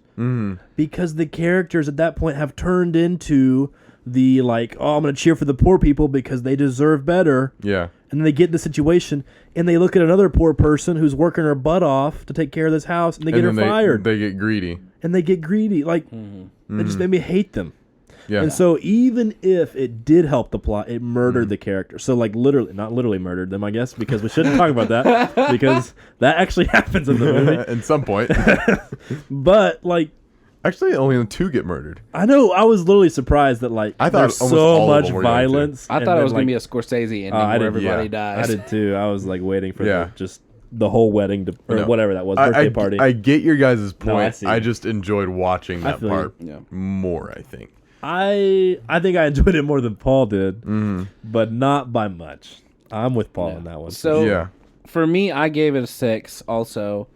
Speaker 3: Because the characters at that point have turned into the, like, oh, I'm going to cheer for the poor people because they deserve better.
Speaker 1: Yeah,
Speaker 3: And then they get in the situation, and they look at another poor person who's working her butt off to take care of this house, and they get her
Speaker 1: and then
Speaker 3: fired.
Speaker 1: They get greedy.
Speaker 3: And they get greedy. Like, they just made me hate them.
Speaker 1: Yeah,
Speaker 3: And so even if it did help the plot, it murdered the character. So, like, literally, not literally murdered them, I guess, because we shouldn't talk about that, because that actually happens in the movie.
Speaker 1: at some point.
Speaker 3: But, like,
Speaker 1: Actually, only 2 get murdered.
Speaker 3: I know, I was literally surprised that, like,
Speaker 1: I thought
Speaker 3: there's
Speaker 1: almost
Speaker 3: so
Speaker 1: all of
Speaker 3: much
Speaker 1: them were going to.
Speaker 3: violence.
Speaker 2: I
Speaker 3: and
Speaker 2: thought it
Speaker 3: then,
Speaker 2: was going
Speaker 3: like,
Speaker 2: to be a Scorsese ending
Speaker 3: I
Speaker 2: where
Speaker 3: did-
Speaker 2: everybody
Speaker 1: yeah.
Speaker 2: dies.
Speaker 3: I did too. I was, like, waiting for
Speaker 1: Yeah.
Speaker 3: just the whole wedding to, or
Speaker 1: No.
Speaker 3: whatever that was, birthday
Speaker 1: I
Speaker 3: party.
Speaker 1: I get your guys'
Speaker 3: No, I
Speaker 1: point.
Speaker 3: see.
Speaker 1: I just enjoyed watching that
Speaker 3: feel
Speaker 1: part
Speaker 2: you. Yeah.
Speaker 1: more, I think.
Speaker 3: I think I enjoyed it more than Paul did,
Speaker 1: Mm-hmm.
Speaker 3: but not by much. I'm with Paul on that one.
Speaker 2: So
Speaker 1: Yeah.
Speaker 2: for me, I gave it a 6 also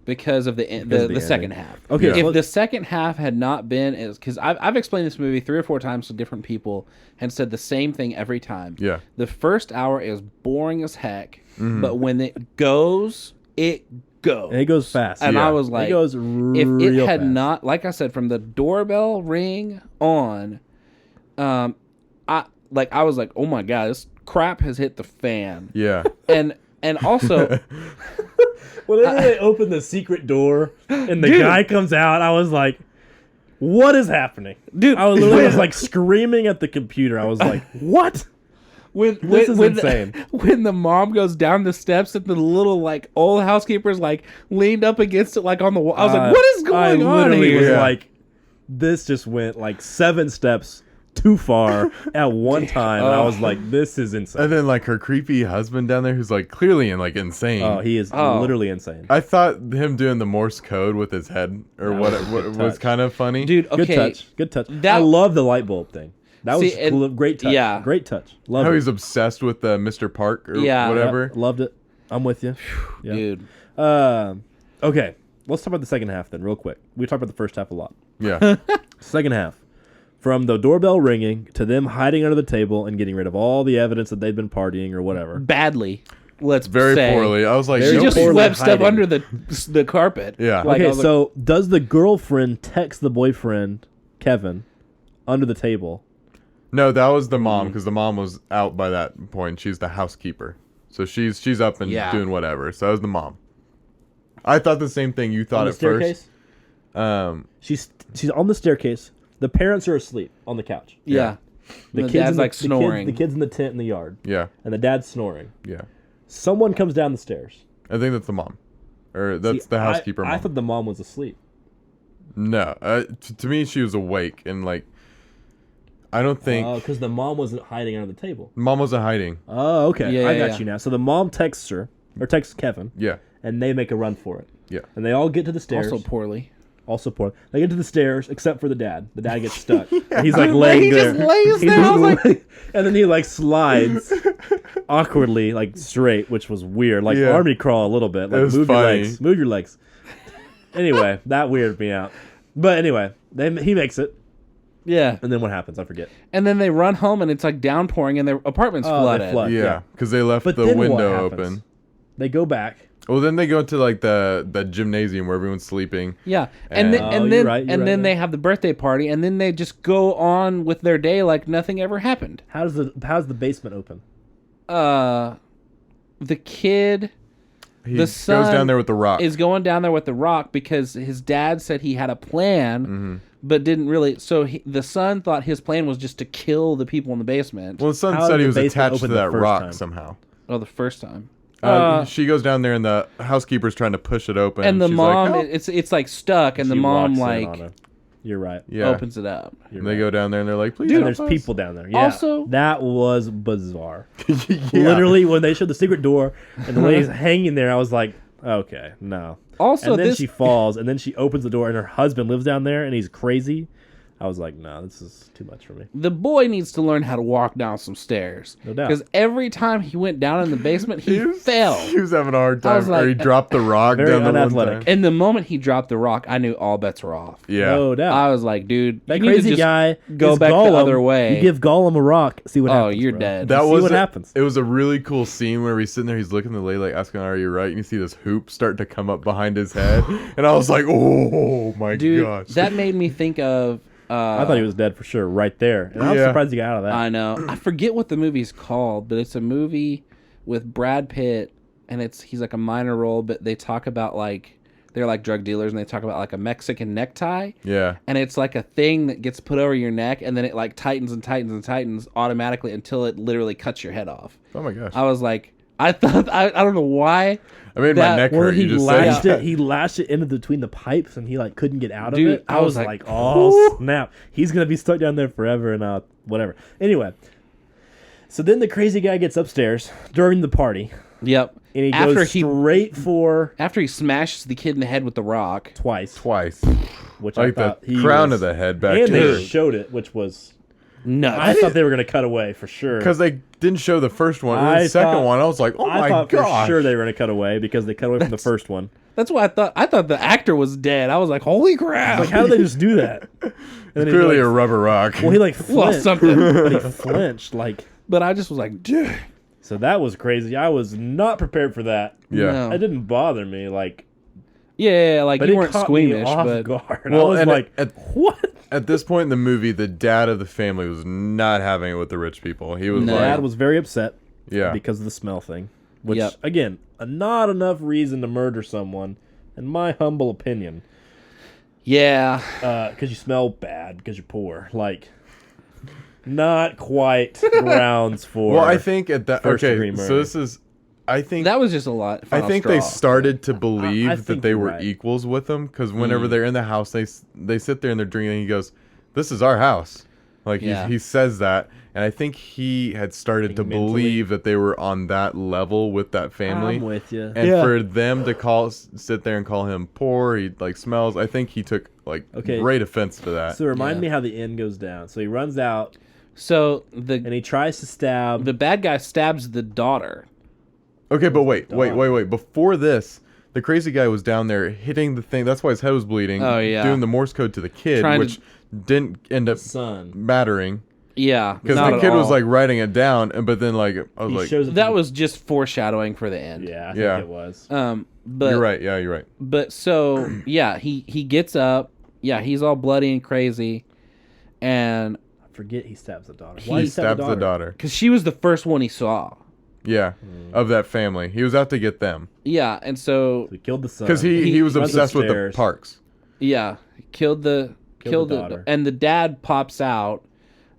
Speaker 2: because of the
Speaker 3: the
Speaker 2: second
Speaker 3: ending.
Speaker 2: half.
Speaker 3: Okay,
Speaker 1: Yeah.
Speaker 2: If the second half had not been as because I've explained this movie 3 or 4 times to different people and said the same thing every time.
Speaker 1: Yeah.
Speaker 2: The first hour is boring as heck, but when it goes, it goes.
Speaker 3: And it goes fast.
Speaker 2: And
Speaker 1: Yeah.
Speaker 2: I was like,
Speaker 3: it goes
Speaker 2: if
Speaker 3: real
Speaker 2: it had
Speaker 3: fast.
Speaker 2: not, like I said, from the doorbell ring on, I was like, oh my god, this crap has hit the fan.
Speaker 1: Yeah.
Speaker 2: And also,
Speaker 3: Whenever they open the secret door and the
Speaker 2: Dude.
Speaker 3: guy comes out, I was like, what is happening?
Speaker 2: Dude.
Speaker 3: I was literally just like screaming at the computer. I was like, what? This is insane.
Speaker 2: When the mom goes down the steps and the little like old housekeeper's like leaned up against it like on the wall. I was like, what is going on here?
Speaker 3: Was like, this just went like 7 steps too far at one time, and I was like, this is insane.
Speaker 1: And then like her creepy husband down there who's like clearly like insane.
Speaker 3: Oh, he is literally insane.
Speaker 1: I thought him doing the Morse code with his head or what was kind of funny.
Speaker 2: Dude, okay.
Speaker 3: Good touch. I love the light bulb thing. That was cool, great touch.
Speaker 2: Yeah.
Speaker 3: Great touch. Love
Speaker 1: how
Speaker 3: it.
Speaker 1: he's obsessed with Mr. Park or whatever.
Speaker 3: Yep, loved it. I'm with you. Yeah.
Speaker 2: Dude.
Speaker 3: Okay, let's talk about the second half then real quick. We talked about the first half a lot.
Speaker 1: Yeah.
Speaker 3: Second half. From the doorbell ringing to them hiding under the table and getting rid of all the evidence that they'd been partying or whatever.
Speaker 2: Badly. Let's
Speaker 1: very
Speaker 2: say.
Speaker 1: poorly. I was like,
Speaker 2: She just
Speaker 3: poorly
Speaker 2: swept stuff
Speaker 3: hiding.
Speaker 2: under the carpet.
Speaker 1: Yeah.
Speaker 2: Like,
Speaker 3: Okay, so does the girlfriend text the boyfriend, Kevin, under the table?
Speaker 1: No, that was the mom because the mom was out by that point. She's the housekeeper, so she's up and doing whatever. So that was the mom. I thought the same thing you thought
Speaker 3: On the
Speaker 1: at
Speaker 3: staircase?
Speaker 1: first.
Speaker 3: She's on the staircase. The parents are asleep on the couch.
Speaker 2: Yeah.
Speaker 3: The
Speaker 2: dad's
Speaker 3: kids
Speaker 2: like snoring.
Speaker 3: The kids in the tent in the yard.
Speaker 1: Yeah.
Speaker 3: And the dad's snoring.
Speaker 1: Yeah.
Speaker 3: Someone comes down the stairs.
Speaker 1: I think that's the mom, or that's the housekeeper.
Speaker 3: I
Speaker 1: mom.
Speaker 3: thought the mom was asleep.
Speaker 1: No, to me she was awake and like. I don't think.
Speaker 3: Oh, because the mom wasn't hiding under the table.
Speaker 1: Mom wasn't hiding.
Speaker 3: Oh, okay.
Speaker 2: Yeah,
Speaker 3: I
Speaker 2: yeah,
Speaker 3: got you now. So the mom texts her, or texts Kevin.
Speaker 1: Yeah.
Speaker 3: And they make a run for it.
Speaker 1: Yeah.
Speaker 3: And they all get to the stairs.
Speaker 2: Also poorly.
Speaker 3: Also poor. They get to the stairs, except for the dad. The dad gets stuck. And he's like laying there.
Speaker 2: He just lays there. I was like,
Speaker 3: and then he like slides awkwardly, like straight, which was weird. Like army crawl a little bit. Like
Speaker 1: was
Speaker 3: move
Speaker 1: funny.
Speaker 3: your legs. Move your legs. Anyway, that weirded me out. But anyway, he makes it.
Speaker 2: yeah.
Speaker 3: And then what happens? I forget.
Speaker 2: And then they run home and it's like downpouring and their apartment's flooded.
Speaker 3: They flood.
Speaker 1: Yeah, because they left
Speaker 3: But
Speaker 1: the
Speaker 3: then what
Speaker 1: window
Speaker 3: happens?
Speaker 1: open.
Speaker 3: They go back.
Speaker 1: Well, then they go to like the gymnasium where everyone's sleeping.
Speaker 2: Yeah. And then
Speaker 3: you're right, you're right,
Speaker 2: then they
Speaker 3: yeah.
Speaker 2: have the birthday party and then they just go on with their day like nothing ever happened.
Speaker 3: How's the basement open?
Speaker 2: The kid
Speaker 1: He
Speaker 2: the
Speaker 1: goes
Speaker 2: son
Speaker 1: down there with the rock.
Speaker 2: is going down there with the rock because his dad said he had a plan, but didn't really. So the son thought his plan was just to kill the people in the basement.
Speaker 1: Well, the son
Speaker 3: How
Speaker 1: said
Speaker 3: did
Speaker 1: he
Speaker 3: the
Speaker 1: was
Speaker 3: basement
Speaker 1: attached to
Speaker 3: open the
Speaker 1: that
Speaker 3: first
Speaker 1: rock
Speaker 3: time?
Speaker 1: somehow.
Speaker 2: Oh, the first time.
Speaker 1: She goes down there and the housekeeper's trying to push it open.
Speaker 2: And the
Speaker 1: she's
Speaker 2: mom,
Speaker 1: like, "Help."
Speaker 2: it's like stuck, and the
Speaker 3: She
Speaker 2: mom
Speaker 3: walks in on
Speaker 2: like
Speaker 3: her. You're right.
Speaker 1: Yeah.
Speaker 2: opens it up.
Speaker 1: And they go down there and they're like, please
Speaker 3: And
Speaker 1: help
Speaker 3: there's
Speaker 1: us."
Speaker 3: people down there. Yeah.
Speaker 2: Also-
Speaker 3: that was bizarre.
Speaker 1: Yeah.
Speaker 3: Literally, when they showed the secret door and the lady's hanging there, I was like, okay, no.
Speaker 2: Also,
Speaker 3: and then
Speaker 2: this
Speaker 3: she falls, and then she opens the door, and her husband lives down there, and he's crazy. I was like, no, this is too much for me.
Speaker 2: the boy needs to learn how to walk down some stairs.
Speaker 3: No doubt.
Speaker 2: Because every time he went down in the basement, he fell.
Speaker 1: He was having a hard
Speaker 2: I was
Speaker 1: time. Or he
Speaker 2: like-
Speaker 1: dropped the rock
Speaker 3: Very
Speaker 1: down the one
Speaker 3: unathletic.
Speaker 1: time.
Speaker 2: And the moment he dropped the rock, I knew all bets were off.
Speaker 1: Yeah.
Speaker 3: No doubt.
Speaker 2: I was like, dude,
Speaker 3: That
Speaker 2: you need to
Speaker 3: crazy
Speaker 2: just
Speaker 3: guy
Speaker 2: go
Speaker 3: is
Speaker 2: back
Speaker 3: Gollum.
Speaker 2: the other way.
Speaker 3: You give Gollum a rock, see what
Speaker 2: Oh,
Speaker 3: happens.
Speaker 2: you're
Speaker 3: bro.
Speaker 2: dead.
Speaker 1: That
Speaker 3: See
Speaker 1: was
Speaker 3: what happens.
Speaker 1: It was a really cool scene where he's sitting there, he's looking at the lady like asking, "Are you right?" And you see this hoop start to come up behind his head, and I was like, "Oh my
Speaker 2: Dude,
Speaker 1: gosh!"
Speaker 2: that made me think of.
Speaker 3: I thought he was dead for sure right there. And I was
Speaker 1: Yeah.
Speaker 3: surprised he got out of that.
Speaker 2: I know. I forget what the movie's called, but it's a movie with Brad Pitt, and he's like a minor role, but they talk about like they're like drug dealers, and they talk about like a Mexican necktie,
Speaker 1: yeah.
Speaker 2: and it's like a thing that gets put over your neck, and then it like tightens and tightens and tightens automatically until it literally cuts your head off.
Speaker 1: Oh my gosh!
Speaker 2: I was like, I thought I don't know why.
Speaker 1: I made my
Speaker 2: that-
Speaker 1: neck
Speaker 3: Where
Speaker 1: hurt.
Speaker 3: he
Speaker 1: You just
Speaker 3: lashed
Speaker 1: said
Speaker 3: it, he lashed it into between the pipes, and he like couldn't get out
Speaker 2: Dude,
Speaker 3: of it.
Speaker 2: I was like,
Speaker 3: oh snap, he's gonna be stuck down there forever, and whatever. Anyway, so then the crazy guy gets upstairs during the party,
Speaker 2: Yep.
Speaker 3: and he
Speaker 2: after
Speaker 3: goes straight for
Speaker 2: after he smashes the kid in the head with the rock.
Speaker 3: twice, which
Speaker 1: like
Speaker 3: I thought
Speaker 1: the
Speaker 3: he
Speaker 1: crown
Speaker 3: was,
Speaker 1: of the head back
Speaker 3: and
Speaker 1: to
Speaker 3: they showed it, which was
Speaker 2: Nuts.
Speaker 3: I thought they were gonna cut away for sure.
Speaker 1: because they didn't show the first one. And
Speaker 3: I
Speaker 1: the second
Speaker 3: thought-
Speaker 1: one, I was like, "Oh
Speaker 3: I
Speaker 1: my
Speaker 3: thought
Speaker 1: gosh!"
Speaker 3: for sure they were gonna cut away because they cut away from the first one.
Speaker 2: That's why I thought the actor was dead. I was like, holy crap.
Speaker 3: Like, how did they just do that? And then he,
Speaker 1: Clearly
Speaker 3: like,
Speaker 1: a rubber rock.
Speaker 3: well, he like
Speaker 2: Well,
Speaker 3: flinched,
Speaker 2: something.
Speaker 3: but he flinched like.
Speaker 2: But I just was like, dude.
Speaker 3: So that was crazy. I was not prepared for that.
Speaker 1: Yeah.
Speaker 2: No.
Speaker 3: It didn't bother me. Like,
Speaker 2: Yeah, like
Speaker 3: but
Speaker 2: you
Speaker 3: it
Speaker 2: weren't
Speaker 3: caught
Speaker 2: squeamish,
Speaker 3: me off
Speaker 2: but
Speaker 3: guard.
Speaker 1: Well,
Speaker 3: I was
Speaker 1: and
Speaker 3: like,
Speaker 1: what? At this point in the movie, the dad of the family was not having it with the rich people. He was
Speaker 2: No.
Speaker 1: like,
Speaker 3: Dad was very upset.
Speaker 1: yeah.
Speaker 3: Because of the smell thing. Which,
Speaker 2: Yep.
Speaker 3: again, not enough reason to murder someone, in my humble opinion.
Speaker 2: yeah.
Speaker 3: Because you smell bad, because you're poor. Like, not quite grounds for.
Speaker 1: Well, I think at that.
Speaker 3: first
Speaker 1: Okay,
Speaker 3: degree
Speaker 1: so
Speaker 3: murder.
Speaker 1: this is. I think
Speaker 2: That was just a lot.
Speaker 1: I think they
Speaker 2: straw.
Speaker 1: started to believe
Speaker 3: I
Speaker 1: that
Speaker 3: think
Speaker 1: they
Speaker 3: you're
Speaker 1: were
Speaker 3: right.
Speaker 1: equals with him because whenever they're in the house, they sit there and they're drinking. And he goes, "This is our house." Like
Speaker 2: Yeah.
Speaker 1: he says that, and I think he had started to
Speaker 3: Mentally.
Speaker 1: believe that they were on that level with that family.
Speaker 3: I'm with you.
Speaker 1: And
Speaker 2: Yeah.
Speaker 1: for them to sit there and call him poor, he like smells. I think he took like
Speaker 3: Okay.
Speaker 1: great offense to that.
Speaker 3: So remind
Speaker 2: Yeah.
Speaker 3: me how the end goes down. So he runs out
Speaker 2: So
Speaker 3: and he tries to stab.
Speaker 2: the bad guy stabs the daughter.
Speaker 1: Okay, but wait. Before this, the crazy guy was down there hitting the thing. That's why his head was bleeding.
Speaker 2: Oh, yeah.
Speaker 1: Doing the Morse code to the kid,
Speaker 2: Trying
Speaker 1: which didn't end up
Speaker 3: son.
Speaker 1: mattering
Speaker 2: Yeah,
Speaker 1: because
Speaker 2: not
Speaker 1: the
Speaker 2: at
Speaker 1: kid was
Speaker 2: all.
Speaker 1: like writing it down, but then like I was
Speaker 3: He
Speaker 1: like,
Speaker 3: shows it
Speaker 2: That
Speaker 3: to-
Speaker 2: was just foreshadowing for the end.
Speaker 3: Yeah, I
Speaker 1: Yeah.
Speaker 3: think it was.
Speaker 2: But
Speaker 1: "You're right. Yeah, you're right."
Speaker 2: But so yeah, he gets up. Yeah, he's all bloody and crazy, and
Speaker 3: I forget he stabs the daughter.
Speaker 2: He
Speaker 3: Why
Speaker 1: He
Speaker 3: did stab
Speaker 1: stabs the daughter.
Speaker 2: because she was the first one he saw.
Speaker 1: Yeah, of that family. He was out to get them
Speaker 2: Yeah, and so
Speaker 3: So he killed the son.
Speaker 1: because he was
Speaker 3: runs
Speaker 1: obsessed with the
Speaker 3: upstairs.
Speaker 1: parks.
Speaker 2: yeah, killed the
Speaker 3: daughter.
Speaker 2: and the dad pops out,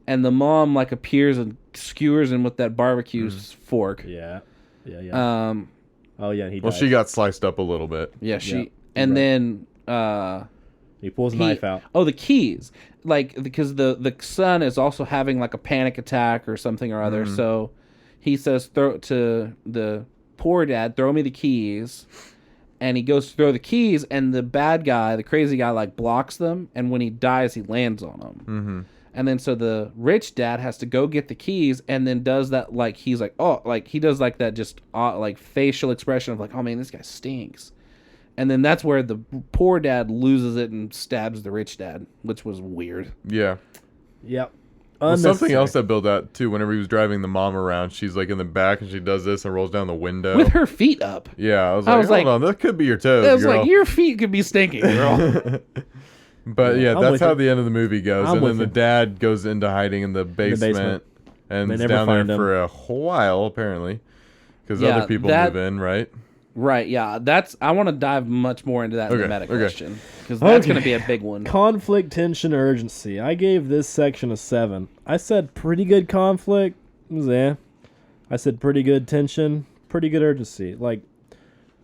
Speaker 2: and the mom like appears and skewers him with that barbecue fork.
Speaker 3: Yeah.
Speaker 2: Oh
Speaker 3: Yeah, he.
Speaker 1: Well,
Speaker 3: dies.
Speaker 1: she got sliced up a little bit.
Speaker 2: yeah, she
Speaker 3: Yeah,
Speaker 2: and
Speaker 3: right.
Speaker 2: then
Speaker 3: He pulls a knife out.
Speaker 2: Oh, the keys. Like because the son is also having like a panic attack or something or other. So he says throw to the poor dad, throw me the keys. And he goes to throw the keys and the bad guy, the crazy guy like blocks them, and when he dies he lands on them. Mm-hmm. And then so the rich dad has to go get the keys and then does that like he's like, oh, like he does like that just like facial expression of like, oh man, this guy stinks. And then that's where the poor dad loses it and stabs the rich dad, which was weird.
Speaker 1: Yeah.
Speaker 3: Yep.
Speaker 1: Well, something
Speaker 3: Unnecessary.
Speaker 1: else that built out too. Whenever he was driving the mom around, she's like in the back and she does this and rolls down the window.
Speaker 2: With her feet up.
Speaker 1: Yeah, I was
Speaker 2: I
Speaker 1: like,
Speaker 2: was
Speaker 1: hold
Speaker 2: like-
Speaker 1: on, that could be your toes,
Speaker 2: It was
Speaker 1: girl.
Speaker 2: like, your feet could be stinking, girl.
Speaker 1: But yeah,
Speaker 3: I'm
Speaker 1: that's
Speaker 3: with
Speaker 1: how
Speaker 3: you.
Speaker 1: the end of the movie goes.
Speaker 3: I'm
Speaker 1: and then
Speaker 3: with
Speaker 1: the
Speaker 3: you.
Speaker 1: dad goes into hiding in the basement, and
Speaker 3: They
Speaker 1: is
Speaker 3: never
Speaker 1: down there
Speaker 3: find him.
Speaker 1: for a while apparently, because
Speaker 2: Yeah,
Speaker 1: other people
Speaker 2: that-
Speaker 1: move in, right?
Speaker 2: Right, yeah. I want to dive much more into that in the
Speaker 1: Okay,
Speaker 2: meta
Speaker 1: okay.
Speaker 2: question. Because that's
Speaker 3: Okay.
Speaker 2: going to be a big one.
Speaker 3: Conflict, tension, urgency. I gave this section a 7. I said pretty good conflict. It was I said pretty good tension, pretty good urgency. Like,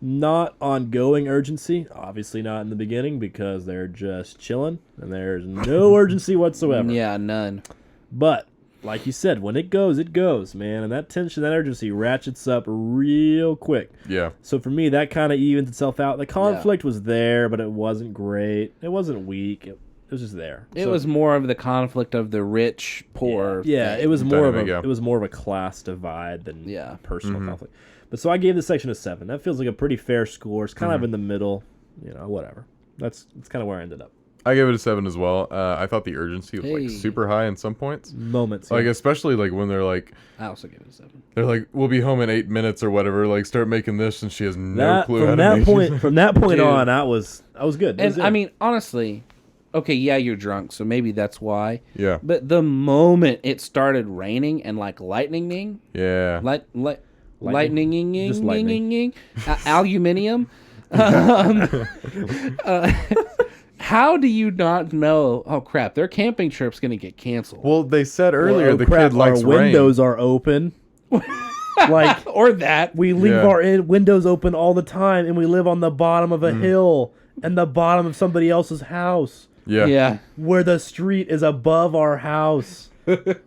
Speaker 3: not ongoing urgency. Obviously not in the beginning because they're just chilling and there's no urgency whatsoever.
Speaker 2: Yeah, none.
Speaker 3: But, like you said, when it goes, man. And that tension, that urgency ratchets up real quick.
Speaker 1: Yeah.
Speaker 3: So for me, that kind of evens itself out. The conflict was there, but it wasn't great. It wasn't weak. It was just there.
Speaker 2: It
Speaker 3: So-
Speaker 2: was more of the conflict of the rich, poor.
Speaker 3: Yeah,
Speaker 2: thing.
Speaker 3: it was more of
Speaker 1: Dynamic,
Speaker 3: a
Speaker 1: yeah.
Speaker 3: it was more of a class divide than
Speaker 2: Yeah.
Speaker 3: a personal conflict. But so I gave this section a 7. That feels like a pretty fair score. It's kind of in the middle, whatever. That's kind of where I ended up.
Speaker 1: I gave it a 7 as well. I thought the urgency was
Speaker 2: Hey.
Speaker 1: like super high in some points.
Speaker 3: Moments.
Speaker 1: Like
Speaker 3: yeah.
Speaker 1: especially like when they're like
Speaker 2: I also give it a 7.
Speaker 1: they're like we'll be home in 8 minutes or whatever. Like start making this and she has no clue how
Speaker 3: from
Speaker 1: to
Speaker 3: that
Speaker 1: make
Speaker 3: point
Speaker 1: it.
Speaker 3: from that point
Speaker 2: Dude.
Speaker 3: on, I was good. It was
Speaker 2: And I
Speaker 3: in.
Speaker 2: mean, honestly, okay, yeah, you're drunk, so maybe that's why.
Speaker 1: Yeah.
Speaker 2: But the moment it started raining and like lightning,
Speaker 1: Yeah.
Speaker 2: lightning,
Speaker 3: Just lightning.
Speaker 2: aluminium. How do you not know? Oh crap! Their camping trip's gonna get canceled.
Speaker 1: Well, they said earlier
Speaker 3: Oh,
Speaker 1: the
Speaker 3: crap,
Speaker 1: kid likes
Speaker 3: our windows
Speaker 1: rain.
Speaker 3: are open. Like
Speaker 2: or that.
Speaker 3: we leave
Speaker 1: Yeah.
Speaker 3: our windows open all the time, and we live on the bottom of a hill and the bottom of somebody else's house,
Speaker 1: Yeah.
Speaker 2: Yeah.
Speaker 3: where the street is above our house.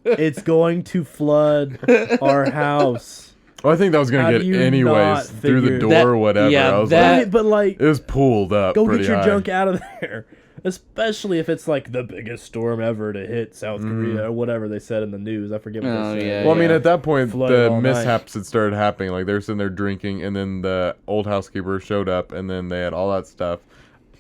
Speaker 3: It's going to flood our house.
Speaker 1: Well, I think that was
Speaker 3: How
Speaker 1: gonna
Speaker 3: do
Speaker 1: get
Speaker 3: you not
Speaker 1: anyways through the
Speaker 3: figure-
Speaker 1: door
Speaker 2: That-
Speaker 1: or whatever.
Speaker 2: yeah,
Speaker 1: I was
Speaker 2: that-
Speaker 1: like,
Speaker 3: Right, but like,
Speaker 1: it was pulled up.
Speaker 3: go
Speaker 1: pretty
Speaker 3: get your
Speaker 1: high.
Speaker 3: junk out of there. Especially if it's like the biggest storm ever to hit South Korea or whatever they said in the news. I forget what
Speaker 2: Oh,
Speaker 3: they said.
Speaker 2: yeah,
Speaker 1: Well, I mean, at that point,
Speaker 3: Flooded
Speaker 1: the
Speaker 3: all night.
Speaker 1: mishaps had started happening. Like, they were sitting there drinking, and then the old housekeeper showed up, and then they had all that stuff.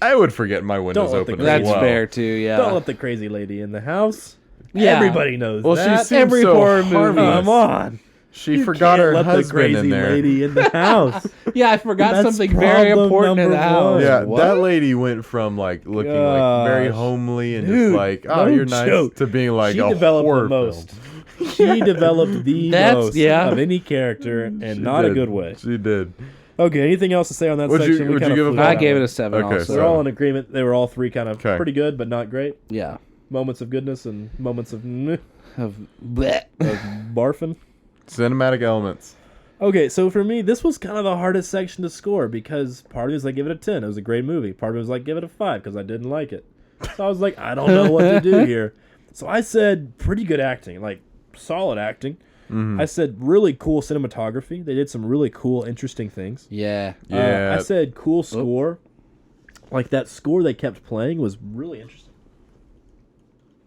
Speaker 1: I would forget my windows
Speaker 3: let the
Speaker 1: open
Speaker 2: That's
Speaker 1: as well.
Speaker 2: fair too. Yeah.
Speaker 3: Don't let the crazy lady in the house.
Speaker 2: Yeah.
Speaker 3: Everybody knows
Speaker 1: Well,
Speaker 3: that.
Speaker 1: she seems
Speaker 2: Every
Speaker 1: so
Speaker 2: horror movie.
Speaker 1: harmless.
Speaker 3: Come on.
Speaker 1: She
Speaker 3: You
Speaker 1: forgot
Speaker 3: can't
Speaker 1: her
Speaker 3: let the
Speaker 1: husband
Speaker 3: crazy
Speaker 1: in there.
Speaker 3: lady in the house.
Speaker 2: Yeah, I forgot
Speaker 3: That's
Speaker 2: something very
Speaker 3: problem
Speaker 2: important in the
Speaker 3: number
Speaker 2: house.
Speaker 3: one.
Speaker 1: Yeah,
Speaker 2: What?
Speaker 1: that lady went from like looking like very
Speaker 3: Gosh.
Speaker 1: homely and
Speaker 3: Dude,
Speaker 1: just like, oh,
Speaker 3: no
Speaker 1: you're nice,
Speaker 3: joke.
Speaker 1: to being like
Speaker 3: She
Speaker 1: a
Speaker 3: developed
Speaker 1: horror
Speaker 3: the most.
Speaker 1: film.
Speaker 3: She developed the
Speaker 2: That's-
Speaker 3: most
Speaker 2: yeah.
Speaker 3: of any character, and
Speaker 1: She
Speaker 3: not a
Speaker 1: did.
Speaker 3: good way.
Speaker 1: She did.
Speaker 3: Okay, anything else to say on that
Speaker 1: Would you-
Speaker 3: section? We
Speaker 1: would you
Speaker 3: kinda
Speaker 1: give it
Speaker 3: flew
Speaker 1: a
Speaker 2: I
Speaker 3: that
Speaker 2: gave it
Speaker 3: one.
Speaker 2: a 7
Speaker 1: Okay,
Speaker 2: also.
Speaker 3: We're all in agreement. They were all three kind of
Speaker 1: Okay.
Speaker 3: pretty good, but not great.
Speaker 2: Yeah.
Speaker 3: Moments of goodness and moments of meh.
Speaker 2: Of bleh.
Speaker 3: Of barfing.
Speaker 1: Cinematic elements.
Speaker 3: Okay, so for me, this was kind of the hardest section to score because part of me was like, give it a 10. It was a great movie. Part of me was like, give it a 5 because I didn't like it. So I was like, I don't know what to do here. So I said, pretty good acting, like solid acting. I said, really cool cinematography. They did some really cool, interesting things.
Speaker 2: Yeah.
Speaker 3: I said, cool score. Like that score they kept playing was really interesting.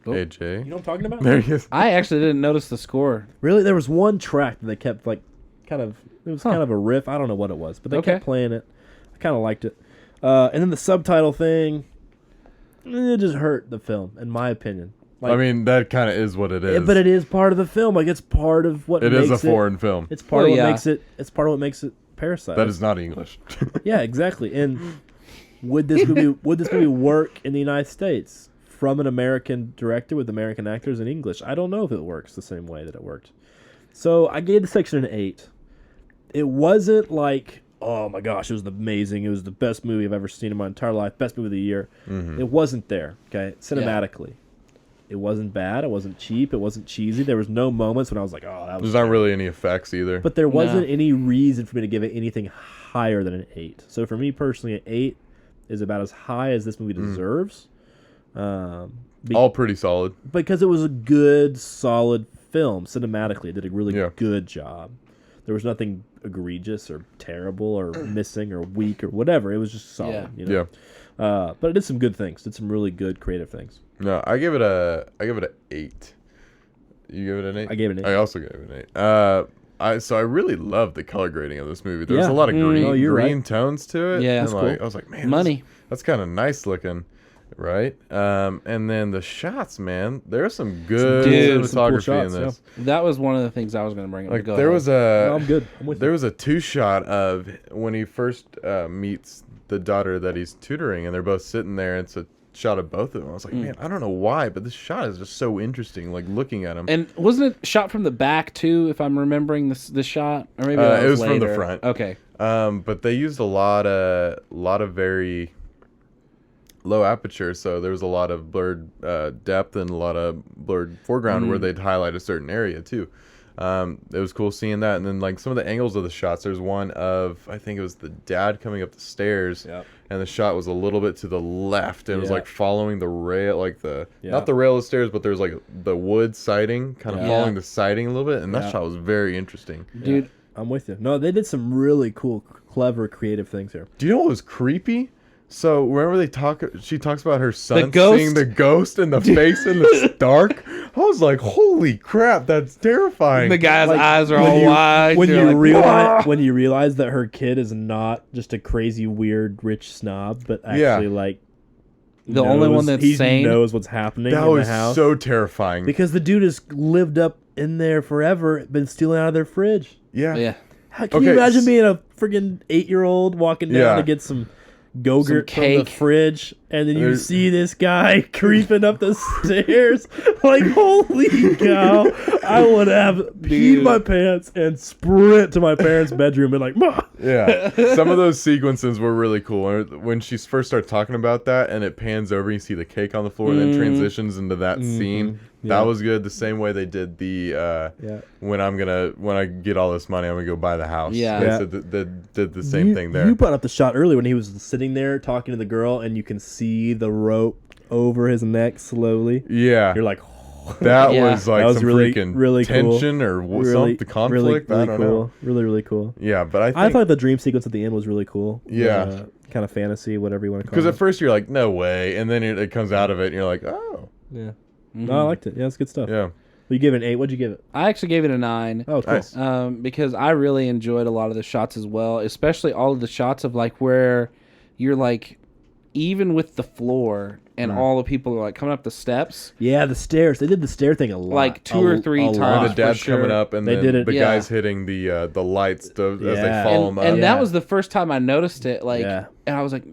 Speaker 1: Hey, Jay.
Speaker 3: You know what I'm talking about?
Speaker 1: There he is.
Speaker 2: I actually didn't notice the score.
Speaker 3: Really, there was one track that they kept like, kind of a riff. I don't know what it was, but they kept playing it. I kind of liked it. And then the subtitle thing, it just hurt the film, in my opinion. Like,
Speaker 1: I mean, that kind of is what it is.
Speaker 3: But it is part of the film. Like, it's part of what
Speaker 1: it
Speaker 3: makes
Speaker 1: is a foreign film.
Speaker 3: It's part of what makes it. It's part of what makes it Parasite.
Speaker 1: That is not English.
Speaker 3: Yeah, exactly. And would this movie work in the United States from an American director with American actors in English? I don't know if it works the same way that it worked. So I gave the section an 8. It wasn't like, oh my gosh, it was amazing. It was the best movie I've ever seen in my entire life. Best movie of the year. It wasn't there. Okay, cinematically. Yeah. It wasn't bad. It wasn't cheap. It wasn't cheesy. There was no moments when I was like, oh, that was...
Speaker 1: There's not really any effects either.
Speaker 3: But there wasn't any reason for me to give it anything higher than an 8. So for me personally, an 8 is about as high as this movie deserves.
Speaker 1: All pretty solid.
Speaker 3: Because it was a good, solid film. Cinematically, it did a really good job. There was nothing egregious or terrible or missing or weak or whatever. It was just solid. You know? Yeah. But it did some good things. Did some really good creative things.
Speaker 1: No, I give it a 8. You give it an 8?
Speaker 3: I gave it an 8.
Speaker 1: I also gave it an 8. So I really loved the color grading of this movie. There was a lot of green tones to it.
Speaker 2: Yeah,
Speaker 1: that's
Speaker 2: cool.
Speaker 1: I was like, man, that's kind of nice looking, right? And then the shots, man, there's some good cinematography cool in this.
Speaker 2: Yeah. That was one of the things I was going to bring up.
Speaker 1: Like there was I'm
Speaker 3: good. I'm with
Speaker 1: there was a 2-shot of when he first meets the daughter that he's tutoring, and they're both sitting there. And it's a shot of both of them. I was like, man, I don't know why, but this shot is just so interesting. Like looking at him. And
Speaker 2: wasn't it shot from the back too? If I'm remembering this shot, or maybe
Speaker 1: it was from the front.
Speaker 2: Okay.
Speaker 1: But they used a lot of very low aperture, so there was a lot of blurred depth and a lot of blurred foreground where they'd highlight a certain area too. It was cool seeing that, and then like some of the angles of the shots. There's one of, I think it was the dad coming up the stairs, and the shot was a little bit to the left, and it was like following the rail, like the not the rail of the stairs, but there's like the wood siding, kind of following the siding a little bit, and that shot was very interesting.
Speaker 2: Dude,
Speaker 3: I'm with you. No, they did some really cool, clever, creative things here.
Speaker 1: Do you know what was creepy? So remember she talks about her son seeing the ghost in the face in the dark. I was like, holy crap, that's terrifying.
Speaker 2: The guy's eyes are all wide.
Speaker 3: When you realize that her kid is not just a crazy, weird, rich snob, but actually like
Speaker 2: the only one that's sane,
Speaker 3: knows what's happening in the house.
Speaker 1: So terrifying.
Speaker 3: Because the dude has lived up in there forever, been stealing out of their fridge.
Speaker 2: Yeah.
Speaker 3: Can you imagine being a friggin' 8-year-old walking down to get some Go-Gurt from the fridge, and then you see this guy creeping up the stairs. Like, holy cow. I would have peed my pants and sprint to my parents' bedroom and like, Ma!
Speaker 1: Yeah. Some of those sequences were really cool. When she first started talking about that and it pans over, you see the cake on the floor and then transitions into that scene. That was good. The same way they did the when I get all this money, I'm gonna go buy the house. They did the same thing there.
Speaker 3: You brought up the shot earlier when he was sitting there talking to the girl, and you can see the rope over his neck slowly.
Speaker 1: Yeah,
Speaker 3: you're like,
Speaker 1: that was like some
Speaker 3: really,
Speaker 1: freaking
Speaker 3: really
Speaker 1: tension
Speaker 3: cool.
Speaker 1: or something, the conflict.
Speaker 3: Really
Speaker 1: I don't
Speaker 3: cool.
Speaker 1: know.
Speaker 3: Really cool.
Speaker 1: Yeah, but
Speaker 3: I thought the dream sequence at the end was really cool.
Speaker 1: Yeah,
Speaker 3: kind of fantasy, whatever you want to call it.
Speaker 1: Because at first you're like, no way, and then it comes out of it, and you're like, oh,
Speaker 3: yeah. No, I liked it. Yeah, it's good stuff.
Speaker 1: Yeah.
Speaker 3: Well, you gave it an 8. What'd you give it?
Speaker 2: I actually gave it a 9.
Speaker 3: Oh, cool.
Speaker 1: Nice.
Speaker 2: Because I really enjoyed a lot of the shots as well, especially all of the shots of like where you're like, even with the floor and all the people are like coming up the steps.
Speaker 3: Yeah, the stairs. They did the stair thing a lot.
Speaker 2: Like 2 or 3 times.
Speaker 1: And the dad's coming up, and then the guy's
Speaker 3: Yeah.
Speaker 1: hitting the lights as they follow him up.
Speaker 2: And that was the first time I noticed it. Like, and I was like,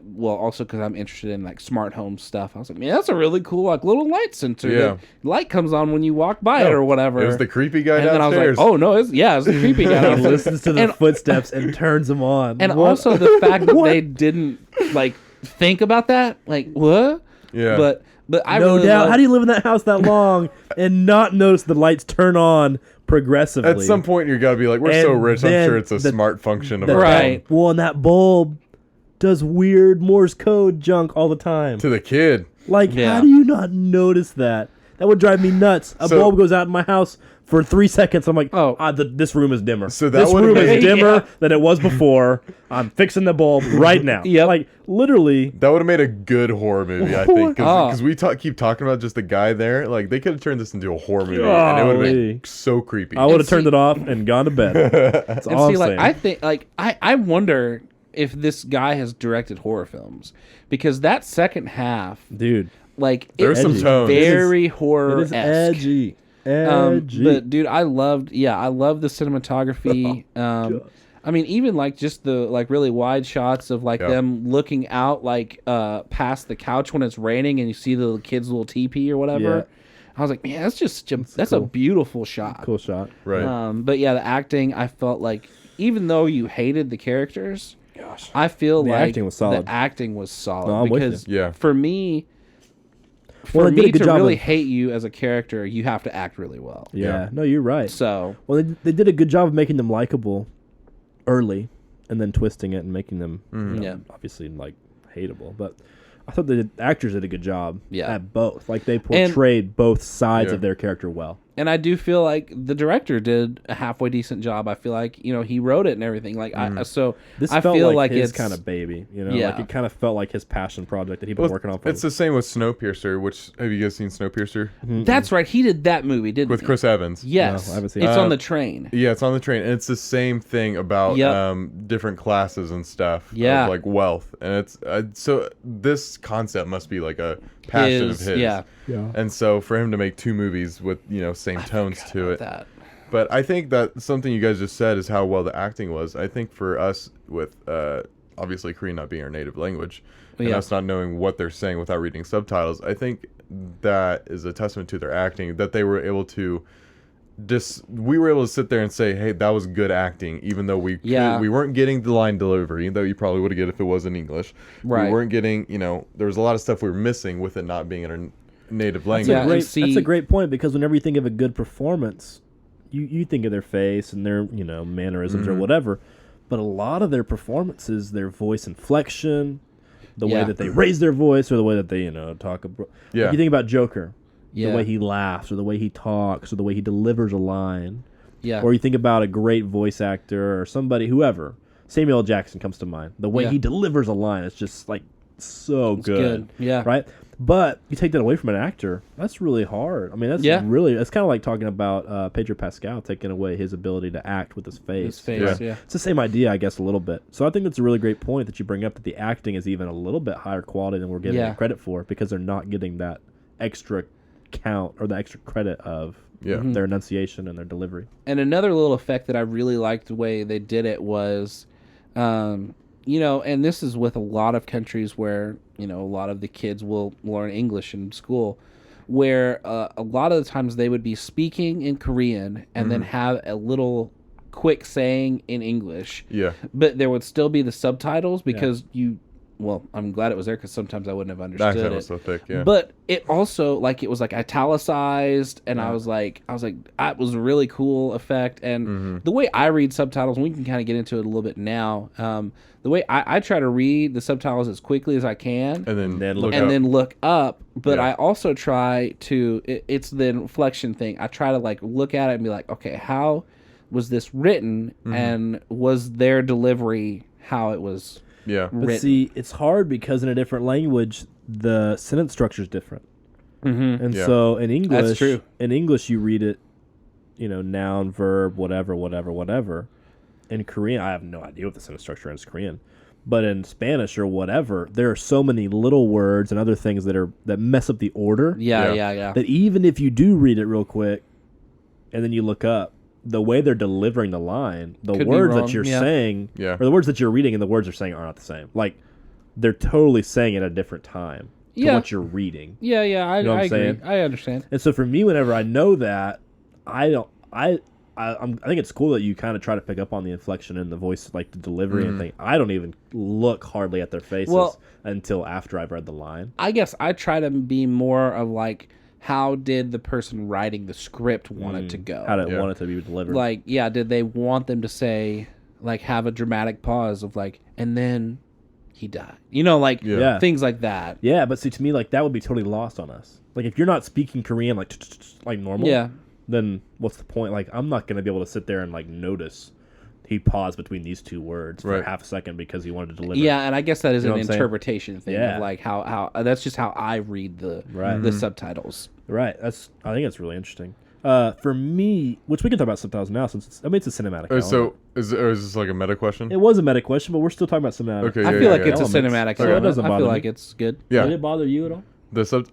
Speaker 2: well, also because I'm interested in like smart home stuff. I was like, man, that's a really cool like little light sensor.
Speaker 1: Yeah.
Speaker 2: The light comes on when you walk by it or whatever.
Speaker 1: It was the creepy guy
Speaker 2: and
Speaker 1: downstairs.
Speaker 2: then I was like, oh no, it's the creepy guy.
Speaker 3: He listens to the footsteps and turns them on.
Speaker 2: And also the fact that they didn't like think about that, like what?
Speaker 1: Yeah.
Speaker 2: But But I
Speaker 3: no
Speaker 2: really
Speaker 3: doubt.
Speaker 2: love,
Speaker 3: How do you live in that house that long and not notice the lights turn on progressively?
Speaker 1: At some point, you got to be like, we're so rich. I'm sure it's a smart function of our
Speaker 2: right.
Speaker 3: Well, and that bulb does weird Morse code junk all the time.
Speaker 1: to the kid.
Speaker 3: Like, how do you not notice that? That would drive me nuts. A bulb goes out in my house for 3 seconds. I'm like, this room is dimmer.
Speaker 1: So that
Speaker 3: this room
Speaker 1: been,
Speaker 3: is dimmer than it was before. I'm fixing the bulb right now. Like, literally.
Speaker 1: That would have made a good horror movie, I think. Because we keep talking about just the guy there. Like, they could have turned this into a horror movie. And it would have been so creepy.
Speaker 3: I would have turned it off and gone to bed. That's all I'm saying.
Speaker 2: I think, I wonder if this guy has directed horror films. Because that second half...
Speaker 3: Dude.
Speaker 2: Like,
Speaker 1: there's some tones.
Speaker 2: Very horror-esque.
Speaker 3: It is edgy.
Speaker 2: But dude, I loved the cinematography. I mean, even like just the like really wide shots of like them looking out like past the couch when it's raining and you see the kid's little teepee or whatever. I was like, man, that's just that's cool. A beautiful shot.
Speaker 3: Cool shot.
Speaker 1: Right.
Speaker 2: But yeah, the acting, I felt like even though you hated the characters, I feel
Speaker 3: the
Speaker 2: like
Speaker 3: acting was solid.
Speaker 2: the acting was solid.
Speaker 3: No, I'm
Speaker 2: because
Speaker 3: with you.
Speaker 2: for me, to really hate you as a character, you have to act really well.
Speaker 3: Yeah. No, you're right.
Speaker 2: So,
Speaker 3: well, they did a good job of making them likable early, and then twisting it and making them, obviously like hateable. But I thought the actors did a good job at both. Like they portrayed both sides of their character well.
Speaker 2: And I do feel like the director did a halfway decent job. I feel like he wrote it and everything. Like I feel like
Speaker 3: his
Speaker 2: it's
Speaker 3: kind of baby. Like it kind of felt like his passion project that he'd been working on.
Speaker 1: It's the same with Snowpiercer. Which have you guys seen Snowpiercer?
Speaker 2: Mm-hmm. That's right. He did that movie, didn't he?
Speaker 1: With Chris Evans.
Speaker 2: Yes,
Speaker 3: no, I haven't seen
Speaker 2: it's on the train.
Speaker 1: Yeah, it's on the train, and it's the same thing about different classes and stuff.
Speaker 2: Yeah,
Speaker 1: of, like wealth, and it's so this concept must be like a passion of his.
Speaker 2: Yeah.
Speaker 1: And so for him to make two movies with same tones to it. But I think that something you guys just said is how well the acting was. I think for us with obviously Korean not being our native language and us not knowing what they're saying without reading subtitles, I think that is a testament to their acting, that they were able to we were able to sit there and say, hey, that was good acting, even though we weren't getting the line delivery, though you probably would have get if it was in English. Right. We weren't getting, there was a lot of stuff we were missing with it not being in our native language.
Speaker 3: That's a great point, because whenever you think of a good performance, you think of their face and their mannerisms or whatever, but a lot of their performances, their voice inflection, the way that they raise their voice, or the way that they talk. Like you think about Joker, the way he laughs, or the way he talks, or the way he delivers a line. Yeah. Or you think about a great voice actor or somebody, whoever. Samuel L. Jackson comes to mind. The way he delivers a line is just like so good. Yeah. Right? But you take that away from an actor, that's really hard. I mean, that's it's kind of like talking about Pedro Pascal, taking away his ability to act with his face. It's the same idea, I guess, a little bit. So I think that's a really great point that you bring up, that the acting is even a little bit higher quality than we're getting credit for, because they're not getting that extra count or the extra credit of their enunciation and their delivery.
Speaker 2: And another little effect that I really liked the way they did it was, and this is with a lot of countries where, a lot of the kids will learn English in school, where a lot of the times they would be speaking in Korean and then have a little quick saying in English. Yeah. But there would still be the subtitles because well, I'm glad it was there, because sometimes I wouldn't have understood it.
Speaker 1: Was so thick,
Speaker 2: But it also, it was italicized, and I was like, that was a really cool effect. And the way I read subtitles, and we can kind of get into it a little bit now, the way I try to read the subtitles as quickly as I can,
Speaker 1: and then
Speaker 2: look up. But I also try to, it's the inflection thing. I try to look at it and be like, okay, how was this written, and was their delivery how it was?
Speaker 3: Yeah, but see, it's hard because in a different language, the sentence structure is different, and so in English,
Speaker 2: that's true.
Speaker 3: In English, you read it, noun, verb, whatever. In Korean, I have no idea what the sentence structure is in Korean, but in Spanish or whatever, there are so many little words and other things that mess up the order.
Speaker 2: Yeah.
Speaker 3: That even if you do read it real quick, and then you look up, the way they're delivering the line, the words that you're saying, or the words that you're reading and the words they're saying are not the same. Like, they're totally saying it at a different time to what you're reading.
Speaker 2: Yeah, I agree. I understand.
Speaker 3: And so for me, whenever I know that, I I think it's cool that you kind of try to pick up on the inflection in the voice, like the delivery and thing. I don't even look hardly at their faces until after I've read the line.
Speaker 2: I guess I try to be more of like, how did the person writing the script want it to go?
Speaker 3: How did it want it to be delivered?
Speaker 2: Like, yeah, did they want them to say, like, have a dramatic pause of like, and then he died? You know, like things like that.
Speaker 3: Yeah, but see, to me, like that would be totally lost on us. Like if you're not speaking Korean like normal, then what's the point? Like I'm not gonna be able to sit there and like notice he paused between these two words for half a second because he wanted to deliver.
Speaker 2: Yeah, and I guess that is an interpretation thing of like how that's just how I read the subtitles.
Speaker 3: Right. I think it's really interesting. For me, which we can talk about subtitles now since it's a cinematic.
Speaker 1: So is this like a meta question?
Speaker 3: It was a meta question, but we're still talking about cinematic.
Speaker 1: Okay,
Speaker 2: I feel like it's a cinematic.
Speaker 3: So it doesn't bother
Speaker 2: I feel
Speaker 3: me.
Speaker 2: like it's good.
Speaker 1: Yeah.
Speaker 3: Did it bother you at all?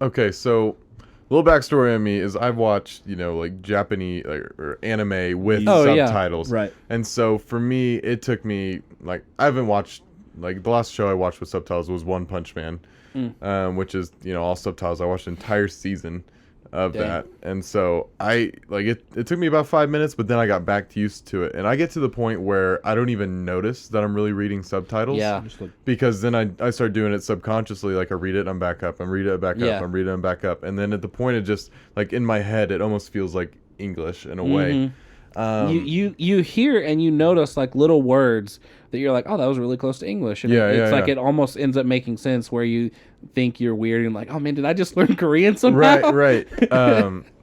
Speaker 1: Okay, so a little backstory on me is I've watched, like Japanese or anime with subtitles.
Speaker 3: Right.
Speaker 1: And so for me, it took me I haven't watched the last show I watched with subtitles was One Punch Man, which is, all subtitles. I watched an entire season of that. And so it took me about 5 minutes, but then I got back used to it. And I get to the point where I don't even notice that I'm really reading subtitles.
Speaker 2: Yeah.
Speaker 1: Because then I start doing it subconsciously. Like I read it, I'm back up. I'm read it, back up. I'm reading it, I'm back up. And then at the point, it just in my head, it almost feels like English in a way.
Speaker 2: You hear and you notice like little words that you're like, oh, that was really close to English. And it's like it almost ends up making sense where you think you're weird and like, oh man, did I just learn Korean somehow?
Speaker 1: Right.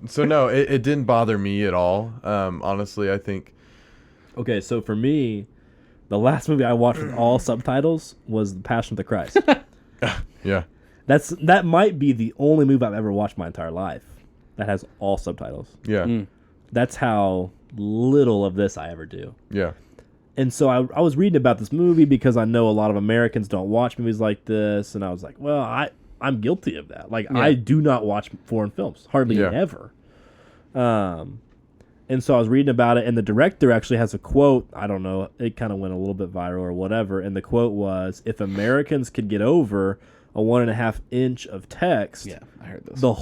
Speaker 1: So no, it didn't bother me at all. Honestly, I think.
Speaker 3: Okay, so for me, the last movie I watched with all subtitles was The Passion of the Christ.
Speaker 1: Yeah.
Speaker 3: That might be the only movie I've ever watched my entire life that has all subtitles.
Speaker 1: Yeah.
Speaker 3: That's how little of this I ever do.
Speaker 1: Yeah.
Speaker 3: And so I was reading about this movie because I know a lot of Americans don't watch movies like this, and I was like, well, I'm guilty of that. Like, I do not watch foreign films, hardly ever. And so I was reading about it, and the director actually has a quote. I don't know, it kind of went a little bit viral or whatever, and the quote was, if Americans could get over a 1.5 inch of text,
Speaker 2: I heard this.
Speaker 3: There's a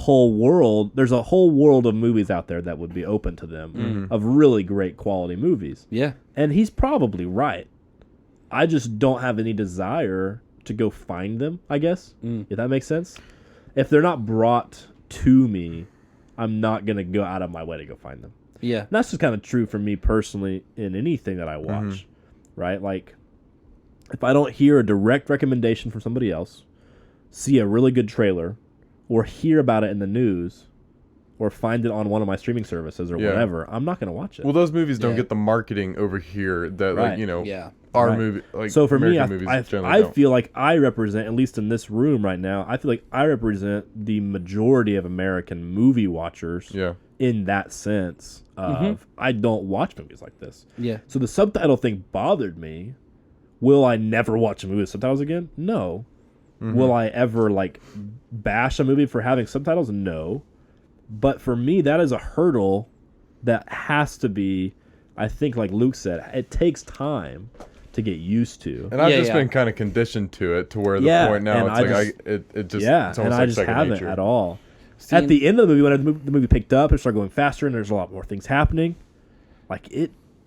Speaker 3: whole world of movies out there that would be open to them of really great quality movies.
Speaker 2: Yeah.
Speaker 3: And he's probably right. I just don't have any desire to go find them, I guess, if that makes sense. If they're not brought to me, I'm not going to go out of my way to go find them.
Speaker 2: Yeah.
Speaker 3: And that's just kind of true for me personally in anything that I watch, right? Like, if I don't hear a direct recommendation from somebody else, see a really good trailer, or hear about it in the news, or find it on one of my streaming services or whatever, I'm not going to watch it.
Speaker 1: Well, those movies don't get the marketing over here that, our movie,
Speaker 3: so for
Speaker 1: American
Speaker 3: me,
Speaker 1: movies
Speaker 3: I feel like I represent, at least in this room right now, I feel like I represent the majority of American movie watchers in that sense of I don't watch movies like this.
Speaker 2: Yeah.
Speaker 3: So the subtitle thing bothered me. Will I never watch a movie with subtitles again? No. Will I ever bash a movie for having subtitles? No. But for me, that is a hurdle that has to be, I think, like Luke said, it takes time to get used to.
Speaker 1: And I've just been kind of conditioned to it to where the point now it's it's almost
Speaker 3: and I just haven't
Speaker 1: nature.
Speaker 3: At all. At the end of the movie, when the movie picked up and started going faster and there's a lot more things happening,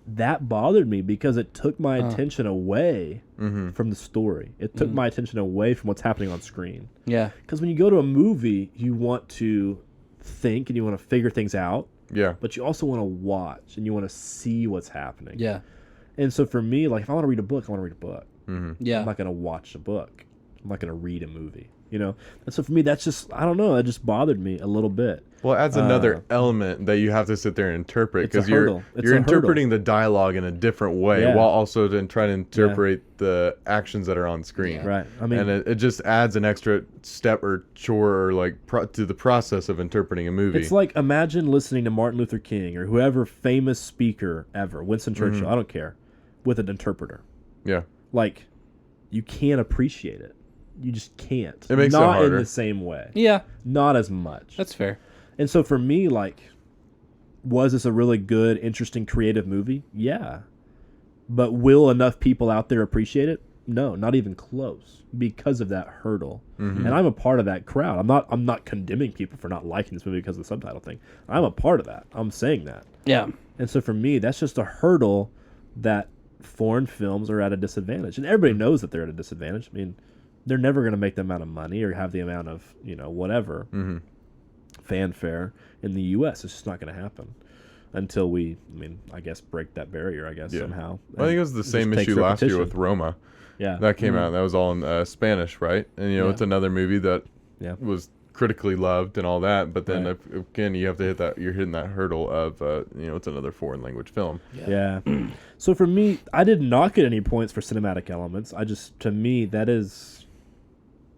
Speaker 3: that bothered me because it took my attention away from the story. It took my attention away from what's happening on screen.
Speaker 2: Yeah.
Speaker 3: Because when you go to a movie, you want to think and you want to figure things out.
Speaker 1: Yeah.
Speaker 3: But you also want to watch and you want to see what's happening.
Speaker 2: Yeah.
Speaker 3: And so for me, if I want to read a book, I want to read a book.
Speaker 2: Yeah.
Speaker 3: I'm not going to watch a book. I'm not going to read a movie. And so for me, that's just, I don't know, it just bothered me a little bit.
Speaker 1: Well, it adds another element that you have to sit there and interpret because you're interpreting the dialogue in a different way while also then trying to interpret the actions that are on screen.
Speaker 3: Yeah. Right. I mean,
Speaker 1: and it just adds an extra step or chore or to the process of interpreting a movie.
Speaker 3: It's like imagine listening to Martin Luther King or whoever famous speaker ever, Winston Churchill, I don't care, with an interpreter.
Speaker 1: Yeah.
Speaker 3: You can't appreciate it. You just can't.
Speaker 1: It makes it
Speaker 3: harder. Not in the same way.
Speaker 2: Yeah.
Speaker 3: Not as much.
Speaker 2: That's fair.
Speaker 3: And so for me, was this a really good, interesting, creative movie? Yeah. But will enough people out there appreciate it? No, not even close because of that hurdle. And I'm a part of that crowd. I'm not condemning people for not liking this movie because of the subtitle thing. I'm a part of that. I'm saying that.
Speaker 2: Yeah.
Speaker 3: And so for me, that's just a hurdle that foreign films are at a disadvantage. And everybody knows that they're at a disadvantage. I mean, they're never going to make the amount of money or have the amount of, whatever fanfare in the U.S. It's just not going to happen until we, I guess, break that barrier, somehow.
Speaker 1: Well, I think it was the same issue last year with Roma.
Speaker 3: Yeah.
Speaker 1: That came out. That was all in Spanish, right? And, it's another movie that was critically loved and all that. But then, again, you have to hit that. You're hitting that hurdle of, it's another foreign language film.
Speaker 3: Yeah. So for me, I did not get any points for cinematic elements. To me, that is,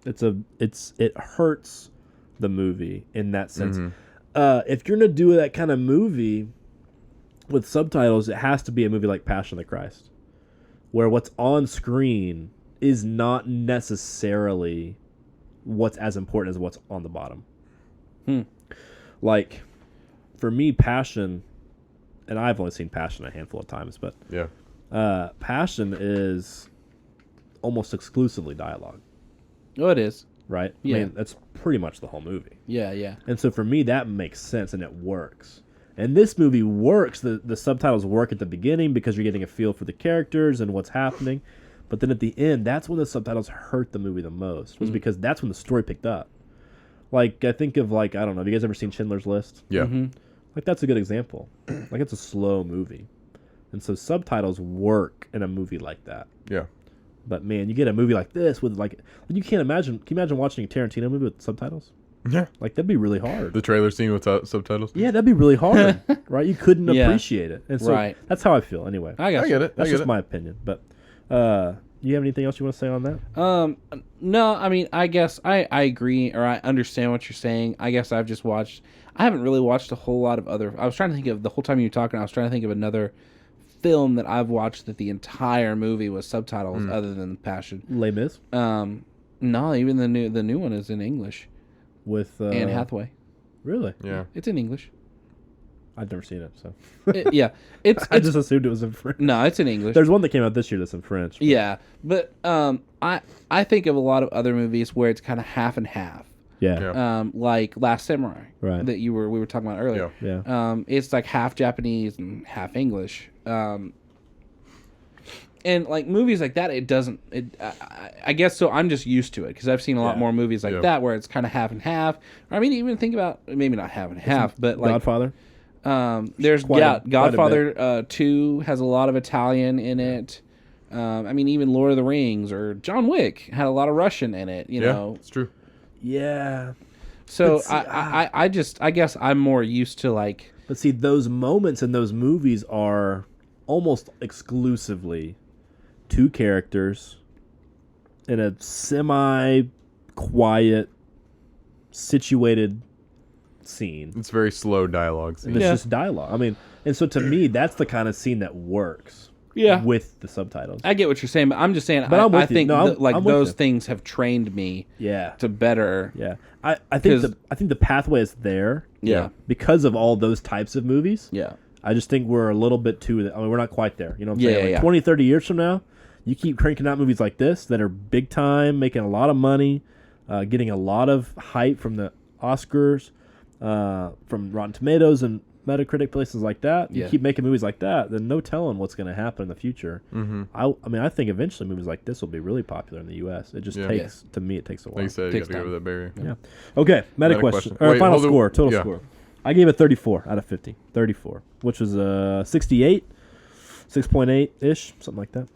Speaker 3: it hurts the movie in that sense. If you're going to do that kind of movie with subtitles, it has to be a movie like Passion of the Christ, where what's on screen is not necessarily what's as important as what's on the bottom. Like, for me, Passion, and I've only seen Passion a handful of times, but Passion is almost exclusively dialogue.
Speaker 2: Oh, it is.
Speaker 3: Right?
Speaker 2: Yeah.
Speaker 3: I mean, that's pretty much the whole movie.
Speaker 2: Yeah.
Speaker 3: And so for me, that makes sense and it works. And this movie works. The subtitles work at the beginning because you're getting a feel for the characters and what's happening. But then at the end, that's when the subtitles hurt the movie the most. Was because that's when the story picked up. Like, I think of, I don't know, have you guys ever seen Schindler's List?
Speaker 1: Yeah.
Speaker 3: Like, that's a good example. Like, it's a slow movie. And so subtitles work in a movie like that.
Speaker 1: Yeah.
Speaker 3: But, man, you get a movie like this with, you can't imagine. Can you imagine watching a Tarantino movie with subtitles?
Speaker 1: Yeah.
Speaker 3: Like, that'd be really hard.
Speaker 1: The trailer scene with subtitles?
Speaker 3: Yeah, that'd be really hard, right? You couldn't appreciate it. And so that's how I feel, anyway.
Speaker 1: I get it.
Speaker 3: That's just my opinion. But you have anything else you want to say on that?
Speaker 2: No, I mean, I guess I agree, or I understand what you're saying. I guess I haven't really watched a whole lot of other, I was trying to think of, the whole time you were talking, I was trying to think of another film that I've watched that the entire movie was subtitles other than Passion.
Speaker 3: Les Mis?
Speaker 2: No, even the new one is in English.
Speaker 3: With
Speaker 2: Anne Hathaway.
Speaker 3: Really?
Speaker 1: Yeah.
Speaker 2: It's in English.
Speaker 3: I've never seen it, so. I just assumed it was in French.
Speaker 2: No, it's in English.
Speaker 3: There's one that came out this year that's in French.
Speaker 2: Yeah, but I think of a lot of other movies where it's kind of half and half.
Speaker 3: Yeah.
Speaker 2: Like Last Samurai,
Speaker 3: right?
Speaker 2: That we were talking about earlier.
Speaker 3: Yeah.
Speaker 2: It's like half Japanese and half English. And like movies like that, it doesn't. I guess so. I'm just used to it because I've seen a lot more movies like that where it's kind of half and half. I mean, even think about maybe not half and half, but like
Speaker 3: Godfather.
Speaker 2: There's Godfather 2 has a lot of Italian in it. I mean, even Lord of the Rings or John Wick had a lot of Russian in it. You know,
Speaker 1: it's true.
Speaker 3: Yeah.
Speaker 2: So I guess I'm more used to like.
Speaker 3: But see, those moments in those movies are almost exclusively two characters in a semi-quiet, situated scene.
Speaker 1: It's very slow dialogue scene.
Speaker 3: And it's just dialogue. I mean, and so to me, that's the kind of scene that works.
Speaker 2: Yeah.
Speaker 3: With the subtitles.
Speaker 2: I get what you're saying, but I'm just saying.
Speaker 3: But
Speaker 2: I think those things have trained me.
Speaker 3: Yeah.
Speaker 2: To better.
Speaker 3: Yeah. I think the pathway is there.
Speaker 2: Yeah.
Speaker 3: Because of all those types of movies.
Speaker 2: Yeah.
Speaker 3: I just think we're a little bit too. I mean, we're not quite there. You know what I'm saying? 20, 30 years from now, you keep cranking out movies like this that are big time, making a lot of money, getting a lot of hype from the Oscars, from Rotten Tomatoes and Metacritic, places like that. You keep making movies like that, then no telling what's going to happen in the future. I mean, I think eventually movies like this will be really popular in the U.S. It just takes, to me, it takes a while.
Speaker 1: Like you said, you got to go over that barrier.
Speaker 3: Yeah. Okay, meta question. Or final score, total score. I gave it 34 out of 50. 34, which was 68, 6.8-ish, something like that.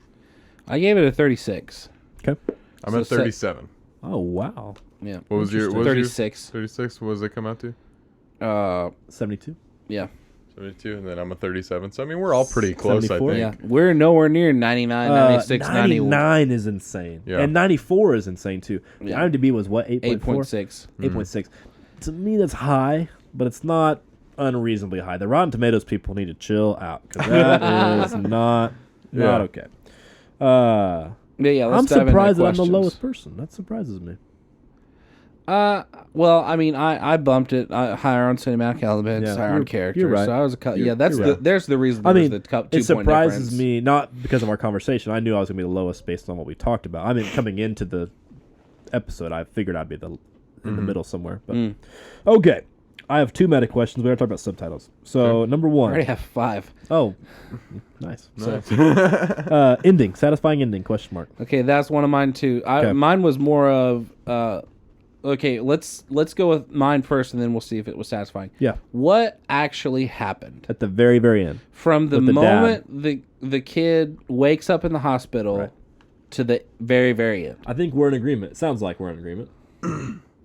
Speaker 2: I gave it a 36.
Speaker 3: Okay.
Speaker 1: I'm at 37.
Speaker 3: Oh, wow.
Speaker 2: Yeah.
Speaker 1: What was your
Speaker 2: 36?
Speaker 1: 36. What does it come out to?
Speaker 3: 72.
Speaker 2: Yeah.
Speaker 1: 72, and then I'm a 37. So, I mean, we're all pretty close,
Speaker 3: 74?
Speaker 1: I think.
Speaker 2: Yeah. We're nowhere near 99, 96, 91.
Speaker 3: 99 is insane.
Speaker 1: Yeah.
Speaker 3: And 94 is insane, too.
Speaker 2: Yeah.
Speaker 3: IMDb was what, 8.4?
Speaker 2: 8.6.
Speaker 3: 8.6. To me, that's high, but it's not unreasonably high. The Rotten Tomatoes people need to chill out, because that is not okay.
Speaker 2: I'm
Speaker 3: surprised that I'm the lowest person. That surprises me.
Speaker 2: Well, I mean, I bumped it higher on cinematic elements, higher on characters.
Speaker 3: You're right.
Speaker 2: So I was there's the reason.
Speaker 3: I mean,
Speaker 2: the 2
Speaker 3: it surprises me not because of our conversation. I knew I was going to be the lowest based on what we talked about. I mean, coming into the episode, I figured I'd be in the middle somewhere. But okay, I have 2 meta questions. We are talking about subtitles. So, number
Speaker 2: I
Speaker 3: 1.
Speaker 2: already have 5.
Speaker 3: Oh, nice.
Speaker 1: Nice.
Speaker 3: So, ending. Satisfying ending, question mark.
Speaker 2: Okay, that's one of mine too.
Speaker 3: Okay.
Speaker 2: Mine was more of okay, let's go with mine first, and then we'll see if it was satisfying.
Speaker 3: Yeah.
Speaker 2: What actually happened
Speaker 3: At the very, very end.
Speaker 2: from the
Speaker 3: With the
Speaker 2: moment the kid wakes up in the hospital
Speaker 3: Right.
Speaker 2: to the very, very end?
Speaker 3: I think we're in agreement. It sounds like we're in agreement.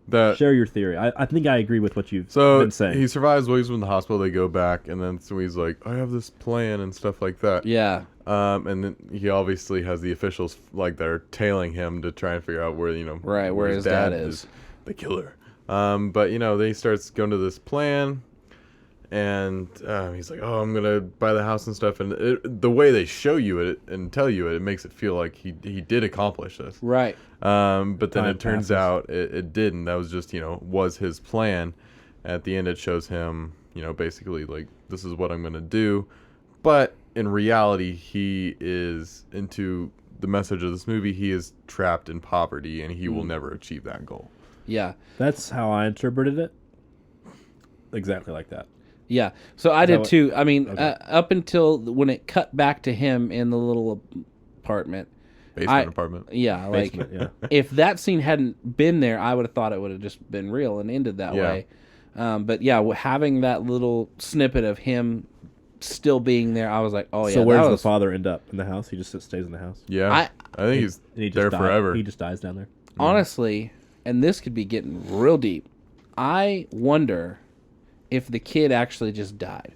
Speaker 1: That
Speaker 3: Share your theory. I think I agree with what you've
Speaker 1: so
Speaker 3: been saying.
Speaker 1: he survives, wakes up in the hospital. They go back, and then so he's like, "I have this plan and stuff like that."
Speaker 2: Yeah.
Speaker 1: And then he obviously has the officials like that are tailing him to try and figure out where
Speaker 2: Right, where his dad is.
Speaker 1: the killer. But then he starts going to this plan, and he's like, "Oh, I'm gonna buy the house and stuff." And the way they show you it and tell you it makes it feel like he did accomplish this.
Speaker 2: Right.
Speaker 1: But then
Speaker 3: Time
Speaker 1: it turns
Speaker 3: passes.
Speaker 1: out it didn't. That was just was his plan. At the end, it shows him basically like, this is what I'm gonna do. But in reality, he is into the message of this movie. He is trapped in poverty, and he will never achieve that goal.
Speaker 2: Yeah.
Speaker 3: That's how I interpreted it. Exactly like that.
Speaker 2: Yeah. So I did
Speaker 3: what-
Speaker 2: too. I mean,
Speaker 3: Okay.
Speaker 2: up until when it cut back to him in the little apartment.
Speaker 1: Basement apartment.
Speaker 2: Yeah, like
Speaker 3: Basement, yeah.
Speaker 2: if that scene hadn't been there, I would have thought it would have just been real and ended that
Speaker 1: Yeah.
Speaker 2: way. But yeah, having that little snippet of him still being there, I was like, oh yeah.
Speaker 3: So where
Speaker 2: that
Speaker 3: does the
Speaker 2: was,
Speaker 3: father end up? In the house? He just stays in the house?
Speaker 1: Yeah,
Speaker 2: I-
Speaker 1: I think he's
Speaker 3: And he just
Speaker 1: there
Speaker 3: dies.
Speaker 1: forever.
Speaker 3: He just dies down there.
Speaker 2: honestly, and this could be getting real deep. I wonder if the kid actually just died,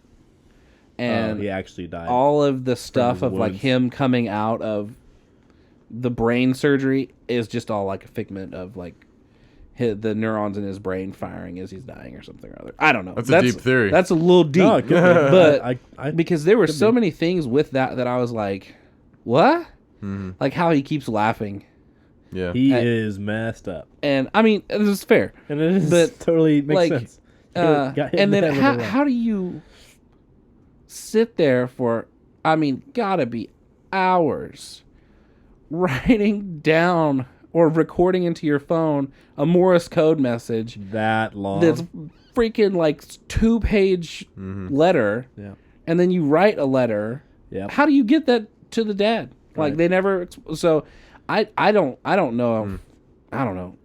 Speaker 2: and
Speaker 3: He actually died.
Speaker 2: all of the stuff
Speaker 3: his
Speaker 2: of like
Speaker 3: wounds.
Speaker 2: him coming out of the brain surgery is just all like a figment of like the neurons in his brain firing as he's dying or something or other. I don't know.
Speaker 1: That's a deep theory.
Speaker 2: That's a little deep,
Speaker 3: No, it could be.
Speaker 2: but
Speaker 3: I
Speaker 2: because there were
Speaker 3: could
Speaker 2: so
Speaker 3: be.
Speaker 2: many things with that I was like, what?
Speaker 1: Mhm.
Speaker 2: Like how he keeps laughing,
Speaker 1: Yeah,
Speaker 3: he
Speaker 2: I-
Speaker 3: is messed up.
Speaker 2: and I mean this is fair.
Speaker 3: And it is
Speaker 2: But,
Speaker 3: totally makes
Speaker 2: like,
Speaker 3: sense. Got hit in
Speaker 2: And
Speaker 3: the
Speaker 2: then
Speaker 3: head with a rock.
Speaker 2: how do you sit there for, I mean, gotta be hours writing down or recording into your phone a Morse code message
Speaker 3: that long?
Speaker 2: that's freaking like 2-page letter,
Speaker 3: Yeah.
Speaker 2: and then you write a letter.
Speaker 3: Yep.
Speaker 2: How do you get that to the dad? Like
Speaker 3: Right.
Speaker 2: they never. So I don't know. I don't know.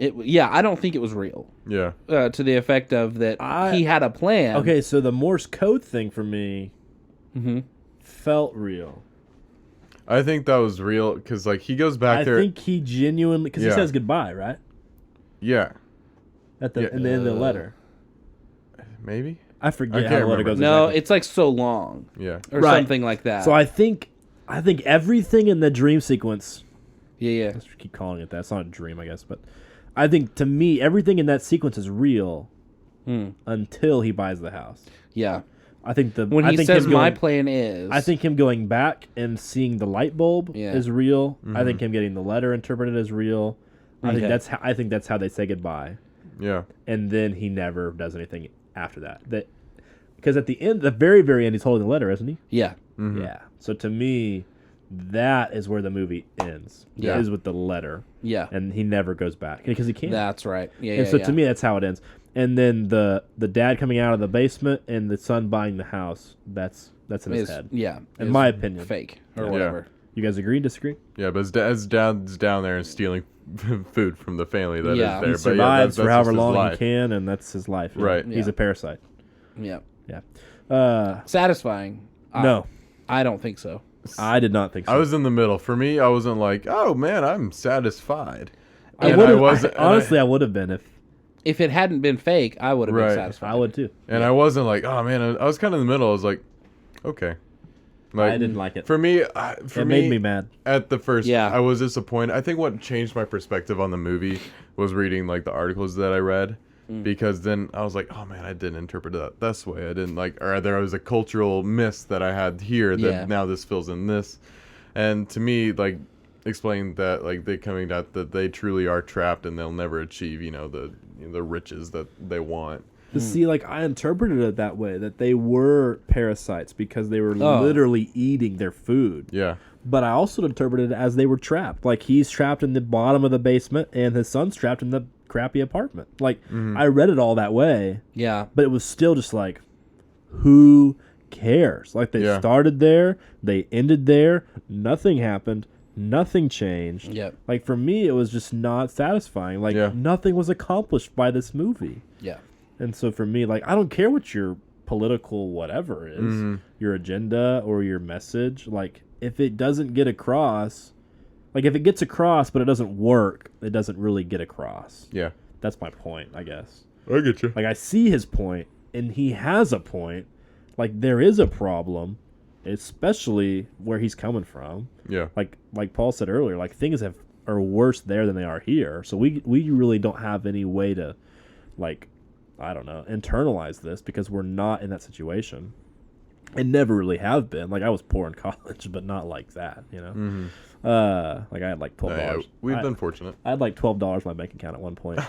Speaker 2: I don't think it was real.
Speaker 1: yeah.
Speaker 2: To the effect of that
Speaker 3: I-
Speaker 2: he had a plan.
Speaker 3: Okay, so the Morse code thing for me
Speaker 2: Mhm.
Speaker 3: felt real.
Speaker 1: I think that was real because like he goes back
Speaker 3: I
Speaker 1: there.
Speaker 3: think he genuinely, because
Speaker 1: Yeah.
Speaker 3: he says goodbye, right?
Speaker 1: Yeah,
Speaker 3: At the
Speaker 1: Yeah.
Speaker 3: in the end of the letter.
Speaker 1: maybe.
Speaker 3: I forget
Speaker 1: I
Speaker 3: how
Speaker 1: can't
Speaker 3: the letter
Speaker 1: remember.
Speaker 3: goes.
Speaker 2: No,
Speaker 3: exactly.
Speaker 2: it's like so long
Speaker 1: Yeah,
Speaker 2: or
Speaker 3: Right.
Speaker 2: something like that.
Speaker 3: So I think everything in the dream sequence.
Speaker 2: yeah.
Speaker 3: Let's keep calling it that. It's not a dream, I guess, but I think to me everything in that sequence is real until he buys the house.
Speaker 2: Yeah.
Speaker 3: I think
Speaker 2: When
Speaker 3: I
Speaker 2: he
Speaker 3: think
Speaker 2: says
Speaker 3: him
Speaker 2: my
Speaker 3: going-
Speaker 2: plan is,
Speaker 3: I think him going back and seeing the light bulb
Speaker 2: Yeah.
Speaker 3: is real. I think him getting the letter interpreted as real. I
Speaker 2: Okay.
Speaker 3: think that's how they say goodbye.
Speaker 1: yeah.
Speaker 3: And then he never does anything after that. Because at the end, the very, very end, he's holding the letter, isn't he?
Speaker 2: yeah,
Speaker 3: Yeah. So to me, that is where the movie ends.
Speaker 2: Yeah.
Speaker 3: Is with the letter,
Speaker 2: yeah.
Speaker 3: and he never goes back because he can't.
Speaker 2: That's right. Yeah,
Speaker 3: and
Speaker 2: yeah,
Speaker 3: so
Speaker 2: yeah.
Speaker 3: to me, that's how it ends. And then the dad coming out of the basement and the son buying the house. That's in his
Speaker 2: Is-
Speaker 3: head.
Speaker 2: yeah,
Speaker 3: In
Speaker 2: is
Speaker 3: my opinion.
Speaker 2: fake or
Speaker 3: Yeah.
Speaker 2: whatever.
Speaker 3: You guys agree? Disagree?
Speaker 1: Yeah, but his dad's down there and stealing food from the family that is
Speaker 2: Yeah.
Speaker 1: there.
Speaker 3: He
Speaker 1: but
Speaker 3: survives
Speaker 1: that's
Speaker 3: for however
Speaker 1: just his
Speaker 3: long
Speaker 1: life.
Speaker 3: he can, and that's his life. Yeah.
Speaker 1: Right.
Speaker 3: He's
Speaker 2: Yeah.
Speaker 3: a parasite.
Speaker 2: Yeah,
Speaker 3: Yeah.
Speaker 2: satisfying.
Speaker 3: No,
Speaker 2: I don't think so.
Speaker 3: I did not think so.
Speaker 1: I was in the middle. For me, I wasn't like, oh man, I'm satisfied.
Speaker 3: I
Speaker 1: And
Speaker 3: would have.
Speaker 1: wasn't- and
Speaker 3: Honestly, I would have been
Speaker 2: If it hadn't been fake, I would have
Speaker 1: Right.
Speaker 2: been satisfied.
Speaker 3: I would too.
Speaker 1: And I wasn't like, oh man, I was kind of in the middle. I was like, okay. Like,
Speaker 3: I didn't like it.
Speaker 1: For me,
Speaker 3: It made me mad.
Speaker 1: At the first,
Speaker 2: Yeah.
Speaker 1: I was disappointed. I think what changed my perspective on the movie was reading like the articles that I read, because then I was like, oh man, I didn't interpret that this way. I didn't like, or there was a cultural miss that I had here that
Speaker 2: Yeah.
Speaker 1: now this fills in this, and to me, like explaining that like they coming out that they truly are trapped and they'll never achieve the riches that they want.
Speaker 3: To see, like, I interpreted it that way, that they were parasites because they were
Speaker 2: Oh.
Speaker 3: literally eating their food.
Speaker 1: Yeah.
Speaker 3: But I also interpreted it as they were trapped. Like, he's trapped in the bottom of the basement, and his son's trapped in the crappy apartment. Like, I read it all that way.
Speaker 2: Yeah.
Speaker 3: But it was still just like, who cares? Like, they started there, they ended there, nothing happened, nothing changed.
Speaker 2: Yep.
Speaker 3: Like, for me, it was just not satisfying. Like, nothing was accomplished by this movie.
Speaker 2: Yeah.
Speaker 3: And so for me, like, I don't care what your political whatever is, your agenda or your message. Like, if it doesn't get across, like, if it gets across but it doesn't work, it doesn't really get across.
Speaker 1: Yeah.
Speaker 3: That's my point, I guess.
Speaker 1: I get you.
Speaker 3: Like, I see his point, and he has a point. Like, there is a problem, especially where he's coming from.
Speaker 1: Yeah.
Speaker 3: Like Paul said earlier, like, things are worse there than they are here. So we really don't have any way to, like, I don't know, internalize this because we're not in that situation. And never really have been. Like, I was poor in college, but not like that, you know? Like, I had like $12.
Speaker 1: Yeah, we've been fortunate.
Speaker 3: I had like $12 in my bank account at one point.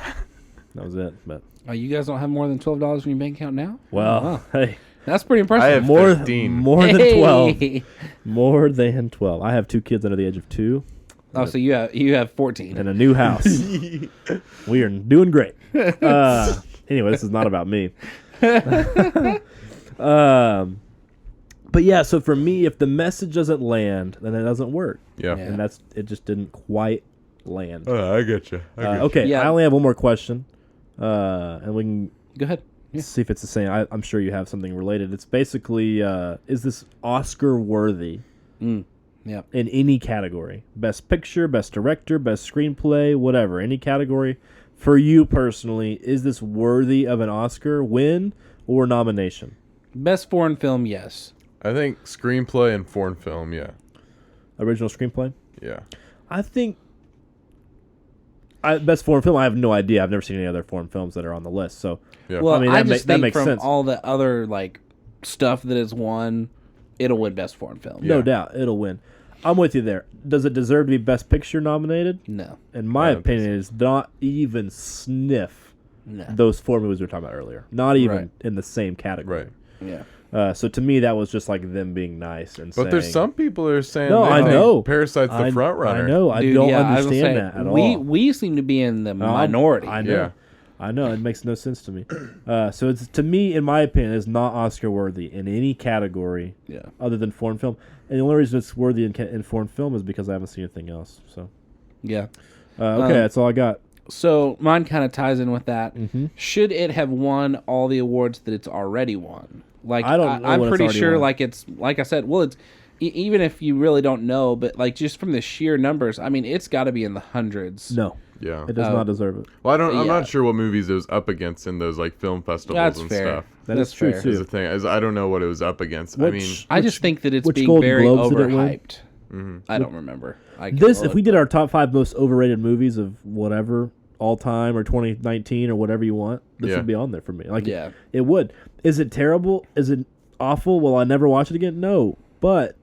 Speaker 3: That was it. But
Speaker 2: You guys don't have more than $12 in your bank account now?
Speaker 3: well,
Speaker 2: Wow.
Speaker 3: hey,
Speaker 2: That's pretty impressive.
Speaker 1: I have
Speaker 3: more
Speaker 1: 15.
Speaker 3: more than 12. More than 12. I have 2 kids under the age of 2.
Speaker 2: Oh, so you have 14.
Speaker 3: And a new house. We are doing great. Anyway, this is not about me. But yeah, so for me, if the message doesn't land, then it doesn't work.
Speaker 1: Yeah.
Speaker 3: And it just didn't quite land.
Speaker 1: I get you.
Speaker 3: Okay,
Speaker 2: Yeah.
Speaker 3: I only have one more question. And we can
Speaker 2: Go ahead. Yeah.
Speaker 3: see if it's the same. I'm sure you have something related. It's basically, is this Oscar worthy
Speaker 2: Yeah.
Speaker 3: in any category? Best picture, best director, best screenplay, whatever. Any category. For you personally, is this worthy of an Oscar win or nomination?
Speaker 2: Best foreign film, yes.
Speaker 1: I think screenplay and foreign film, yeah.
Speaker 3: Original screenplay?
Speaker 1: Yeah.
Speaker 3: I think best foreign film, I have no idea. I've never seen any other foreign films that are on the list. So,
Speaker 1: Yeah.
Speaker 2: Well,
Speaker 3: I mean,
Speaker 2: I
Speaker 3: that
Speaker 2: just
Speaker 3: that
Speaker 2: think
Speaker 3: makes
Speaker 2: from
Speaker 3: sense.
Speaker 2: all the other like stuff that has won, it'll win best foreign film.
Speaker 3: No
Speaker 1: Yeah.
Speaker 3: doubt, it'll win. I'm with you there. Does it deserve to be best picture nominated?
Speaker 2: No.
Speaker 3: In my
Speaker 1: I don't think
Speaker 3: opinion, it's not even sniff
Speaker 2: No.
Speaker 3: those 4 movies we were talking about earlier. Not even
Speaker 2: Right.
Speaker 3: in the same category.
Speaker 1: Right.
Speaker 2: Yeah.
Speaker 3: So to me, that was just like them being nice and
Speaker 1: But there's some people who are saying
Speaker 3: No,
Speaker 1: they
Speaker 3: I
Speaker 1: think
Speaker 3: know.
Speaker 1: Parasite's the front runner.
Speaker 3: I know. I
Speaker 2: Dude,
Speaker 3: don't
Speaker 2: yeah, I was gonna
Speaker 3: understand
Speaker 2: say,
Speaker 3: that at all.
Speaker 2: We seem to be in the minority.
Speaker 3: I know.
Speaker 1: Yeah.
Speaker 3: I know. It makes no sense to me. So it's, to me, in my opinion, it's not Oscar worthy in any category
Speaker 2: Yeah.
Speaker 3: other than foreign film. And the only reason it's worthy in foreign film is because I haven't seen anything else. So
Speaker 2: Yeah.
Speaker 3: okay, that's all I got.
Speaker 2: So mine kind of ties in with that.
Speaker 3: Mm-hmm.
Speaker 2: Should it have won all the awards that it's already won? Like
Speaker 3: I don't know
Speaker 2: I'm
Speaker 3: what it's
Speaker 2: pretty
Speaker 3: already
Speaker 2: sure.
Speaker 3: won.
Speaker 2: Like it's like I said. Well, it's even if you really don't know, but like just from the sheer numbers, I mean, it's got to be in the hundreds.
Speaker 3: No,
Speaker 1: Yeah.
Speaker 3: it does not deserve it.
Speaker 1: Well, I'm
Speaker 2: Yeah.
Speaker 1: not sure what movies it was up against in those like film festivals
Speaker 2: That's
Speaker 1: and
Speaker 2: fair.
Speaker 1: stuff.
Speaker 3: That
Speaker 2: That's
Speaker 3: is true
Speaker 2: fair.
Speaker 3: too.
Speaker 1: Is the thing is I don't know what it was up against. I mean,
Speaker 2: I just think that it's
Speaker 3: which
Speaker 2: being
Speaker 3: Golden
Speaker 2: very
Speaker 3: Globes did it win?
Speaker 2: overhyped. I don't remember.
Speaker 3: If we did our top 5 most overrated movies of whatever all time or 2019 or whatever you want, this
Speaker 1: Yeah.
Speaker 3: would be on there for me. Like,
Speaker 2: Yeah.
Speaker 3: it would. Is it terrible? Is it awful? Will I never watch it again? No. But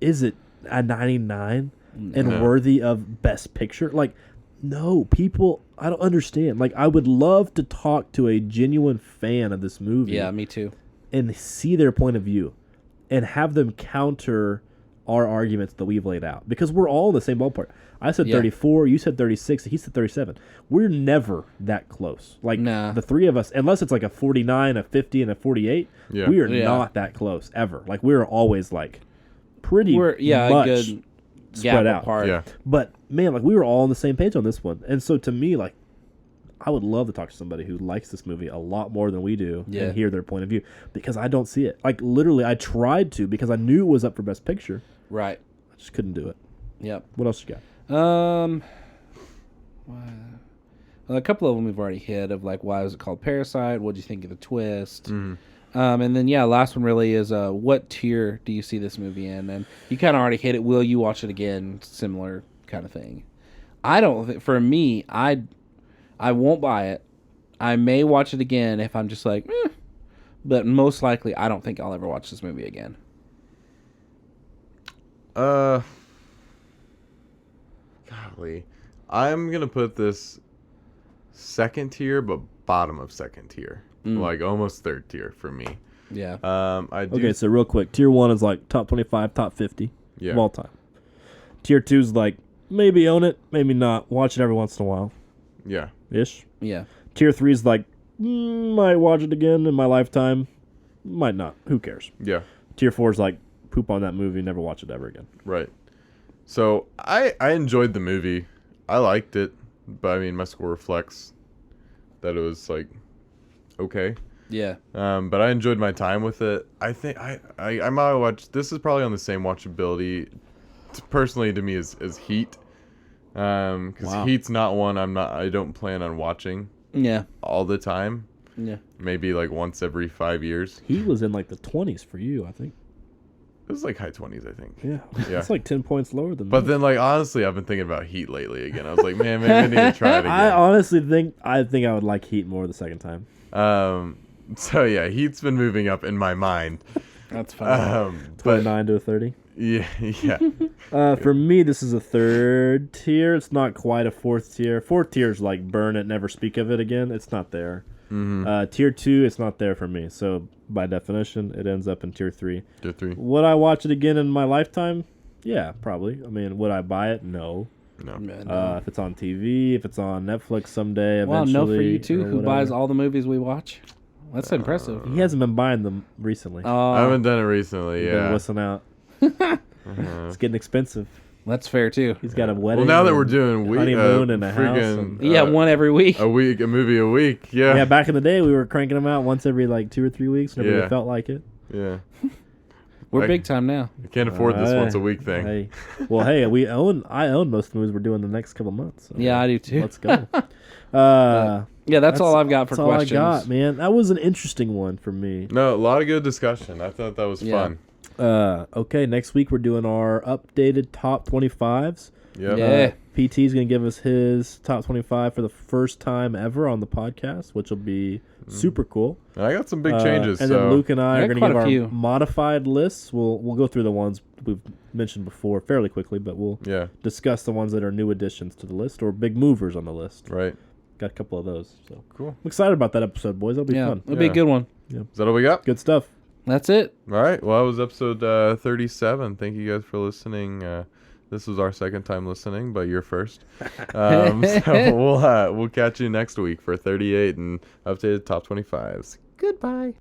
Speaker 3: is it a 99 and
Speaker 1: No.
Speaker 3: worthy of Best Picture? Like, no. People, I don't understand. Like, I would love to talk to a genuine fan of this movie.
Speaker 2: Yeah, me too.
Speaker 3: And see their point of view and have them counter our arguments that we've laid out, because we're all in the same ballpark. I said 34, you said 36, he said 37. We're never that close. Like,
Speaker 2: Nah.
Speaker 3: the 3 of us, unless it's like a 49, a 50, and a 48,
Speaker 1: Yeah.
Speaker 3: we are
Speaker 2: Yeah.
Speaker 3: not that close ever. Like, we're always like pretty
Speaker 2: We're a
Speaker 3: much
Speaker 2: good
Speaker 3: spread
Speaker 2: gap
Speaker 3: out.
Speaker 2: apart.
Speaker 1: yeah.
Speaker 3: But man, like, we were all on the same page on this one. And so to me, like, I would love to talk to somebody who likes this movie a lot more than we do
Speaker 2: Yeah.
Speaker 3: and hear their point of view, because I don't see it. Like, literally, I tried to because I knew it was up for Best Picture.
Speaker 2: Right.
Speaker 3: I just couldn't do it.
Speaker 2: Yep.
Speaker 3: What else you got?
Speaker 2: Well, a couple of them we've already hit of like, why was it called Parasite? What do you think of the twist? And then last one really is what tier do you see this movie in? And you kind of already hit it. Will you watch it again? Similar kind of thing. I don't. For me, I won't buy it. I may watch it again if I'm just like, but most likely I don't think I'll ever watch this movie again.
Speaker 1: Golly. I'm going to put this second tier, but bottom of second tier. Like almost third tier for me.
Speaker 2: Yeah.
Speaker 1: I do.
Speaker 3: Okay, so real quick, tier 1 is like top 25, top 50
Speaker 1: Yeah.
Speaker 3: of all time. Tier 2 is like maybe own it, maybe not. Watch it every once in a while.
Speaker 1: Yeah.
Speaker 3: ish.
Speaker 2: Yeah.
Speaker 3: Tier 3 is like, might watch it again in my lifetime. Might not. Who cares?
Speaker 1: Yeah.
Speaker 3: Tier 4 is like, poop on that movie, never watch it ever again.
Speaker 1: Right. So I enjoyed the movie. I liked it, but I mean, my score reflects that it was like okay.
Speaker 2: Yeah.
Speaker 1: But I enjoyed my time with it. I think I might watch. This is probably on the same watchability, personally to me as Heat, because Heat's not one I don't plan on watching.
Speaker 2: Yeah.
Speaker 1: All the time.
Speaker 2: Yeah.
Speaker 1: Maybe like once every 5 years.
Speaker 3: He was in like the 20s for you, I think.
Speaker 1: It was like high 20s, I think.
Speaker 3: Yeah.
Speaker 1: Yeah.
Speaker 3: It's like 10 points lower than
Speaker 1: But then, like, honestly, I've been thinking about Heat lately again. I was like, man, maybe I need to try it again.
Speaker 3: I honestly think I would like Heat more the second time.
Speaker 1: So, yeah, Heat's been moving up in my mind.
Speaker 2: That's fine.
Speaker 3: 29 to a 30.
Speaker 1: Yeah, yeah.
Speaker 3: For me, this is a third tier. It's not quite a fourth tier. Fourth tier is like burn it, never speak of it again. It's not there.
Speaker 1: Mm-hmm.
Speaker 3: Tier 2, it's not there for me. So, by definition, it ends up in tier 3.
Speaker 1: Tier 3.
Speaker 3: Would I watch it again in my lifetime? Yeah, probably. I mean, would I buy it? No.
Speaker 1: No.
Speaker 3: If it's on TV, if it's on Netflix someday,
Speaker 2: well,
Speaker 3: eventually.
Speaker 2: no for you too, who
Speaker 3: whatever.
Speaker 2: buys all the movies we watch. That's impressive.
Speaker 3: He hasn't been buying them recently.
Speaker 1: I haven't done it recently,
Speaker 3: He's
Speaker 1: yeah.
Speaker 3: been whistling out. It's getting expensive.
Speaker 2: That's fair too.
Speaker 3: He's got a wedding.
Speaker 1: Well, now that we're doing
Speaker 3: honeymoon and a house. And,
Speaker 2: Yeah, one every week.
Speaker 1: a movie a week, yeah.
Speaker 3: yeah, back in the day, we were cranking them out once every like 2 or 3 weeks whenever we felt like it.
Speaker 1: Yeah.
Speaker 2: We're big time now.
Speaker 1: I can't afford this once a week thing.
Speaker 3: Hey. Well, hey, I own most of the movies we're doing the next couple months. So
Speaker 2: Yeah, I do too.
Speaker 3: Let's go.
Speaker 2: Yeah, that's all I've got for
Speaker 3: that's
Speaker 2: questions.
Speaker 3: all I got, man. That was an interesting one for me.
Speaker 1: No, a lot of good discussion. I thought that was fun.
Speaker 3: Okay, next week we're doing our updated top 25s.
Speaker 1: Yep.
Speaker 2: Yeah.
Speaker 3: PT's going to give us his top 25 for the first time ever on the podcast, which will be super cool.
Speaker 1: I got some big changes.
Speaker 3: And then Luke and I
Speaker 2: I
Speaker 3: are
Speaker 2: got
Speaker 3: going to
Speaker 2: quite
Speaker 3: give
Speaker 2: a
Speaker 3: our
Speaker 2: few.
Speaker 3: modified lists. We'll go through the ones we've mentioned before fairly quickly, but we'll discuss the ones that are new additions to the list or big movers on the list.
Speaker 1: Right.
Speaker 3: Got a couple of those. So
Speaker 1: Cool.
Speaker 3: I'm excited about that episode, boys. That'll be fun.
Speaker 2: It'll be a good one.
Speaker 1: Is that all we got?
Speaker 3: Good stuff.
Speaker 2: That's it.
Speaker 1: All right. Well, that was episode 37. Thank you guys for listening. This was our second time listening, but you're first. So we'll catch you next week for 38 and updated top 25s. Goodbye.